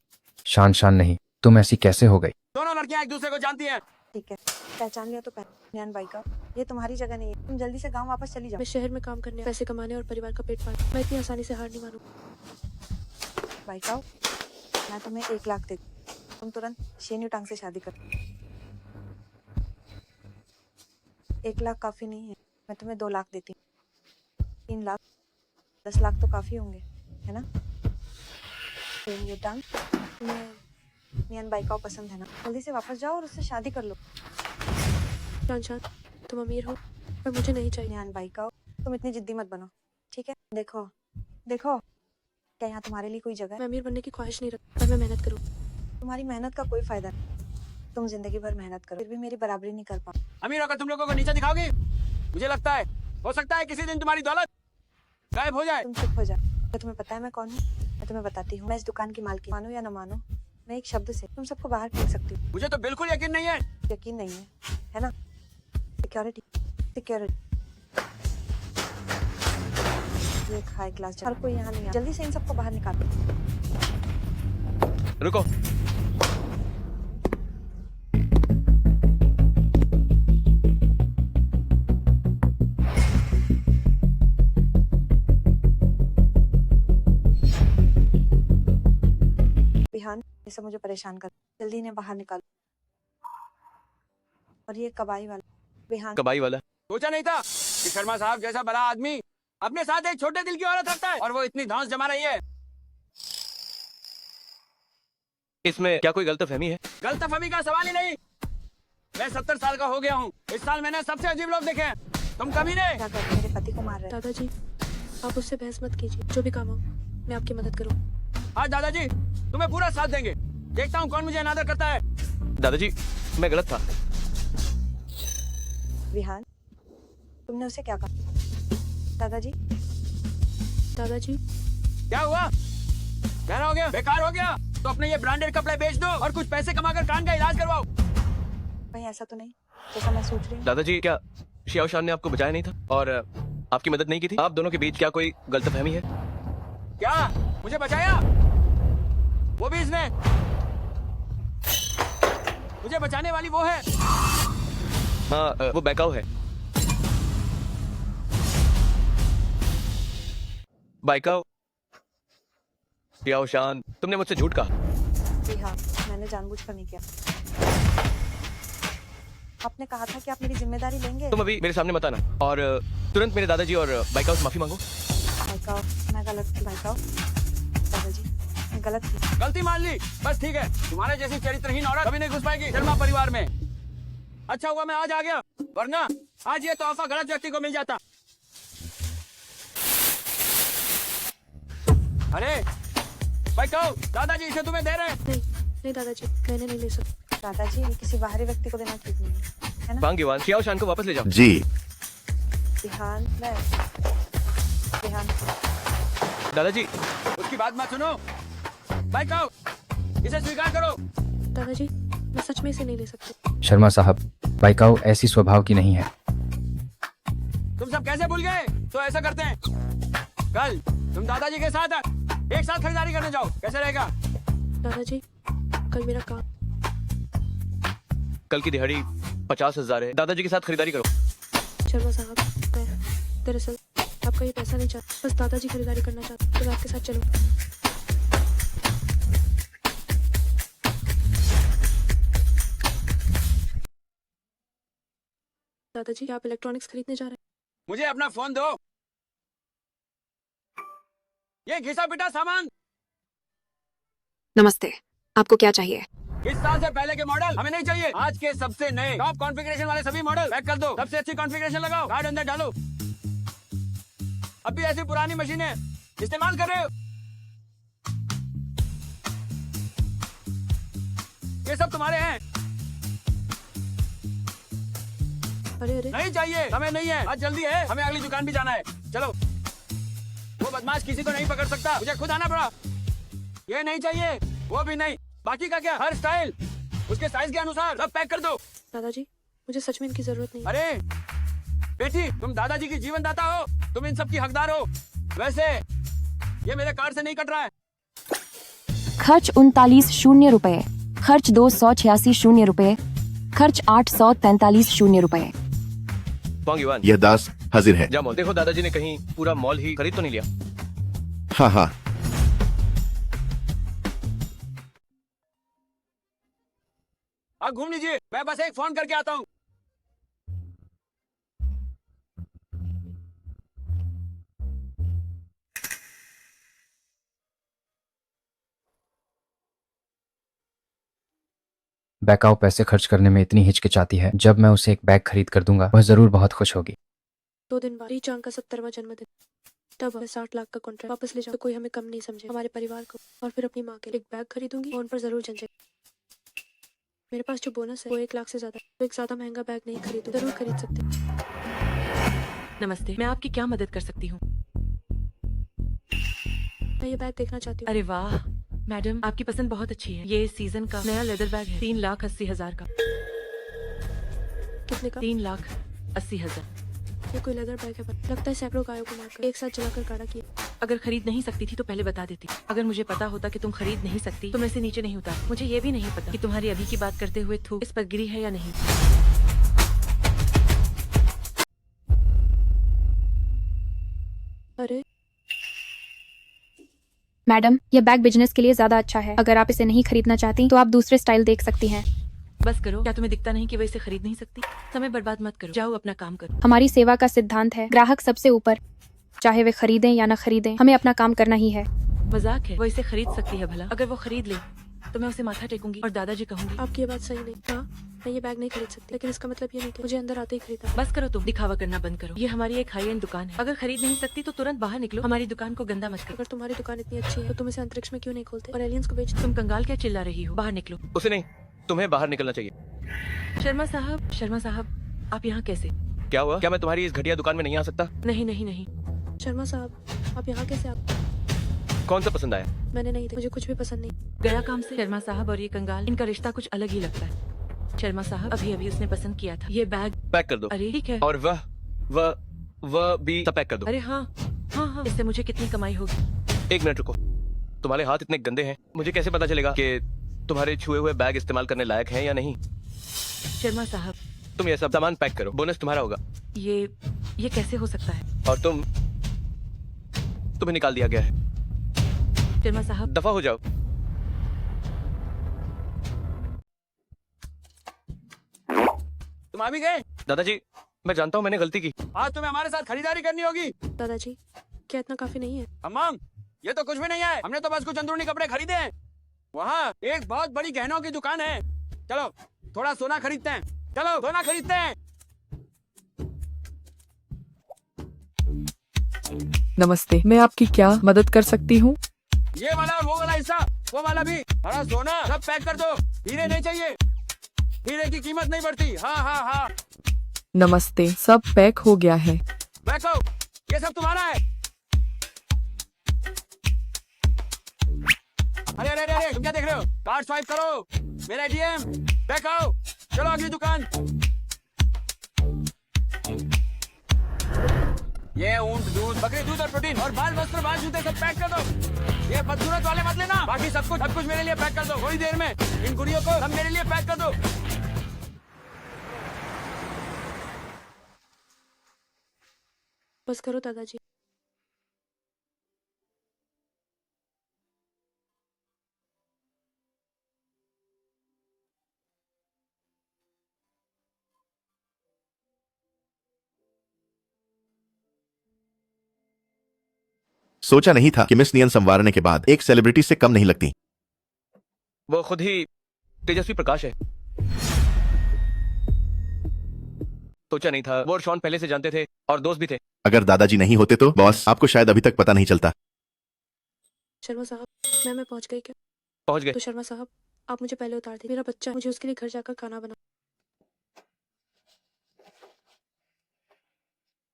शान शान नहीं, तुम ऐसी कैसे हो गई? दोनों लड़कियां एक दूसरे को जानती हैं। ठीक है, पहचान लिया तो पहचान भाई का। ये तुम्हारी जगह नहीं है, तुम जल्दी से गांव वापस चली जाओ। मैं शहर में काम करने, पैसे कमाने और परिवार का पेट पालने, मैं इतनी आसानी से हार नहीं मानूं। भाई का, मैं तुम्हें 1 लाख देती हूँ, तुम तुरंत शेन युटांग से शादी कर। 1 लाख काफी नहीं है, मैं तुम्हें 2 लाख देती हूँ। 3 लाख, 10 लाख तो काफी होंगे, है ना? शेन युटांग, तुम्हें नियन बाइकाओ पसंद है ना? जल्दी से वापस जाओ और उससे शादी कर लो। शान शान, तुम अमीर हो पर मुझे नहीं चाहिए। नियन बाइकाओ, तुम इतनी जिद्दी मत बनो, ठीक है? देखो देखो, क्या यहाँ तुम्हारे लिए कोई जगह है? मैं अमीर बनने की ख्वाहिश नहीं रखती, पर मैं मेहनत करूँ। तुम्हारी मेहनत का कोई फायदा नहीं। तुम जिंदगी भर मेहनत करो, फिर भी मेरी बराबरी नहीं कर पाओ। अमीर होकर तुम लोगों को नीचे दिखाओगी? मुझे लगता है, हो सकता है किसी दिन तुम्हारी दौलत गायब हो जाए। तुम चुप हो जाओ। क्या तुम्हें पता है मैं कौन हूँ? मैं तुम्हें बताती हूँ। मैं इस दुकान की मालकिन, मानो या न मानो, मैं एक शब्द से तुम सबको बाहर फेंक सकती हूँ। मुझे तो बिल्कुल यकीन नहीं है। यकीन नहीं है ना? सिक्योरिटी, सिक्योरिटी, ये एक हाई क्लास, हर कोई यहाँ नहीं है। जल्दी से इन सबको बाहर निकालो। रुको, बिहान, ये सब मुझे परेशान कर, जल्दी इन्हें बाहर निकालो। और ये कबाई वाला बिहान, कबाई वाला सोचा नहीं था कि शर्मा साहब जैसा बड़ा आदमी अपने साथ एक छोटे दिल की औरत रखता है, और वो इतनी धौंस जमा रही है। इसमें क्या कोई गलतफहमी है? गलतफहमी का सवाल ही नहीं। मैं 70 साल का हो गया हूँ। इस साल मैंने सबसे अजीब लोग देखे हैं। तुम कभी नहीं। क्या कर मेरे पति को मार रहे? दादाजी, आप उससे बहस मत कीजिए, जो भी काम हो मैं आपकी मदद करूँ। हाँ दादाजी, तुम्हें पूरा साथ देंगे। देखता हूँ कौन मुझे अनादर करता है। दादाजी, मैं गलत था। विहान, तुमने उसे क्या कहा? दादाजी, दादाजी, क्या हुआ? कहना हो गया? बेकार हो गया तो अपने ये ब्रांडेड कपड़े बेच दो और कुछ पैसे कमाकर कान का इलाज करवाओ। कहीं ऐसा तो नहीं जैसा मैं सोच रही हूँ। दादाजी, क्या शियाओ शान ने आपको बचाया नहीं था और आपकी मदद नहीं की थी? आप दोनों के बीच क्या कोई गलतफहमी है? क्या मुझे बचाया? वो भी इसने? मुझे बचाने वाली वो है? हाँ, वो बैकाओ है। बाइकाओ, शियाओ शान, तुमने मुझसे झूठ कहा। जी हाँ, मैंने जानबूझकर नहीं किया। आपने कहा था कि आप मेरी जिम्मेदारी लेंगे। तुम अभी मेरे सामने मत आना और तुरंत मेरे दादाजी और बाइकाओ से माफी मांगो। बाइकाओ, मैं गलत थी। बाइकाओ, दादाजी, मैं गलत थी। गलती मान ली, बस ठीक है। तुम्हारे जैसी चरित्रहीन औरत कभी नहीं घुस पाएगी शर्मा परिवार में। अच्छा हुआ मैं आज आ गया, वरना आज ये तोहफा गलत व्यक्ति को मिल जाता। अरे बाइकाओ, दादाजी इसे तुम्हें दे रहे हैं। नहीं दादाजी, मैंने नहीं ले सकती। दादाजी, ये किसी बाहरी व्यक्ति को देना ठीक नहीं है ना? बांग युवान, शियाओ शान को वापस ले जाओ। जी। रिहान, मैं रिहान। दादाजी, उसकी बात मत सुनो। बाइकाओ, इसे स्वीकार करो। दादाजी, मैं सच में इसे नहीं ले सकती। शर्मा साहब, बाइकाओ ऐसी स्वभाव की नहीं है। तुम सब कैसे भूल गए? तो ऐसा करते हैं, कल तुम दादाजी के साथ एक साथ खरीदारी करने जाओ, कैसे रहेगा? दादाजी, कल मेरा काम। कल की दिहाड़ी 50,000 है। दादाजी के साथ खरीदारी करो। शर्मा साहब, मैं दरअसल आपका ये पैसा नहीं चाहता, बस दादाजी खरीदारी करना चाहता, तो मैं आपके साथ चलूं। दादाजी, क्या आप इलेक्ट्रॉनिक्स खरीदने जा रहे हैं? मुझे अपना फोन दो। ये घिसा पिटा सामान। नमस्ते, आपको क्या चाहिए? इस साल से पहले के मॉडल हमें नहीं चाहिए। आज के सबसे नए टॉप कॉन्फ़िगरेशन वाले सभी मॉडल पैक कर दो। सबसे अच्छी कॉन्फ़िगरेशन लगाओ, कार्ड अंदर डालो। अब भी ऐसी पुरानी मशीनें इस्तेमाल कर रहे हो? ये सब तुम्हारे हैं। अरे नहीं चाहिए, हमें नहीं है। आज जल्दी है, हमें अगली दुकान भी जाना है। चलो। वो बदमाश किसी को नहीं पकड़ सकता, मुझे खुद आना पड़ा। ये नहीं चाहिए, वो भी नहीं। बाकी का क्या? हर स्टाइल उसके साइज के अनुसार सब पैक कर दो। दादाजी, मुझे सच में इनकी जरूरत नहीं। अरे बेटी, तुम दादाजी की जीवन दाता हो, तुम इन सब की हकदार हो। वैसे ये मेरे कार्ड से नहीं कट रहा है। खर्च 39,000 रुपए, खर्च 286,000 रुपए, खर्च 843,000 रुपए। बांग युवान, यह दास हाजिर है। जामो, देखो दादाजी ने कहीं पूरा मॉल ही खरीद तो नहीं लिया। हाँ हाँ। आप घूम लीजिए, मैं बस एक फोन करके आता हूँ। बैकाओ पैसे खर्च करने में इतनी हिचकिचाती है। जब मैं उसे एक बैग खरीद कर दूंगा, वह जरूर बहुत खुश होगी। 2 दिन बाद रीचांग का 70वां जन्मदिन, तब मैं 60 लाख का कॉन्ट्रैक्ट वापस ले जाऊँ तो कोई हमें कम नहीं समझे, हमारे परिवार को। और फिर अपनी माँ के लिए एक बैग खरीदूंगी और उन पर जरूर झंझट। मेरे पास जो बोनस है वो 1 लाख से ज्यादा, तो एक ज्यादा महंगा बैग नहीं खरीदूं, जरूर खरीद सकते। नमस्ते, मैं आपकी क्या मदद कर सकती हूँ? मैं ये बैग देखना चाहती हूँ। अरे वाह मैडम, आपकी पसंद बहुत अच्छी है। ये इस सीजन का नया लेदर बैग है, 3,80,000 का। कितने का? 3,80,000। ये कोई लेदर बैग है, लगता है सैकड़ों गायों को मारकर एक साथ जलाकर गाढ़ा किया। अगर खरीद नहीं सकती थी तो पहले बता देती। अगर मुझे पता होता कि तुम खरीद नहीं सकती तो मैं इसे नीचे नहीं उतारती। मुझे ये भी नहीं पता कि तुम्हारी अभी की बात करते हुए थूक इस पर गिरी है या नहीं। अरे मैडम, ये बैग बिजनेस के लिए ज्यादा अच्छा है। अगर आप इसे नहीं खरीदना चाहती तो आप दूसरे स्टाइल देख सकती हैं। बस करो, क्या तुम्हें दिखता नहीं कि वो इसे खरीद नहीं सकती? समय बर्बाद मत करो, जाओ अपना काम करो। हमारी सेवा का सिद्धांत है ग्राहक सबसे ऊपर। चाहे वे खरीदें या ना खरीदें, हमें अपना काम करना ही है। मजाक है, वो इसे खरीद सकती है भला। अगर वो खरीद ले तो मैं उसे माथा टेकूंगी और दादाजी कहूंगी। आपकी ये बात सही नहीं। हाँ, मैं ये बैग नहीं खरीद सकती, लेकिन इसका मतलब ये नहीं कि मुझे अंदर आते ही खरीदा। बस करो, तुम दिखावा करना बंद करो। ये हमारी एक हाई एंड दुकान है। अगर खरीद नहीं सकती तो तुरंत बाहर निकलो, हमारी दुकान को गंदा मत करो। अगर तुम्हारी दुकान इतनी अच्छी है तो तुम इसे अंतरिक्ष में क्यों नहीं खोलते और एलियंस को बेचते? तुम कंगाल क्या चिल्ला रही हो? बाहर निकलो। उसे नहीं, तुम्हें बाहर निकलना चाहिए। शर्मा साहब, आप यहाँ कैसे? क्या हुआ? क्या मैं तुम्हारी इस घटिया दुकान में नहीं आ सकता? नहीं नहीं नहीं। शर्मा साहब, आप यहाँ कैसे? आप कौन सा पसंद आया? मैंने नहीं, मुझे कुछ भी पसंद नहीं। गया काम से। शर्मा साहब और ये कंगाल, इनका रिश्ता कुछ अलग ही लगता है। शर्मा साहब अभी अभी उसने पसंद किया था ये बैग। पैक कर दो। अरे ठीक है। और वह भी सब पैक कर दो। अरे हाँ हाँ हाँ, इससे मुझे कितनी कमाई होगी? 1 मिनट रुको। तुम्हारे हाथ इतने गंदे हैं, मुझे कैसे पता चलेगा कि तुम्हारे छुए हुए बैग इस्तेमाल करने लायक हैं या नहीं? शर्मा साहब तुम ये सब सामान पैक करो, बोनस तुम्हारा होगा। ये कैसे हो सकता है? और तुम्हें निकाल दिया गया है। शर्मा साहब दफा हो जाओ। तुम आ भी गए? दादाजी मैं जानता हूँ मैंने गलती की। आज तुम्हें हमारे साथ खरीदारी करनी होगी। दादाजी क्या इतना काफी नहीं है? अम्मम ये तो कुछ भी नहीं है, हमने तो बस कुछ अंदरूनी कपड़े खरीदे हैं। वहाँ एक बहुत बड़ी गहनों की दुकान है, चलो थोड़ा सोना खरीदते हैं। चलो सोना खरीदते हैं। नमस्ते, मैं आपकी क्या मदद कर सकती हूँ? ये वाला और वो वाला हिस्सा, वो वाला भी, हरा सोना सब पैक कर दो। हीरे नहीं चाहिए, हीरे की कीमत नहीं बढ़ती। हाँ हाँ हाँ। नमस्ते, सब पैक हो गया है। बैठो, ये सब तुम्हारा है। अरे अरे अरे अरे, तुम क्या देख रहे हो? कार्ड स्वाइप करो, मेरा एटीएम। बैठो, चलो अगली दुकान। ये ऊंट दूध, बकरी दूध और प्रोटीन और बाल वस्त्र बाल जूते सब पैक कर दो। ये बदसूरत वाले मत लेना, बाकी सब कुछ मेरे लिए पैक कर दो। थोड़ी देर में इन गुड़ियों को सब मेरे लिए पैक कर दो। बस करो दादाजी। सोचा नहीं था कि मिस नियन संवारने के बाद एक सेलिब्रिटी से कम नहीं लगती। वो खुद ही तेजस्वी प्रकाश है। सोचा नहीं था। वो और शॉन पहले से जानते थे और दोस्त भी थे। अगर दादाजी नहीं होते तो बॉस आपको शायद अभी तक पता नहीं चलता। शर्मा साहब मैं पहुंच गई क्या? पहुंच गए। तो शर्मा साहब आप मुझे पहले उतार दीजिए, मेरा बच्चा, मुझे उसके लिए घर जाकर खाना बना।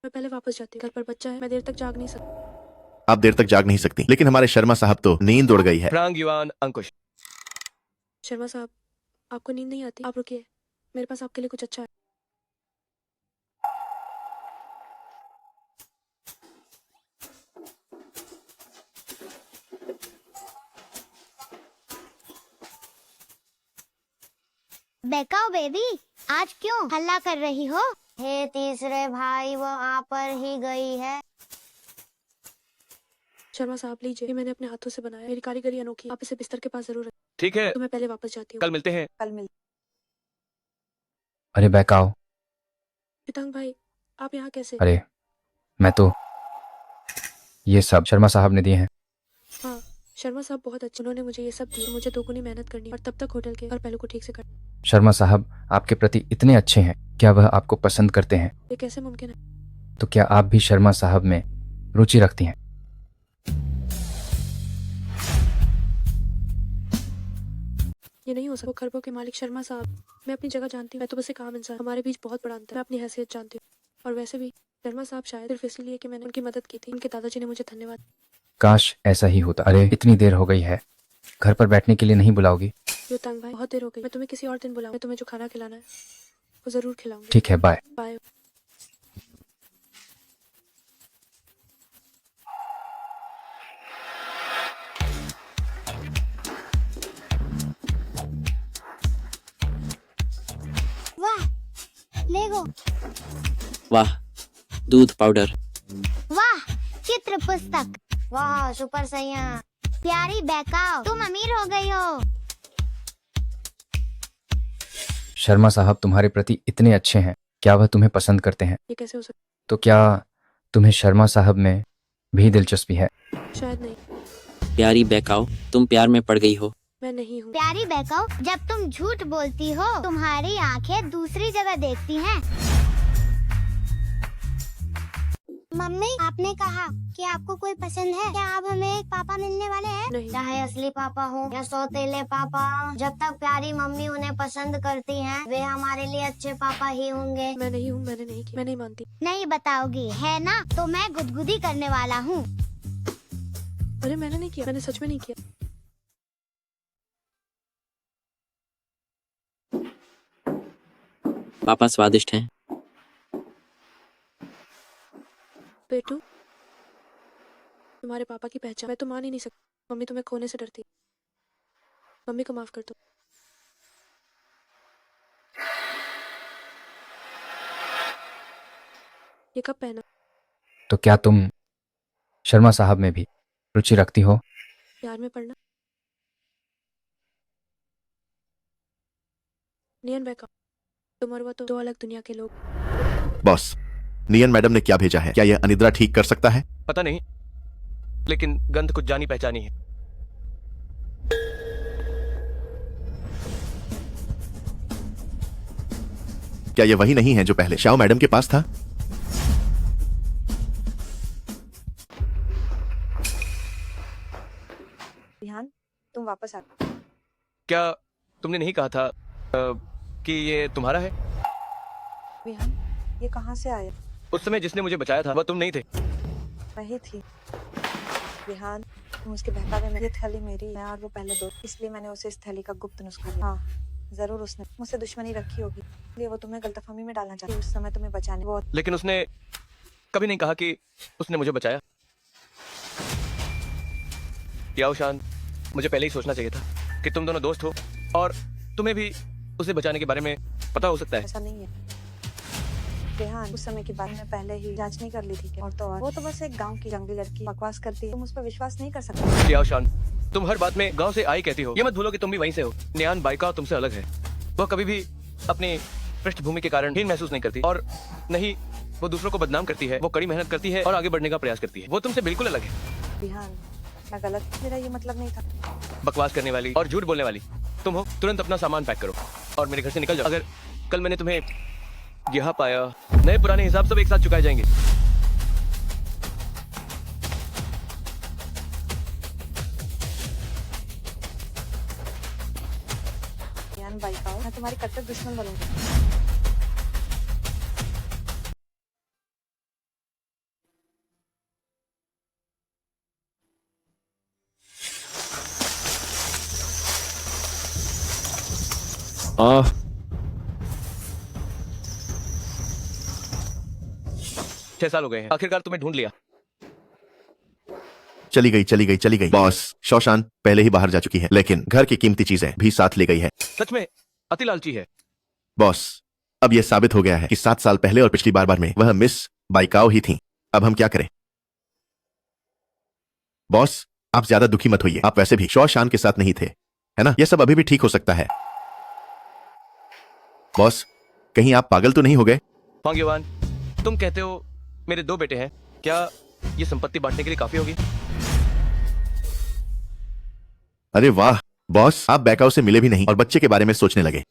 मैं पहले वापस जाती हूँ, घर पर बच्चा है, मैं देर तक जाग नहीं सकती। आप देर तक जाग नहीं सकती, लेकिन हमारे शर्मा साहब तो नींद उड़ गई है। फ्रांग युआन अंकुश। शर्मा साहब आपको नींद नहीं आती? आप रुकिए, मेरे पास आपके लिए कुछ अच्छा है। बेकाओ बेबी, आज क्यों हल्ला कर रही हो? हे तीसरे भाई, वो आ पर ही गई है। शर्मा साहब लीजिए, ये मैंने अपने हाथों से बनाया, मेरी कारीगरी अनोखी। आप इसे बिस्तर के पास जरूर रखें। ठीक है, तो मैं पहले वापस जाती हूँ। कल मिलते हैं। कल मिल। अरे बैकाओ। पितांग भाई आप यहाँ कैसे? अरे मैं तो ये सब शर्मा साहब ने दिए हैं। हाँ शर्मा साहब बहुत अच्छे, उन्होंने मुझे ये सब दिए। मुझे दोगुनी मेहनत करनी और तब तक होटल के और पहलू को ठीक से करना। शर्मा साहब आपके प्रति इतने अच्छे हैं, क्या वह आपको पसंद करते हैं? ये कैसे मुमकिन है? तो क्या आप भी शर्मा साहब में रुचि रखती हैं? ये नहीं हो सकता। वो खरबों के मालिक शर्मा साहब, मैं अपनी जगह जानती हूँ। मैं तो बस एक आम इंसान, हमारे बीच बहुत बड़ा अंतर है। मैं अपनी हैसियत जानती हूँ। और वैसे भी शर्मा साहब शायद सिर्फ इसलिए कि मैंने उनकी मदद की थी, उनके दादाजी ने मुझे धन्यवाद। काश ऐसा ही होता। अरे इतनी देर हो गई है, घर पर बैठने के लिए नहीं बुलाओगी? युतांग भाई बहुत देर हो गई, मैं तुम्हें किसी और दिन बुलाऊं। मैं तुम्हें जो खाना खिलाना है वो जरूर खिलाऊंगी। ठीक है, बाय। बाय। वाह, लेगो। वाह, दूध पाउडर। वाह, चित्र पुस्तक। वाह, सुपर सैया। प्यारी बेकाओ, तुम अमीर हो गई हो। शर्मा साहब तुम्हारे प्रति इतने अच्छे हैं, क्या वह तुम्हें पसंद करते हैं? ये कैसे हो सकता? तो क्या तुम्हें शर्मा साहब में भी दिलचस्पी है? शायद नहीं। प्यारी बेकाओ, तुम प्यार में पड़ गई हो। मैं नहीं हूँ। प्यारी बेकाओ, जब तुम झूठ बोलती हो तुम्हारी आंखें दूसरी जगह देखती हैं। मम्मी, आपने कहा कि आपको कोई पसंद है, क्या आप हमें एक पापा मिलने वाले हैं? नहीं। चाहे असली पापा हो या सौतेले पापा, जब तक प्यारी मम्मी उन्हें पसंद करती हैं, वे हमारे लिए अच्छे पापा ही होंगे। मैं नहीं हूँ, मैंने नहीं किया, मैं नहीं मानती। नहीं बताओगी है ना? तो मैं गुदगुदी करने वाला हूँ। अरे मैंने नहीं किया, मैंने सच में नहीं किया। पापा स्वादिष्ट हैं। बेटू, तुम्हारे पापा की पहचान मैं तो मान ही नहीं सकती। मम्मी तुम्हें खोने से डरती। मम्मी को माफ कर दो। ये कब पहना? तो क्या तुम शर्मा साहब में भी रुचि रखती हो? प्यार में पड़ना। नियन बैका, तुम और वो तो दो अलग दुनिया के लोग। बॉस, नियन मैडम ने क्या भेजा है? क्या यह अनिद्रा ठीक कर सकता है? पता नहीं, लेकिन गंध कुछ जानी पहचानी है। क्या यह वही नहीं है जो पहले शाओ मैडम के पास था? विहान, तुम वापस आ। क्या तुमने नहीं कहा था कि ये तुम्हारा है? विहान, ये कहाँ से आया? उस समय जिसने मुझे बचाया था वह तुम नहीं थे। वही थी। विहान, तुम उसके बहकावे में। ये थैली मेरी है और वो पहले दो, इसलिए मैंने उसे इस थैली का गुप्त नुस्खा दिया। हाँ, जरूर उसने मुझसे दुश्मनी रखी होगी, इसलिए वो तुम्हें गलतफहमी में डालना चाहती। उस समय तुम्हें बचाने वो। लेकिन उसने कभी नहीं कहा कि उसने मुझे बचाया। याओ शान, मुझे पहले ही सोचना चाहिए था कि तुम दोनों दोस्त हो और तुम्हें भी उसे बचाने के बारे में पता हो सकता है। ऐसा नहीं है रेहान, उस समय के बारे में पहले ही जांच नहीं कर ली थी क्या? और तो और, वो तो बस एक गांव की जंगली लड़की बकवास करती है। तुम उस पर विश्वास नहीं कर सकते। याओ शान, तुम हर बात में गांव से आई कहती हो। ये मत भूलो कि तुम भी वहीं से हो। नियान बाइका तुमसे अलग है। वह कभी भी अपनी पृष्ठभूमि के कारण हीन महसूस नहीं करती और नहीं वो दूसरों को बदनाम करती है। वो कड़ी मेहनत करती है और आगे बढ़ने का प्रयास करती है। वो तुमसे बिल्कुल अलग है। विहान, मैं गलत, मेरा ये मतलब नहीं था। बकवास करने वाली और झूठ बोलने वाली तुम हो। तुरंत अपना सामान पैक करो और मेरे घर से निकल जाओ। अगर कल मैंने तुम्हें यहाँ पाया, नए पुराने हिसाब सब एक साथ चुकाए जाएंगे। विहान बाइकाओ, मैं तुम्हारी कट्टर दुश्मन बनूंगी। आह, 6 साल हो गए हैं। आखिरकार तुम्हें ढूंढ लिया। चली गई। बॉस, शौशान पहले ही बाहर जा चुकी है, लेकिन घर की कीमती चीजें भी साथ ले गई है। सच में अति लालची है। बॉस, अब यह साबित हो गया है कि 7 साल पहले और पिछली बार में वह मिस बाइकाओ ही थी। अब हम क्या करें? बॉस, आप ज्यादा दुखी मत होइए। आप वैसे भी शौशान के साथ नहीं थे, है ना? यह सब अभी भी ठीक हो सकता है। बॉस, कहीं आप पागल तो नहीं हो गए? फांग्योवान, तुम कहते हो मेरे 2 बेटे हैं। क्या ये संपत्ति बांटने के लिए काफी होगी? अरे वाह बॉस, आप बैकाओ से मिले भी नहीं और बच्चे के बारे में सोचने लगे।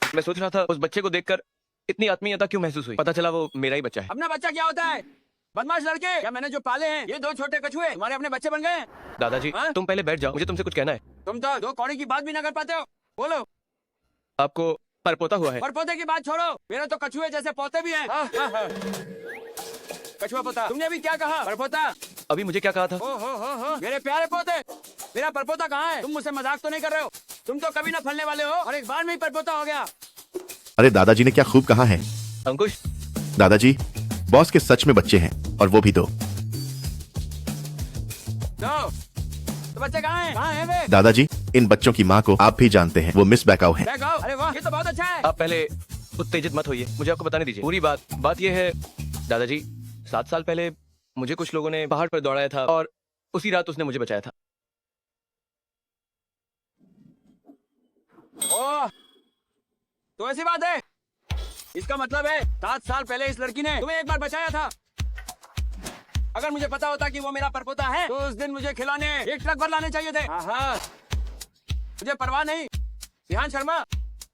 मैं सोच रहा था उस बच्चे को देखकर इतनी आत्मीयता क्यों महसूस हुई। पता चला वो मेरा ही बच्चा है। अपना बच्चा क्या होता है? बदमाश लड़के। क्या मैंने जो पाले हैं ये 2 छोटे कछुए तुम्हारे अपने बच्चे बन गए हैं? दादाजी, तुम पहले बैठ जाओ, मुझे तुमसे कुछ कहना है। तुम तो 2 कौड़ी की बात भी ना कर पाते हो। बोलो। आपको परपोता हुआ है? परपोते की बात छोड़ो, मेरे तो कछुए जैसे पोते भी हैं। कछुआ पोता, तुमने अभी क्या कहा? परपोता। अभी मुझे क्या कहा था? हो, मेरे प्यारे पोते, मेरा परपोता कहाँ है? तुम मुझसे मजाक तो नहीं कर रहे हो? तुम तो कभी ना फलने वाले हो और एक बार में ही परपोता हो गया। अरे दादाजी ने क्या खूब कहा है। अंकुश, दादाजी, बॉस के सच में बच्चे हैं और वो भी 2। तो बच्चे कहाँ हैं वे? दादाजी, इन बच्चों की माँ को आप भी जानते हैं, वो मिस बैकाओ है। बैकाओ? अरे वाह, ये तो बहुत अच्छा है। आप पहले उत्तेजित मत होइए, मुझे आपको बताने दीजिए पूरी बात ये है दादाजी, 7 साल पहले मुझे कुछ लोगों ने पहाड़ पर दौड़ाया था और उसी रात उसने मुझे बचाया था। ओह, तो ऐसी बात है। इसका मतलब है 7 साल पहले इस लड़की ने तुम्हें एक बार बचाया था। अगर मुझे पता होता कि वो मेरा परपोता है तो उस दिन मुझे खिलाने 1 ट्रक भर लाने चाहिए थे। मुझे परवाह नहीं। विहान शर्मा,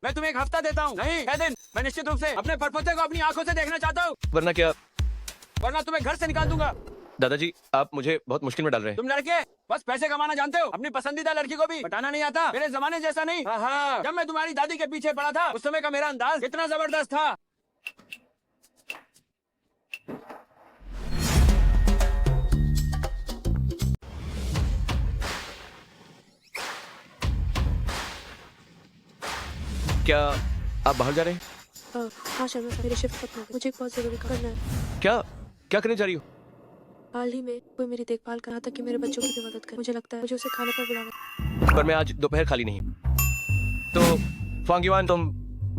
मैं तुम्हें 1 हफ्ता देता हूँ, नहीं 6 दिन। मैं निश्चित रूप से अपने परपोते को अपनी आंखों से देखना चाहता हूँ, वरना तुम्हें घर से निकाल दूंगा। दादाजी, आप मुझे बहुत मुश्किल में डाल रहे हैं। तुम लड़के बस पैसे कमाना जानते हो, अपनी पसंदीदा लड़की को भी बताना नहीं आता। मेरे जमाने जैसा नहीं। जब मैं तुम्हारी दादी के पीछे पड़ा था उस समय का मेरा अंदाज कितना जबरदस्त था। क्या आप बाहर जा रहे हैं? हाँ शर्मा साहब, मेरी शिफ्ट खत्म हो गई, मुझे एक बहुत जरूरी काम करना है। क्या क्या करने जा रही हो? हाल ही में कोई मेरी देखभाल करा तक कि मेरे बच्चों की भी मदद करे। मुझे लगता है मुझे उसे खाने पर बुलाना। पर मैं आज दोपहर खाली नहीं हूँ, तो फांगीवान तुम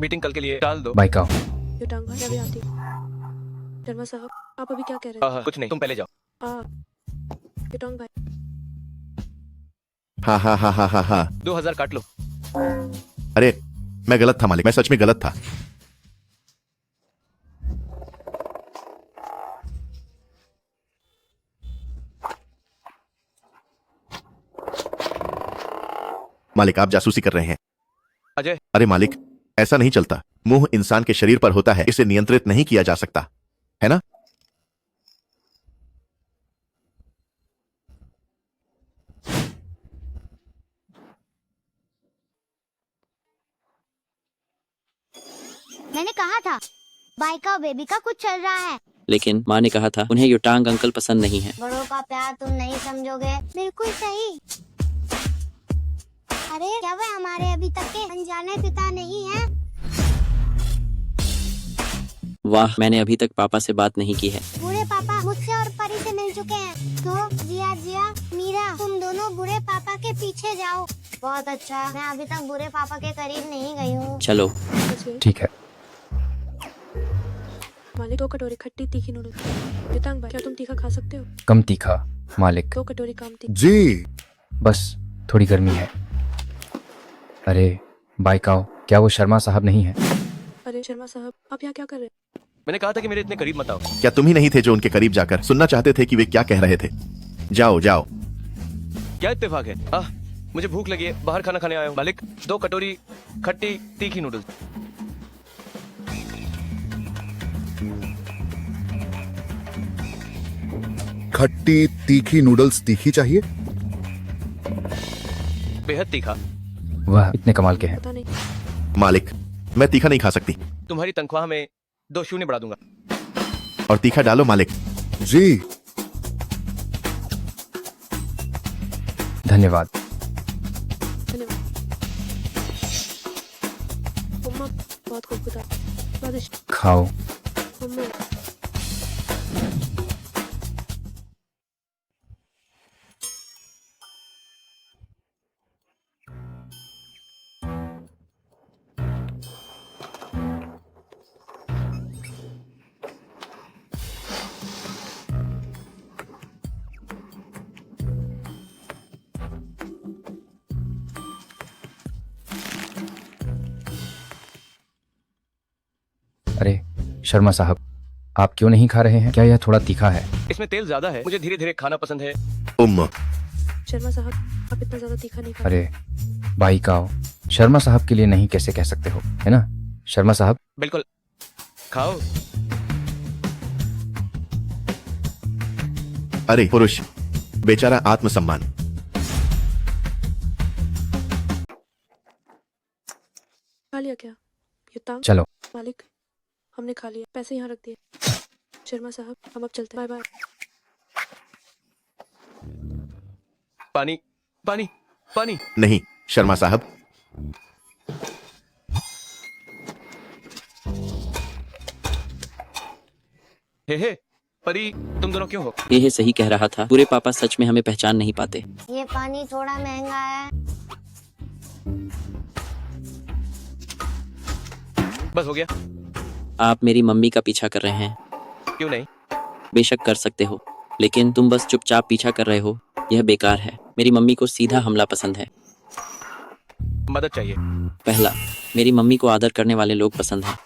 मीटिंग कल के लिए टाल दो। बाइकाओ, ये टांग भाई अभी आती है। शर्मा साहब, आप अभी क्या कह रहे हैं? कुछ नहीं, तुम पहले जाओ। ये टांग भाई, हाँ हाँ हाँ हाँ हाँ हाँ 2000 काट लो। अरे मैं गलत था मालिक, मैं सच में गलत था। मालिक आप जासूसी कर रहे हैं। अजय, अरे मालिक ऐसा नहीं चलता। मुंह इंसान के शरीर पर होता है, इसे नियंत्रित नहीं किया जा सकता, है ना? मैंने कहा था बाइका और बेबी का कुछ चल रहा है। लेकिन माँ ने कहा था उन्हें युटांग अंकल पसंद नहीं है। बड़ों का प्यार तुम नहीं समझोगे। बिल्कुल सही। अरे क्या वे हमारे अभी तक के अनजाने पिता नहीं हैं? वाह, मैंने अभी तक पापा से बात नहीं की है। बूढ़े पापा मुझसे और परी से मिल चुके हैं। तो जिया जिया मीरा, तुम दोनों बूढ़े पापा के पीछे जाओ। बहुत अच्छा, मैं अभी तक बूढ़े पापा के करीब नहीं गई हूँ। चलो ठीक है। मालिक 2 कटोरी खट्टी तीखी नूडल्स। युतांग भाई, क्या तुम तीखा खा सकते हो? कम तीखा मालिक। 2 कटोरी कम तीखी। जी बस थोड़ी गर्मी है। अरे बाइकाओ, क्या वो शर्मा साहब नहीं है? अरे शर्मा साहब, आप यहाँ क्या कर रहे हैं? मैंने कहा था कि मेरे इतने करीब मत आओ। क्या तुम ही नहीं थे जो उनके करीब जाकर सुनना चाहते थे कि वे क्या कह रहे थे? जाओ जाओ। क्या इत्तेफाक है? मुझे भूख लगी है, बाहर खाना खाने आया हूँ। मालिक 2 कटोरी खट्टी तीखी नूडल्स। खट्टी तीखी नूडल्स तीखी चाहिए? बेहद तीखा। वह इतने कमाल के हैं। पता नहीं। मालिक मैं तीखा नहीं खा सकती। तुम्हारी तनख्वाह में 2 शून्य बढ़ा दूंगा। और तीखा डालो मालिक। जी धन्यवाद। उम्मा बहुत खूबसूरत, स्वादिष्ट। खाओ। उम्मा अरे शर्मा साहब, आप क्यों नहीं खा रहे हैं? क्या यह थोड़ा तीखा है? इसमें तेल ज्यादा है, मुझे धीरे धीरे खाना पसंद है। शर्मा साहब, आप इतना ज्यादा तीखा नहीं खा। अरे बाइकाओ, शर्मा साहब के लिए नहीं कैसे कह सकते हो, है ना शर्मा साहब? बिल्कुल, खाओ। अरे पुरुष, बेचारा आत्मसम्मान। खा लिया क्या? युतांग? चलो। मालिक हमने खा लिया, पैसे यहाँ रख दिए। शर्मा साहब, हम अब चलते हैं। Bye bye. पानी पानी पानी। नहीं शर्मा साहब। हे परी, तुम दोनों क्यों हो? ये सही कह रहा था, पूरे पापा सच में हमें पहचान नहीं पाते। ये पानी थोड़ा महंगा है। बस हो गया। आप मेरी मम्मी का पीछा कर रहे हैं। क्यों नहीं? बेशक कर सकते हो, लेकिन तुम बस चुपचाप पीछा कर रहे हो, यह बेकार है। मेरी मम्मी को सीधा हमला पसंद है। मदद चाहिए। पहला, मेरी मम्मी को आदर करने वाले लोग पसंद हैं।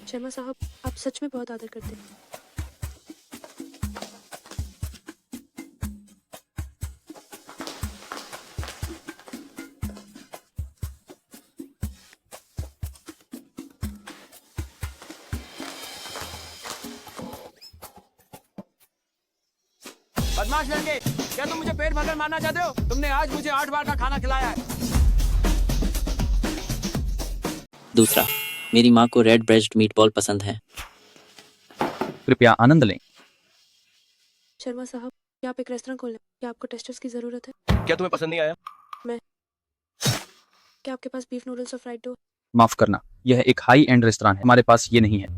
शर्मा साहब, आप सच में बहुत आदर करते हैं। बदमाश लड़के, क्या तुम मुझे पेट भरकर मारना चाहते हो? तुमने आज मुझे 8 बार का खाना खिलाया है। दूसरा, मेरी माँ को रेड ब्रेस्ट मीटबॉल पसंद है। कृपया आनंद लें। शर्मा साहब, क्या आप एक रेस्टोरेंट खोल लें? क्या आपको टेस्टर्स की जरूरत है? क्या तुम्हें पसंद नहीं आया? क्या आपके पास बीफ नूडल्स और फ्राइड डो? माफ करना, यह एक हाई एंड रेस्टोरेंट है, हमारे पास ये नहीं है।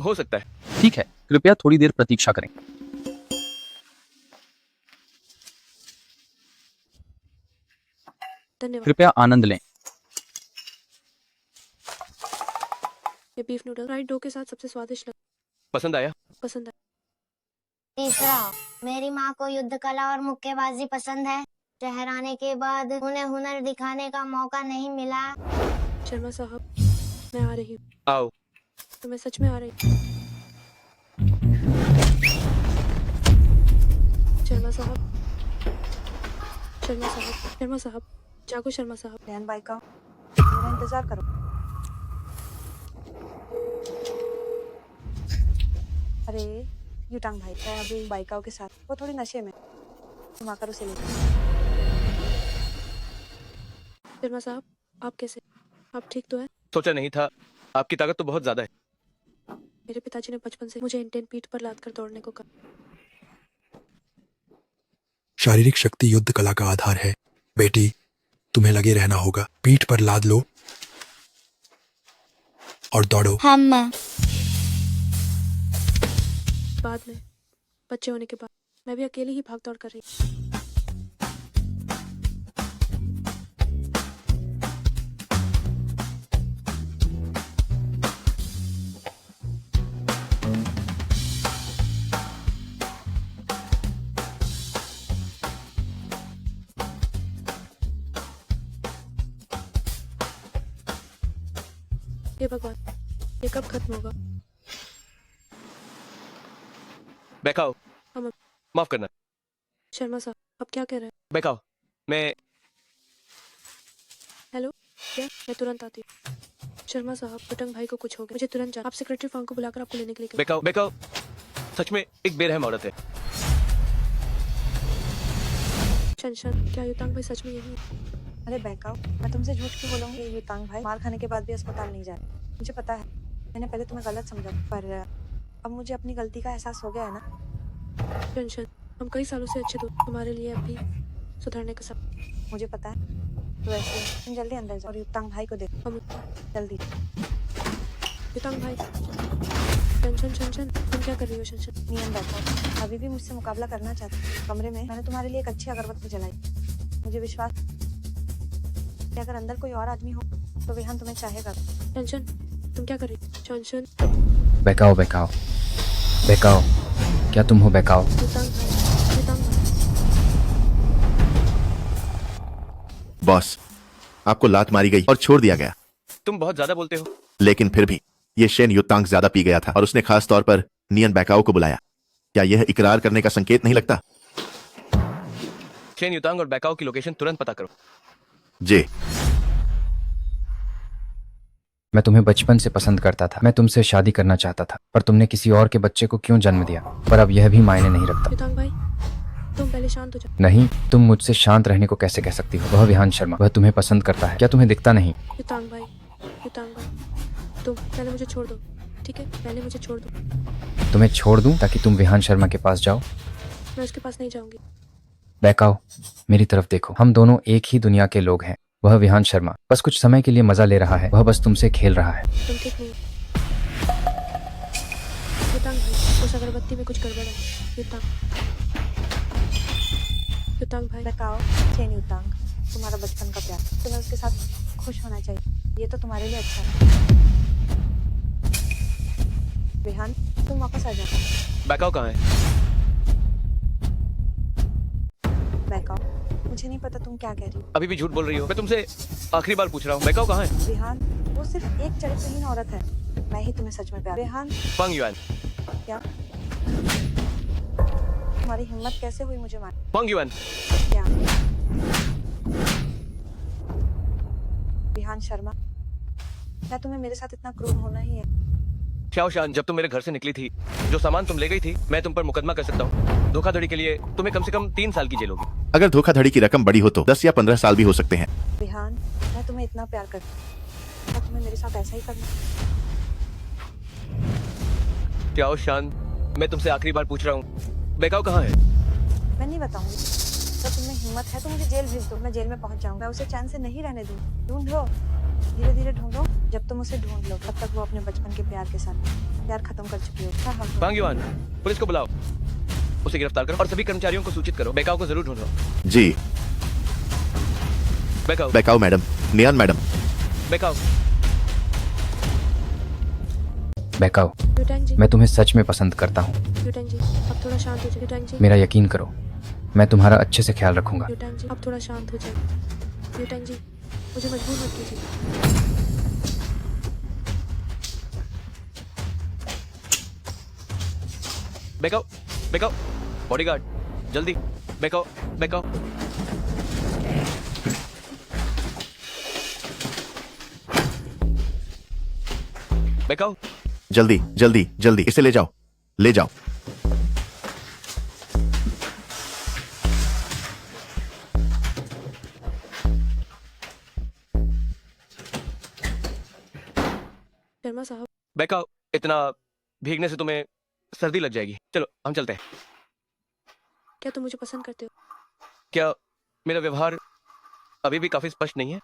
हो सकता है। ठीक है, कृपया थोड़ी देर प्रतीक्षा करें। धन्यवाद। कृपया आनंद लें। ये बीफ नूडल फ्राइड डो के साथ सबसे स्वादिष्ट लगा। पसंद आया? पसंद आया। तीसरा, मेरी माँ को युद्ध कला और मुक्केबाजी पसंद है। शहर आने के बाद उन्हें हुनर दिखाने का मौका नहीं मिला। शर्मा साहब, मैं आ रही हूँ। आओ। तो मैं सच में आ रही हूँ। शर्मा साहब, शर्मा साहब, शर्मा साहब, जागो शर्मा साहब। रेहान भाई का मेरा इंतजार करो। अरे युटांग भाई है अभी बाइकाओ के साथ, वो थोड़ी नशे में, तुम आकर उसे ले। शर्मा साहब, आप कैसे? आप ठीक तो है? सोचा नहीं था, आपकी ताकत तो बहुत ज्यादा है। मेरे पिताजी ने बचपन से मुझे इंटेन पीठ पर लाद कर दौड़ने को कहा। शारीरिक शक्ति युद्ध कला का आधार है। बेटी, तुम्हें लगे रहना होगा। पीठ पर लाद लो और दौड़ो। हम बाद में बच्चे होने के बाद मैं भी अकेली ही भाग दौड़ कर रही हूँ। हे भगवान, ये कब खत्म होगा? बैकाओ, हम माफ करना। शर्मा साहब, आप क्या कह रहे हैं? बैकाओ, मैं हेलो, क्या? मैं तुरंत आती हूँ। शर्मा साहब, युटांग भाई को कुछ हो गया, मुझे तुरंत आप सेक्रेटरी फांग को बुलाकर आपको लेने के लिए। बैकाओ, बैकाओ, सच में एक बेरहम औरत है। शनशन, क्या युटांग भाई सच में यही है? अरे बैकाओ, मैं तुमसे झूठ क्यों बोलूंगी? युटांग भाई मार खाने के बाद भी अस्पताल नहीं जा रहे। मुझे पता है, मैंने पहले तुम्हें गलत समझा, पर अब मुझे अपनी गलती का एहसास हो गया है ना। शनशन, हम कई सालों से अच्छे दोस्त, तुम्हारे लिए अब भी सुधरने का सब मुझे पता है। तो ऐसे तुम जल्दी अंदर जाओ और युटांग भाई को देखो। हम जल्दी। युटांग भाई, शनशन, शनशन, तुम क्या कर रही हो? शनशन, नियम बैठा, अभी भी मुझसे मुकाबला करना चाहती हो। कमरे में मैंने तुम्हारे लिए एक अच्छी अगरबत्ती जलाई। मुझे विश्वास कि अगर अंदर कोई और आदमी हो तो विहान तुम्हें चाहेगा। शनशन, तुम क्या कर रही हो? शनशन, बैकाओ, बैकाओ, बैकाओ, क्या तुम हो बैकाओ? युटांग भाई, युटांग भाई। बॉस, आपको लात मारी गई और छोड़ दिया गया। तुम बहुत ज्यादा बोलते हो। लेकिन फिर भी ये शेन युतांग ज्यादा पी गया था और उसने खास तौर पर नियन बैकाओ को बुलाया। क्या यह इकरार करने का संकेत नहीं लगता? शेन युतांग और बैकाओ की लोकेशन तुरंत पता करो। जी। मैं तुम्हें बचपन से पसंद करता था। मैं तुमसे शादी करना चाहता था, पर तुमने किसी और के बच्चे को क्यों जन्म दिया? पर अब यह भी मायने नहीं रखता। युतांग भाई, तुम पहले शांत हो जाओ। नहीं, तुम मुझसे शांत रहने को कैसे कह सकती हो? वह विहान शर्मा, वह तुम्हें पसंद करता है। क्या तुम्हें दिखता नहीं? युतांग भाई, युतांग भाई, तुम पहले मुझे छोड़ दो, ठीक है? पहले मुझे छोड़ दो। तुम्हें छोड़ दूं ताकि तुम विहान शर्मा के पास जाओ? मैं उसके पास नहीं जाऊंगी। बैकाओ, मेरी तरफ देखो। हम दोनों एक ही दुनिया के लोग हैं। वह विहान शर्मा बस कुछ समय के लिए मजा ले रहा है। वह बस तुमसे खेल रहा है। तुम ठीक नहीं। युतांग भाई, उस अगरबत्ती में कुछ गड़बड़ है। युतांग, युतांग भाई। बैकाओ, शेन युतांग, तुम्हारा बचपन का प्यार, तुम्हें उसके साथ खुश होना चाहिए। ये तो तुम्हारे लिए अच्छा है। विहान, तुम वापस आ जाओ। बैकाओ कहाँ है? बैकाओ, मुझे नहीं पता तुम क्या कह रही हो। अभी भी झूठ बोल रही हो। मैं तुमसे आखिरी बार पूछ रहा हूँ, बैकाओ कहाँ है? विहान, वो सिर्फ एक चरित्रहीन औरत है। मैं ही तुम्हें सच में प्यार। विहान, फंग युआन। क्या तुम्हारी हिम्मत कैसे हुई मुझे मारने? फंग युआन। क्या विहान शर्मा, क्या तुम्हें मेरे साथ इतना क्रूर होना ही है? शाओशान, जब तुम मेरे घर से निकली थी, जो सामान तुम ले गई थी, मैं तुम पर मुकदमा कर सकता हूँ। धोखाधड़ी के लिए तुम्हें कम से कम 3 साल की जेल होगी। अगर धोखाधड़ी की रकम बड़ी हो तो 10 या 15 साल भी हो सकते हैं। विहान, मैं तुम्हें इतना प्यार करती हूँ, क्या तुम्हें मेरे साथ ऐसा ही करना? शाओशान, मैं तुमसे आखिरी बार पूछ रहा हूँ, बैकाओ कहाँ है? मैं नहीं बताऊंगी। तो तुम्हें हिम्मत है तो मुझे जेल भेज दो, मैं जेल में पहुंच जाऊंगा, उसे चैन से नहीं रहने दूँ। ढूंढो, धीरे धीरे ढूंढो, जब तुम उसे ढूंढ लो तब तक वो अपने बचपन के प्यार के साथ प्यार खत्म कर चुकी हो। हाँ, बांग युआन, पुलिस को बुलाओ, उसे गिरफ्तार करो और सभी कर्मचारियों को सूचित करो। बेकाओ को जरूर ढूंढो। जी। बेकाओ। बेकाओ मैडम, नियान मैडम। बेकाओ। बेकाओ, युटांग जी, मैं तुम्हें सच में पसंद करता हूँ। युटांग जी, अब थोड़ा शांत हो जाए। युटांग जी, मेरा यकीन करो, मैं तुम्हारा अच्छे से ख्याल रखूंगा। युटांग जी, अब थोड़ा शांत हो जाए। युटांग जी, मुझे मजबूर मत कीजिए। बेकाओ, बेकाओ, बॉडीगार्ड, जल्दी, बेकाओ, बेकाओ। बेकाओ। जल्दी जल्दी जल्दी इसे ले जाओ, ले जाओ। शर्मा साहब, बेकाओ, इतना भीगने से तुम्हें सर्दी लग जाएगी। चलो हम चलते हैं। क्या तुम मुझे पसंद करते हो? क्या मेरा व्यवहार अभी भी काफी स्पष्ट नहीं है?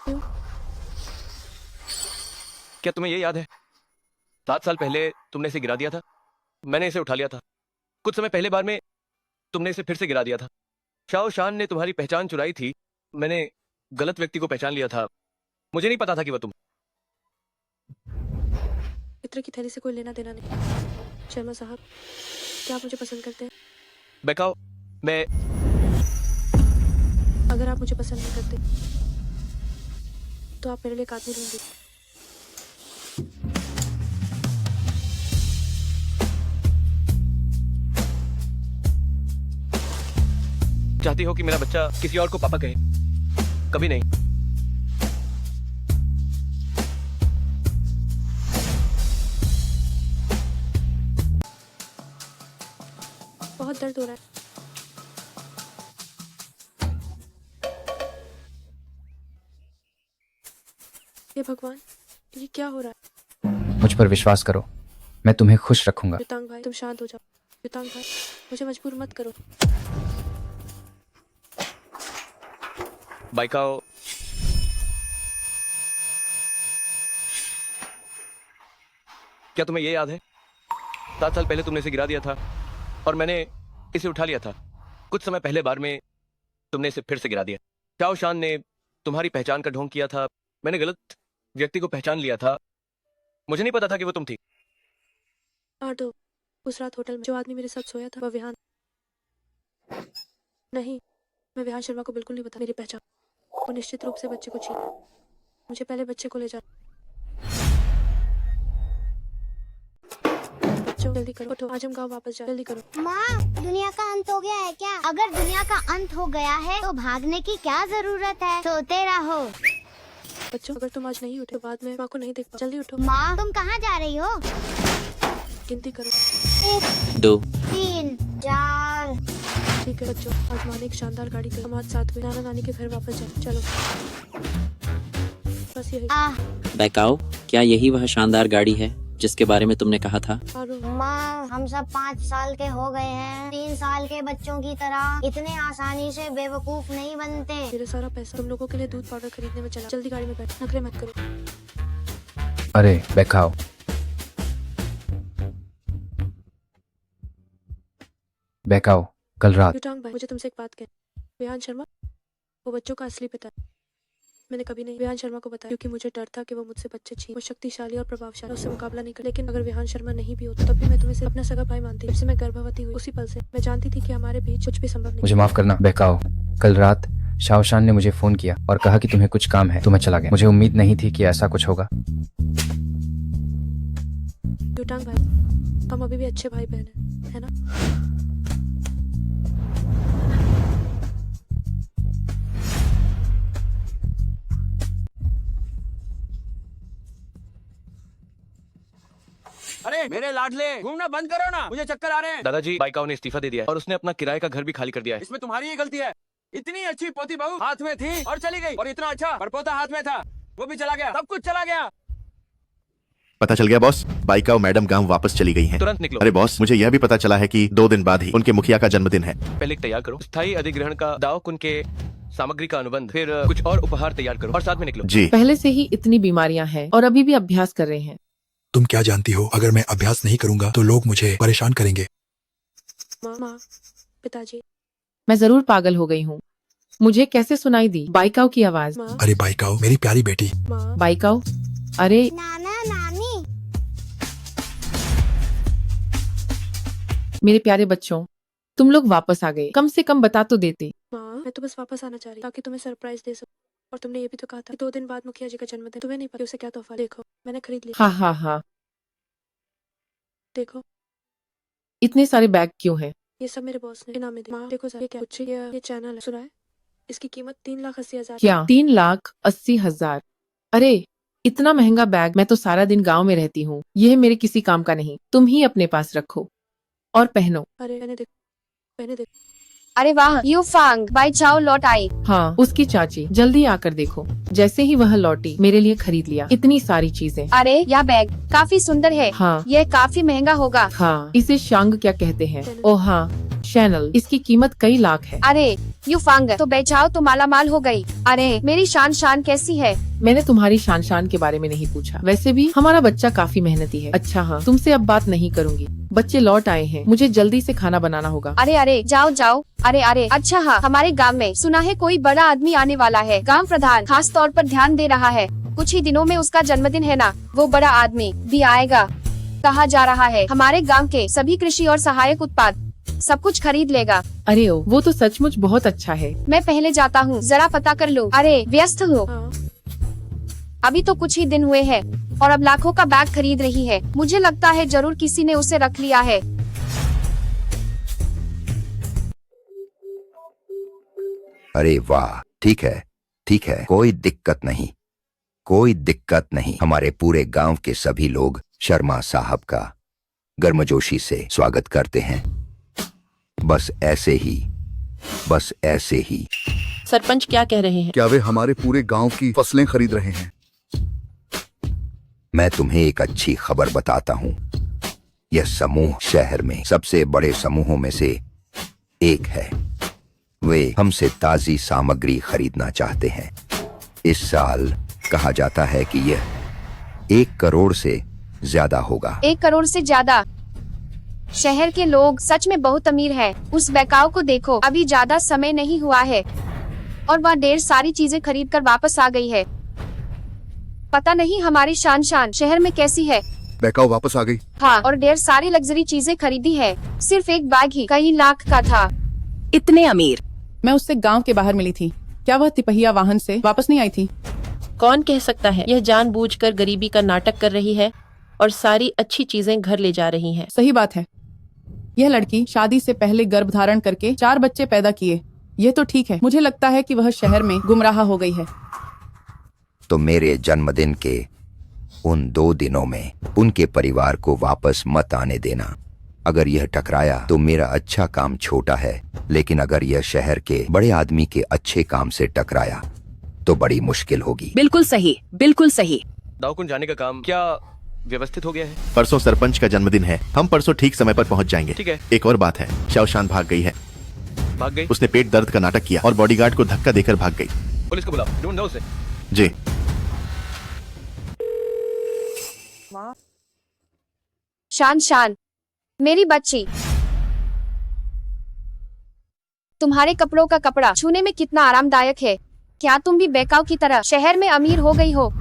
क्यों? क्या तुम्हें ये याद है 7 साल पहले तुमने इसे गिरा दिया था, मैंने इसे उठा लिया था। कुछ समय पहले बार में तुमने इसे फिर से गिरा दिया था। शाओ शान ने तुम्हारी पहचान चुराई थी, मैंने गलत व्यक्ति को पहचान लिया था। मुझे नहीं पता था कि वह तुम। इत्र की थैली से कोई लेना देना नहीं। शर्मा साहब, क्या आप मुझे पसंद करते हैं? बेकाओ, मैं अगर आप मुझे पसंद नहीं करते तो आप मेरे लिए एक आदमी ढूंढ दीजिए। चाहती हो कि मेरा बच्चा किसी और को पापा कहे? कभी नहीं। बहुत दर्द हो रहा है। हे भगवान, ये क्या हो रहा है? मुझ पर विश्वास करो, मैं तुम्हें खुश रखूंगा। युतांग भाई, तुम शांत हो जाओ। युतांग भाई, मुझे मजबूर मत करो। बाइकाओ, क्या तुम्हें ये याद है 7 साल पहले तुमने इसे गिरा दिया था और मैंने इसे उठा लिया था। कुछ समय पहले बार में तुमने इसे फिर से गिरा दिया। शाओ शान ने तुम्हारी पहचान का ढोंग किया था, मैंने गलत व्यक्ति को पहचान लिया था। मुझे नहीं पता था कि वो तुम थी। आर्डो, उस रात होटल में जो आदमी मेरे साथ सोया था वह विहान नहीं। मैं विहान शर्मा को बिल्कुल नहीं बता मेरी पहचान। वो निश्चित रूप से बच्चे को छीन। मुझे पहले बच्चे को ले जा। बच्चों, जल्दी करो, उठो, आज हम गाँव वापस जाए। जल्दी करो। माँ, दुनिया का अंत हो गया है क्या? अगर दुनिया का अंत हो गया है तो भागने की क्या जरूरत है? सोते रहो। बच्चों, अगर तुम आज नहीं उठे तो बाद में माँ को नहीं देख पाओ। जल्दी उठो। माँ, तुम कहाँ जा रही हो? गिनती करो। 1 2 3 4। ठीक है बच्चों, आज माँ ने एक शानदार गाड़ी दी। हम आज साथ में नाना नानी के घर वापस जाए। चलो, बस यही। बेकाओ, क्या यही वह शानदार गाड़ी है जिसके बारे में तुमने कहा था? माँ, हम सब 5 साल के हो गए हैं। 3 साल के बच्चों की तरह इतने आसानी से बेवकूफ नहीं बनते। मेरा सारा पैसा तुम लोगों के लिए दूध पाउडर खरीदने में चला। जल्दी गाड़ी में बैठ, नखरे मत करो। अरे बेकाओ, बेकाओ, कल रात युटांग भाई, मुझे तुमसे एक बात कहनी। विहान शर्मा वो बच्चों का असली पिता है। मैंने कभी नहीं विहान शर्मा को बताया क्योंकि मुझे डर था कि वो मुझसे बच्चे छीन। वो शक्तिशाली और प्रभावशाली, उससे मुकाबला नहीं कर। लेकिन अगर विहान शर्मा नहीं भी होता तब भी मैं तुम्हें सिर्फ अपना सगा भाई मानती। जब से मैं गर्भवती हुई उसी पल से मैं जानती थी कि हमारे बीच कुछ भी संभव नहीं। मुझे माफ करना बेकाओ, कल रात शाओ शान ने मुझे फोन किया और कहा कि तुम्हें कुछ काम है, तो मैं चला गया। मुझे उम्मीद नहीं थी कि ऐसा कुछ होगा। युटांग भाई, हम अभी भी अच्छे भाई बहन हैं, है ना? अरे मेरे लाडले, घूमना बंद करो ना, मुझे चक्कर आ रहे हैं। दादाजी, बाइकाओ ने इस्तीफा दे दिया है और उसने अपना किराए का घर भी खाली कर दिया है। इसमें तुम्हारी ही गलती है। इतनी अच्छी पोती बहू हाथ में थी और चली गई, और इतना अच्छा परपोता हाथ में था वो भी चला गया, सब कुछ चला गया। पता चल गया बॉस, बाइका और मैडम गांव वापस चली गई हैं। तुरंत निकलो। अरे बॉस, मुझे यह भी पता चला है कि 2 दिन बाद ही उनके मुखिया का जन्मदिन है। पहले एक तैयार करो स्थायी अधिग्रहण का दाव, उनके सामग्री का अनुबंध, फिर कुछ और उपहार तैयार करो और साथ में निकलो। जी। पहले से ही इतनी बीमारियां हैं और अभी भी अभ्यास कर रहे हैं। तुम क्या जानती हो, अगर मैं अभ्यास नहीं करूंगा तो लोग मुझे परेशान करेंगे। माँ, पिताजी। मैं जरूर पागल हो गई हूँ। मुझे कैसे सुनाई दी बाइकाओ की आवाज? अरे बाइकाओ, मेरी प्यारी बेटी। बाइकाओ, अरे नाना नानी। मेरे प्यारे बच्चों, तुम लोग वापस आ गए। कम से कम बता तो देते। माँ, मैं तो बस वापस आना चाह रही ताकि तुम्हें सरप्राइज दे सकूं। और तुमने ये भी तो कहा था कि 2 दिन बाद मुखिया जी का जन्मदिन। तुम्हें नहीं पता उसे क्या तोहफा। देखो, मैंने खरीद लिया। हाँ हाँ हाँ, देखो, इतने सारे बैग क्यों हैं? ये सब मेरे बॉस ने इनाम में दिया। माँ देखो जरा, ये क्या कुछ ये चैनल है, सुना है? इसकी कीमत 3,80,000। क्या 3,80,000? अरे इतना महंगा बैग। मैं तो सारा दिन गांव में रहती हूँ, यह मेरे किसी काम का नहीं। तुम ही अपने पास रखो और पहनो। अरे मैंने देखो, मैंने देखो। अरे वाह, यू फांग बाई चाओ लौट आई। हाँ, उसकी चाची। जल्दी आकर देखो। जैसे ही वह लौटी, मेरे लिए खरीद लिया इतनी सारी चीजें। अरे यह बैग काफी सुंदर है। हाँ। यह काफी महंगा होगा। हाँ, इसे शांग क्या कहते हैं? ओ हाँ, चैनल। इसकी कीमत कई लाख है। अरे यू फांग तो बेचाओ तो माला माल हो गई। अरे मेरी शान कैसी है? मैंने तुम्हारी शान के बारे में नहीं पूछा। वैसे भी हमारा बच्चा काफी मेहनती है। अच्छा हाँ, तुमसे अब बात नहीं करूंगी। बच्चे लौट आए हैं, मुझे जल्दी से खाना बनाना होगा। अरे जाओ जाओ। अरे अच्छा हाँ, हमारे गांव में सुना है कोई बड़ा आदमी आने वाला है। गांव प्रधान खास तौर पर ध्यान दे रहा है। कुछ ही दिनों में उसका जन्मदिन है ना, वो बड़ा आदमी भी आएगा। कहा जा रहा है हमारे गांव के सभी कृषि और सहायक उत्पाद सब कुछ खरीद लेगा। अरे ओ, वो तो सचमुच बहुत अच्छा है। मैं पहले जाता हूँ, जरा पता कर लूँ। अरे व्यस्त हूँ। अभी तो कुछ ही दिन हुए हैं और अब लाखों का बैग खरीद रही है। मुझे लगता है जरूर किसी ने उसे रख लिया है। अरे वाह, ठीक है, कोई दिक्कत नहीं। हमारे पूरे गांव के सभी लोग शर्मा साहब का गर्मजोशी से स्वागत करते हैं। बस ऐसे ही। सरपंच क्या कह रहे हैं? क्या वे हमारे पूरे गांव की फसलें खरीद रहे हैं? मैं तुम्हें एक अच्छी खबर बताता हूँ। यह समूह शहर में सबसे बड़े समूहों में से एक है। वे हमसे ताजी सामग्री खरीदना चाहते हैं। इस साल कहा जाता है कि यह 1 करोड़ से ज्यादा होगा। 1 करोड़ से ज्यादा? शहर के लोग सच में बहुत अमीर हैं। उस बेकाव को देखो, अभी ज्यादा समय नहीं हुआ है और वह ढेर सारी चीजें खरीद कर वापस आ गई है। पता नहीं हमारी शान शहर में कैसी है। बेकाव वापस आ गई? हाँ, और ढेर सारी लग्जरी चीजें खरीदी है। सिर्फ एक बैग ही कई लाख का था। इतने अमीर? मैं उससे गांव के बाहर मिली थी। क्या वह तिपहिया वाहन से वापस नहीं आई थी? कौन कह सकता है? यह जानबूझकर गरीबी का नाटक कर रही है और सारी अच्छी चीजें घर ले जा रही हैं। सही बात है। यह लड़की शादी से पहले गर्भ धारण करके 4 बच्चे पैदा किए। यह तो ठीक है। मुझे लगता है कि वह शहर में गुमराह हो गई है। तो मेरे जन्मदिन के उन 2 दिनों में उनके परिवार को वापस मत आने देना। अगर यह टकराया तो मेरा अच्छा काम छोटा है, लेकिन अगर यह शहर के बड़े आदमी के अच्छे काम से टकराया तो बड़ी मुश्किल होगी। बिल्कुल सही, बिल्कुल सही। दावकुंड जाने का काम क्या व्यवस्थित हो गया है? परसों सरपंच का जन्मदिन है, हम परसों ठीक समय पर पहुंच जाएंगे। ठीक है। एक और बात है, शाओशान भाग गई है। भाग गई? उसने पेट दर्द का नाटक किया और बॉडीगार्ड को धक्का देकर भाग गई। पुलिस को बुलाओ, ढूंढो उसे। जी। शान मेरी बच्ची, तुम्हारे कपड़ों का कपड़ा छूने में कितना आरामदायक है। क्या तुम भी बेकाव की तरह शहर में अमीर हो गई हो?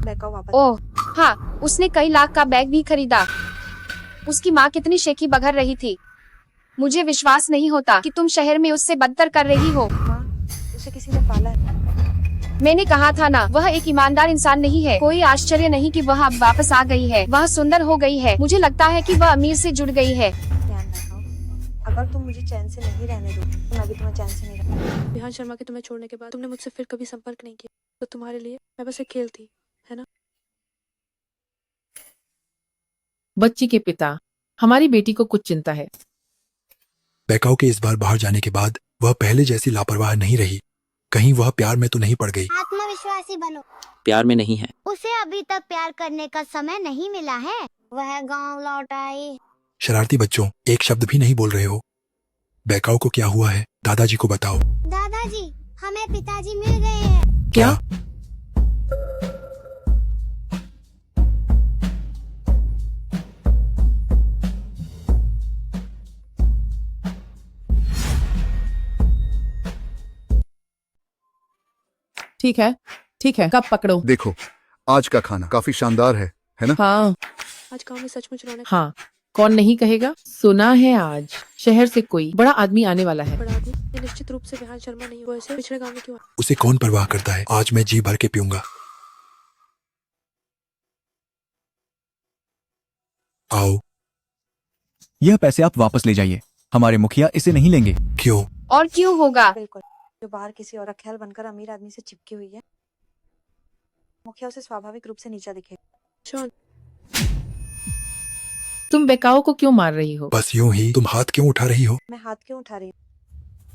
ओह हाँ, उसने कई लाख का बैग भी खरीदा। उसकी माँ कितनी शेखी बघर रही थी। मुझे विश्वास नहीं होता कि तुम शहर में उससे बदतर कर रही हो। उसे किसी ने पाला है। मैंने कहा था ना, वह एक ईमानदार इंसान नहीं है। कोई आश्चर्य नहीं कि वह अब वापस आ गई है। वह सुंदर हो गई है। मुझे लगता है कि वह अमीर से जुड़ गई है। ध्यान रखो, अगर तुम मुझे चैन से नहीं रहने दो तो मैं भी तुम्हें चैन से नहीं रहूंगी। विहान शर्मा के तुम्हें छोड़ने के बाद तुमने मुझसे फिर कभी संपर्क नहीं किया, तो तुम्हारे लिए मैं बस एक खेल थी, है ना? बच्ची के पिता, हमारी बेटी को कुछ चिंता है। बेकाओ के इस बार बाहर जाने के बाद वह पहले जैसी लापरवाह नहीं रही। कहीं वह प्यार में तो नहीं पड़ गई? आत्मविश्वासी बनो। प्यार में नहीं है। उसे अभी तक प्यार करने का समय नहीं मिला है। वह गांव लौट आई। शरारती बच्चों, एक शब्द भी नहीं बोल रहे हो। बैकाओ को क्या हुआ है? दादाजी को बताओ। दादाजी, हमें पिताजी मिल गए हैं। क्या? ठीक है, ठीक है, कब पकड़ो। देखो, आज का खाना काफी शानदार है ना? हाँ आज गांव में सचमुच रौनक। हाँ, कौन नहीं कहेगा। सुना है आज शहर से कोई बड़ा आदमी आने वाला है। बड़ा आदमी? ये निश्चित रूप से विहान शर्मा नहीं। वो ऐसे पिछड़े गांव में क्यों? उसे कौन परवाह करता है? आज मैं जी भर के पीऊंगा। आओ। यह पैसे आप वापस ले जाइए, हमारे मुखिया इसे नहीं लेंगे। क्यों? और क्यों होगा? बिल्कुल, जो बाहर किसी और ख्याल बनकर अमीर आदमी से चिपकी हुई है, मुखिया उसे स्वाभाविक रूप से नीचा दिखेगा। शॉन, तुम बेकाओ को क्यों मार रही हो? बस यूं ही। तुम हाथ क्यों उठा रही हो? मैं हाथ क्यों उठा रही हूँ?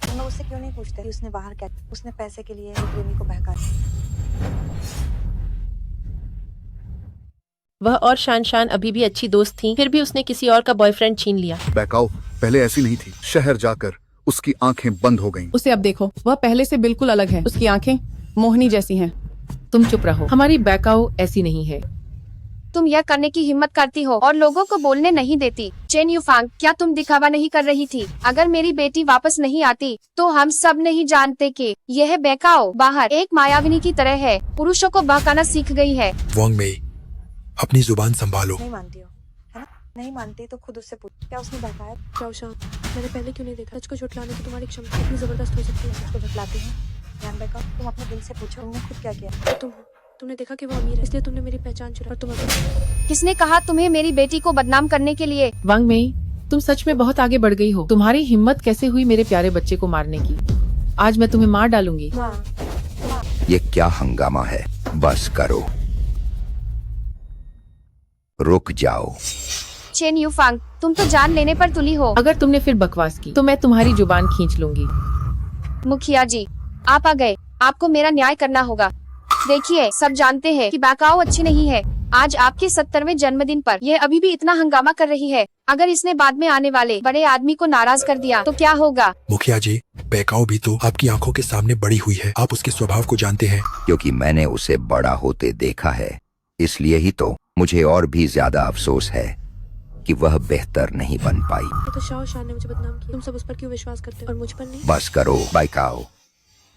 तुम लोग उससे क्यों नहीं पूछते कि उसने बाहर क्या? उसने पैसे के लिए एक प्रेमी को बहकाया। वह और शान अभी भी अच्छी दोस्त थी, फिर भी उसने किसी और का बॉयफ्रेंड छीन लिया। बैकाओ पहले ऐसी नहीं थी। शहर जाकर उसकी आंखें बंद हो गईं। उसे अब देखो, वह पहले से बिल्कुल अलग है। उसकी आंखें मोहनी जैसी हैं। तुम चुप रहो, हमारी बेकाओ ऐसी नहीं है। तुम यह करने की हिम्मत करती हो और लोगों को बोलने नहीं देती। चेन युफांग, क्या तुम दिखावा नहीं कर रही थी? अगर मेरी बेटी वापस नहीं आती तो हम सब नहीं जानते कि यह बेकाओ बाहर एक मायाविनी की तरह है। पुरुषों को बहकाना सीख गई है। वांग मेई, अपनी जुबान संभालो। नहीं मानती हो, है ना? नहीं मानती तो खुद उससे पूछ, क्या उसने बहकाया? जाओ शान, मैंने पहले क्यों नहीं देखा? सच को झुठलाने की तुम्हारी क्षमता इतनी जबरदस्त हो सकती है। सच को झुठलाती हूँ? ध्यान बैकाओ, तुम अपने दिल से पूछो, तुमने खुद क्या किया? तुमने देखा कि वो अमीर है, इसलिए तुमने मेरी पहचान चुरा। और तुम अमीर। किसने कहा तुम्हें मेरी बेटी को बदनाम करने के लिए? वांग मेई, तुम सच में बहुत आगे बढ़ गई हो। तुम्हारी हिम्मत कैसे हुई मेरे प्यारे बच्चे को मारने की? आज मैं तुम्हें मार डालूंगी। ये क्या हंगामा है? बस करो, रुक जाओ। चेन युफांग, तुम तो जान लेने पर तुली हो। अगर तुमने फिर बकवास की तो मैं तुम्हारी जुबान खींच लूंगी। मुखिया जी, आप आ गए। आपको मेरा न्याय करना होगा। देखिए, सब जानते हैं कि बेकाओ अच्छी नहीं है। आज आपके 70वें जन्मदिन पर यह अभी भी इतना हंगामा कर रही है। अगर इसने बाद में आने वाले बड़े आदमी को नाराज कर दिया तो क्या होगा? मुखिया जी, बैकाओ भी तो आपकी आंखों के सामने बड़ी हुई है। आप उसके स्वभाव को जानते हैं। क्योंकि मैंने उसे बड़ा होते देखा है, इसलिए ही तो मुझे और भी ज्यादा अफसोस है कि वह बेहतर नहीं बन पाई। तो शाओ शान ने मुझे बदनाम किया। तुम सब उस पर क्यों विश्वास करते हो और मुझ पर नहीं? बस करो बैकाओ,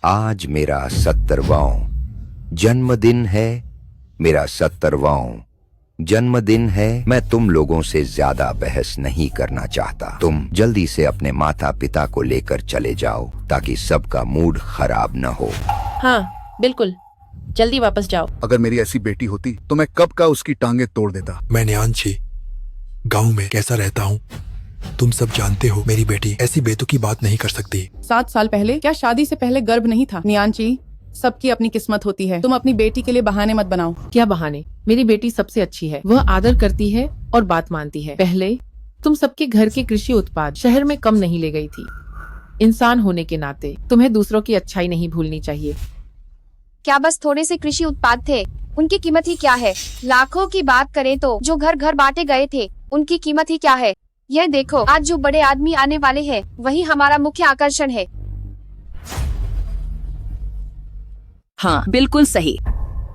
आज मेरा 70वां जन्मदिन है। मेरा 70वां जन्मदिन है। मैं तुम लोगों से ज्यादा बहस नहीं करना चाहता। तुम जल्दी से अपने माता पिता को लेकर चले जाओ ताकि सबका मूड खराब न हो। हाँ बिल्कुल, जल्दी वापस जाओ। अगर मेरी ऐसी बेटी होती तो मैं कब का उसकी टांगे तोड़ देता। मैं न्यानची गांव में कैसा रहता हूँ तुम सब जानते हो। मेरी बेटी ऐसी बेतुकी बात नहीं कर सकती। 7 साल पहले क्या शादी से पहले गर्भ नहीं था? नियांची, सबकी अपनी किस्मत होती है। तुम अपनी बेटी के लिए बहाने मत बनाओ। क्या बहाने? मेरी बेटी सबसे अच्छी है। वह आदर करती है और बात मानती है। पहले तुम सबके घर के कृषि उत्पाद शहर में कम नहीं ले गई थी। इंसान होने के नाते तुम्हें दूसरों की अच्छाई नहीं भूलनी चाहिए। क्या बस थोड़े से कृषि उत्पाद थे? उनकी कीमत ही क्या है? लाखों की बात करें तो जो घर घर बांटे गए थे उनकी कीमत ही क्या है? यह देखो, आज जो बड़े आदमी आने वाले हैं वही हमारा मुख्य आकर्षण है। हाँ बिल्कुल सही।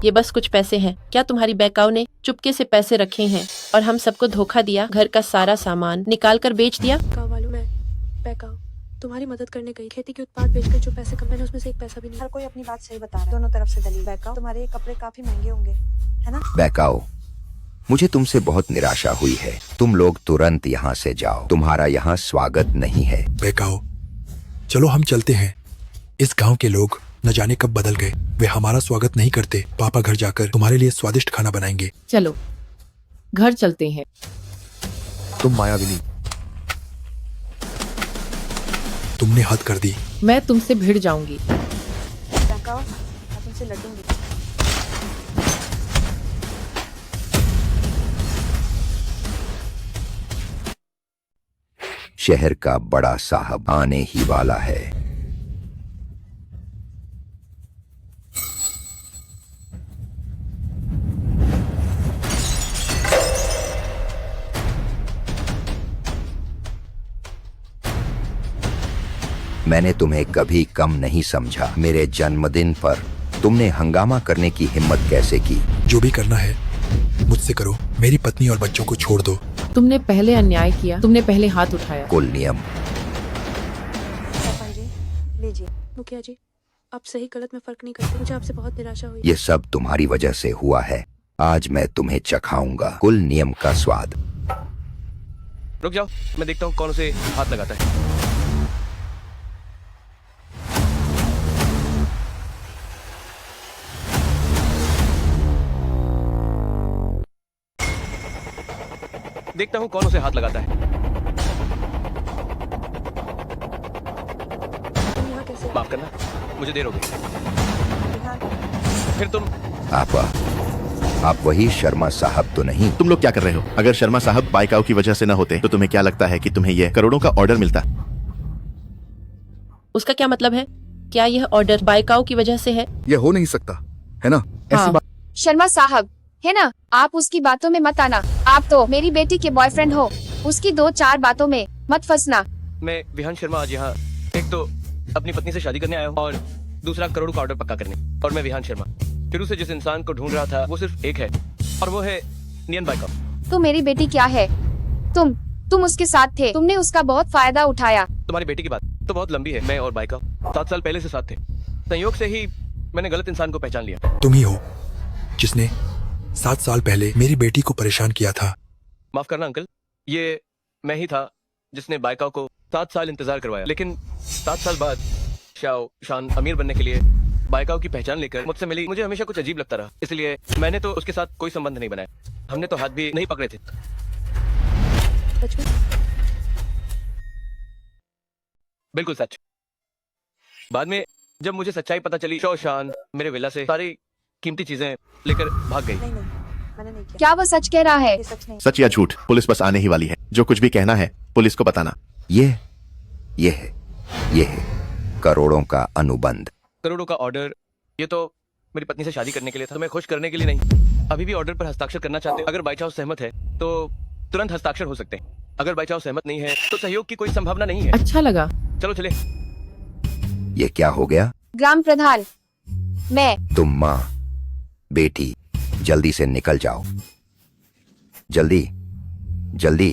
ये बस कुछ पैसे हैं। क्या तुम्हारी बेकाओ ने चुपके से पैसे रखे हैं और हम सबको धोखा दिया? घर का सारा सामान निकाल कर बेच दिया। गाँव वालों, मैं बेकाओ तुम्हारी मदद करने गई। खेती के उत्पाद बेचकर जो पैसे कमाए उसमें से एक पैसा भी नहीं। हर कोई अपनी बात सही बता रहा है, दोनों तरफ से दलील। बैकाओ, तुम्हारे ये कपड़े काफी महंगे होंगे, है ना? बैकाओ, मुझे तुमसे बहुत निराशा हुई है। तुम लोग तुरंत यहाँ से जाओ। तुम्हारा यहाँ स्वागत नहीं है। बैकाओ, चलो हम चलते हैं। इस गांव के लोग न जाने कब बदल गए। वे हमारा स्वागत नहीं करते। पापा घर जाकर तुम्हारे लिए स्वादिष्ट खाना बनाएंगे। चलो घर चलते हैं। तुम मायाविनी, तुमने हद कर दी। मैं तुमसे भिड़ जाऊंगी। बैकाओ, मैं तुमसे लड़ूंगी। शहर का बड़ा साहब आने ही वाला है। मैंने तुम्हें कभी कम नहीं समझा। मेरे जन्मदिन पर तुमने हंगामा करने की हिम्मत कैसे की? जो भी करना है मुझसे करो, मेरी पत्नी और बच्चों को छोड़ दो। तुमने पहले अन्याय किया, तुमने पहले हाथ उठाया। कुल नियम। सरपंच जी लीजिए। मुखिया जी, आप सही गलत में फर्क नहीं करते। मुझे आपसे बहुत निराशा हुई। ये सब तुम्हारी वजह से हुआ है। आज मैं तुम्हें चखाऊंगा कुल नियम का स्वाद। रुक जाओ, मैं देखता हूँ कौन उसे हाथ लगाता है। देखता हूँ कौन उसे हाथ लगाता है। माफ करना, मुझे देर हो गई। फिर तुम आप वही शर्मा साहब तो नहीं? तुम लोग क्या कर रहे हो? अगर शर्मा साहब बाइकाओ की वजह से न होते तो तुम्हें क्या लगता है कि तुम्हें यह करोड़ों का ऑर्डर मिलता? उसका क्या मतलब है? क्या यह ऑर्डर बाइकाओ की वजह से है? ये हो नहीं सकता, है ना? ऐसी बात शर्मा साहब, है ना? आप उसकी बातों में मत आना। आप तो मेरी बेटी के बॉयफ्रेंड हो। उसकी 2-4 बातों में मत फंसना। मैं विहान शर्मा आज यहाँ एक तो अपनी पत्नी से शादी करने आया हूँ और दूसरा करोड़ों का ऑर्डर पक्का करने। और मैं विहान शर्मा शुरू से जिस इंसान को ढूंढ रहा था वो सिर्फ एक है और वो है नियन बाइकाओ। तो मेरी बेटी क्या है? तुम उसके साथ थे। तुमने उसका बहुत फायदा उठाया। तुम्हारी बेटी की बात तो बहुत लंबी है। मैं और बाइकाओ 7 साल पहले से साथ थे। संयोग से ही मैंने गलत इंसान को पहचान लिया। तुम ही हो जिसने 7 साल पहले मेरी बेटी को परेशान किया था। माफ करना अंकल, ये मैं ही था जिसने बाइकाओ को 7 साल इंतजार करवाया। लेकिन 7 साल बाद शान अमीर बनने के लिए बाइकाओ की पहचान लेकर मुझसे मिली। मुझे हमेशा कुछ अजीब लगता रहा, इसलिए मैंने तो उसके साथ कोई संबंध नहीं बनाया। हमने तो हाथ भी नहीं पकड़े थे। सच में? बिल्कुल सच। बाद में जब मुझे सच्चाई पता चली, शान मेरे विला से सारी कीमती चीजें लेकर भाग गई। मैंने नहीं किया। क्या वो सच कह रहा है? सच या झूठ पुलिस बस आने ही वाली है। जो कुछ भी कहना है पुलिस को बताना। ये है करोड़ों का अनुबंध। करोड़ों का ऑर्डर, ये तो मेरी पत्नी से शादी करने के लिए था। तुम्हें खुश करने के लिए नहीं। अभी भी ऑर्डर पर हस्ताक्षर करना चाहते हो? अगर बाई चांस सहमत है तो तुरंत हस्ताक्षर हो सकते हैं। अगर बाई चांस सहमत नहीं है तो सहयोग की कोई संभावना नहीं है। अच्छा लगा। चलो चले। ये क्या हो गया? ग्राम प्रधान, मैं। तुम माँ बेटी जल्दी से निकल जाओ। जल्दी जल्दी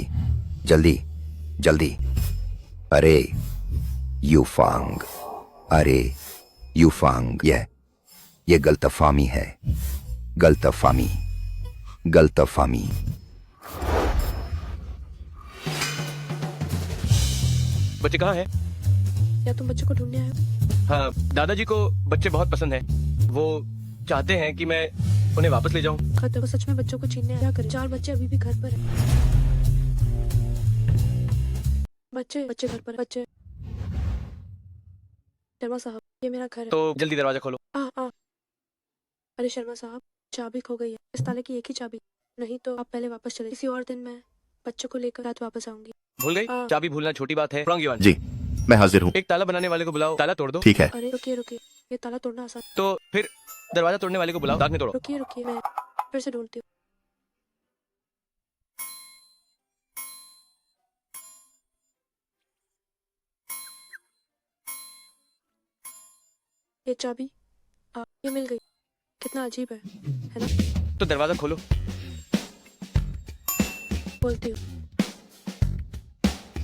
जल्दी जल्दी। अरे यूफांग, ये गलतफामी है। गलतफामी। बच्चे कहाँ हैं? या तुम बच्चों को ढूंढने आए हो? हाँ, दादाजी को बच्चे बहुत पसंद हैं। वो चाहते हैं कि मैं उन्हें वापस ले जाऊं। खतर वो सच में बच्चों को छीनने क्या करें? 4 बच्चे अभी भी घर पर हैं। बच्चे घर पर। बच्चे। शर्मा साहब, ये मेरा घर है। तो जल्दी दरवाजा खोलो। अरे शर्मा साहब, चाबी खो गई है। इस ताले की एक ही चाबी, नहीं तो आप पहले वापस चले। किसी और दिन मैं बच्चों को लेकर रात वापस आऊंगी। भूल गई? चाबी भूलना छोटी बात है। जी, मैं हाजिर हूँ। एक ताला बनाने वाले को बुलाओ, ताला तोड़ दो। ठीक है। अरे रुकिए, ये ताला तोड़ना आसान। तो फिर दरवाजा तोड़ने वाले को बुलाओ, दांत में तोड़ो। रुकिए, मैं फिर से ढूंढती हूँ। ये चाबी ये मिल गई। कितना अजीब है ना? तो दरवाजा खोलो। बोलती हूँ।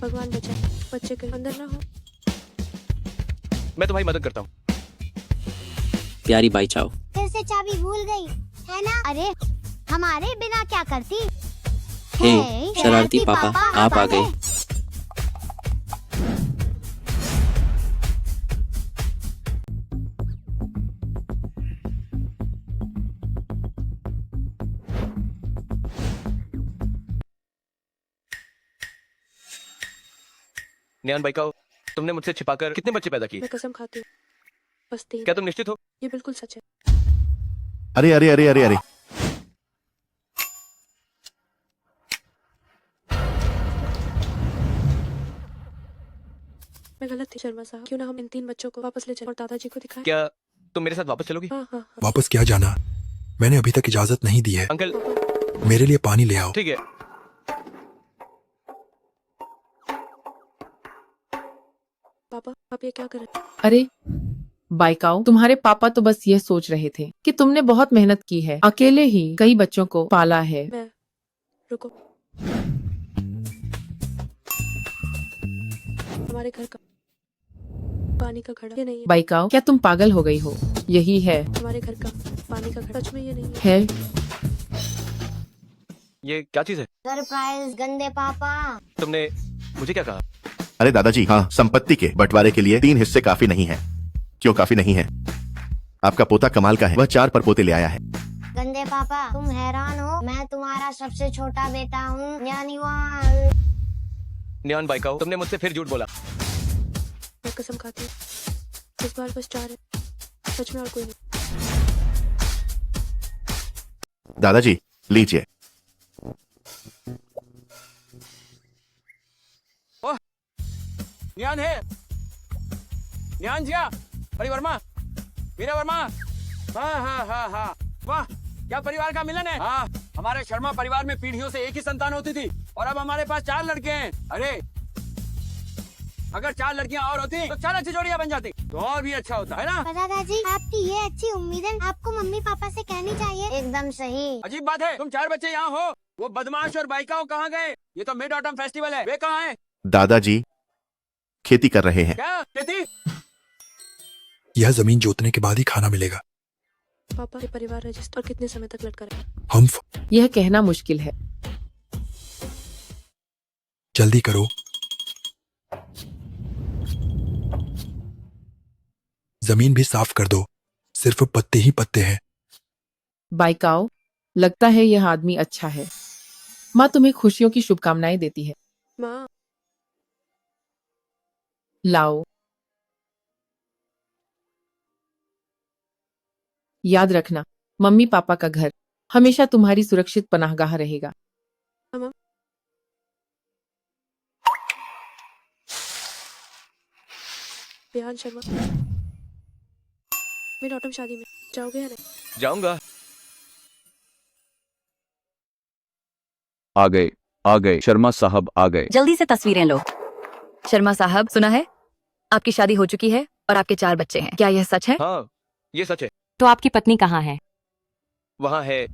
भगवान बचाए बच्चे के अंदर ना हो। मैं तुम्हारी मदद करता हूँ। प्यारी बाई चाओ, फिर से चाबी भूल गई है ना? अरे हमारे बिना क्या करती? हे शरारती पापा, आप आ गए। नियान बाइकाओ, तुमने मुझसे छिपाकर कितने बच्चे पैदा किए? मैं कसम खाती हूँ, बस 3। क्या तुम निश्चित हो? ये बिल्कुल सच है। अरे अरे अरे अरे अरे, मैं गलत थी शर्मा साहब। क्यों ना हम इन 3 बच्चों को वापस ले चलें और दादाजी को दिखाएं? क्या तुम मेरे साथ वापस चलोगी? हाँ। वापस क्या जाना? मैंने अभी तक इजाजत नहीं दी है। अंकल, मेरे लिए पानी ले आओ। ठीक है। पापा आप ये क्या कर रहे हैं? अरे बाइकाओ, तुम्हारे पापा तो बस ये सोच रहे थे कि तुमने बहुत मेहनत की है, अकेले ही कई बच्चों को पाला है। मैं रुको, हमारे घर का पानी का घड़ा ये नहीं है। बाइकाओ, क्या तुम पागल हो गई हो? यही है हमारे घर का पानी का घड़ा, सच में ये नहीं है। ये क्या चीज है? सरप्राइज गंदे पापा। तुमने मुझे क्या कहा? अरे दादाजी, हाँ, संपत्ति के बंटवारे के लिए 3 हिस्से काफी नहीं है। क्यों काफी नहीं है? आपका पोता कमाल का है, वह 4 परपोते ले आया है। गंदे पापा, तुम हैरान हो, मैं तुम्हारा सबसे छोटा बेटा हूँ। न्यान बाइकाओ, तुमने मुझसे फिर झूठ बोला। मैं कसम खाती हूँ, इस बार बस 4 है, सच में और कोई नहीं। दादाजी लीजिए। न्यान है, न्यान जिया, अरे वर्मा, मीरा वर्मा, हाँ, वाह, क्या परिवार का मिलन है। हाँ, हमारे शर्मा परिवार में पीढ़ियों से एक ही संतान होती थी और अब हमारे पास 4 लड़के हैं। अरे अगर 4 लड़कियां और होती तो 4 अच्छी जोड़ियां बन जाती तो और भी अच्छा होता है ना। दादाजी, आपकी ये अच्छी उम्मीदें आपको मम्मी पापा से कहनी चाहिए। एकदम सही। अजीब बात है, तुम 4 बच्चे यहाँ हो, वो बदमाश और बाइकाओ कहाँ गए? ये तो मिड ऑटम फेस्टिवल है, वे कहाँ हैं? दादाजी खेती कर रहे हैं। क्या खेती? यह जमीन जोतने के बाद ही खाना मिलेगा। पापा के परिवार रजिस्टर कितने समय तक लटका रहे? हम यह कहना मुश्किल है। जल्दी करो। जमीन भी साफ कर दो, सिर्फ पत्ते ही पत्ते हैं। बाइकाओ, लगता है यह आदमी अच्छा है। माँ तुम्हें खुशियों की शुभकामनाएं देती है। माँ, लाओ। याद रखना, मम्मी पापा का घर हमेशा तुम्हारी सुरक्षित पनाहगाह रहेगा। मामा, विहान शर्मा, मेरी ऑटम शादी में जाओगे या नहीं? जाऊंगा। आ गए शर्मा साहब आ गए। जल्दी से तस्वीरें लो। शर्मा साहब, सुना है आपकी शादी हो चुकी है और आपके 4 बच्चे हैं, क्या यह सच है? हाँ, ये सच है। तो आपकी पत्नी कहाँ है? वहाँ है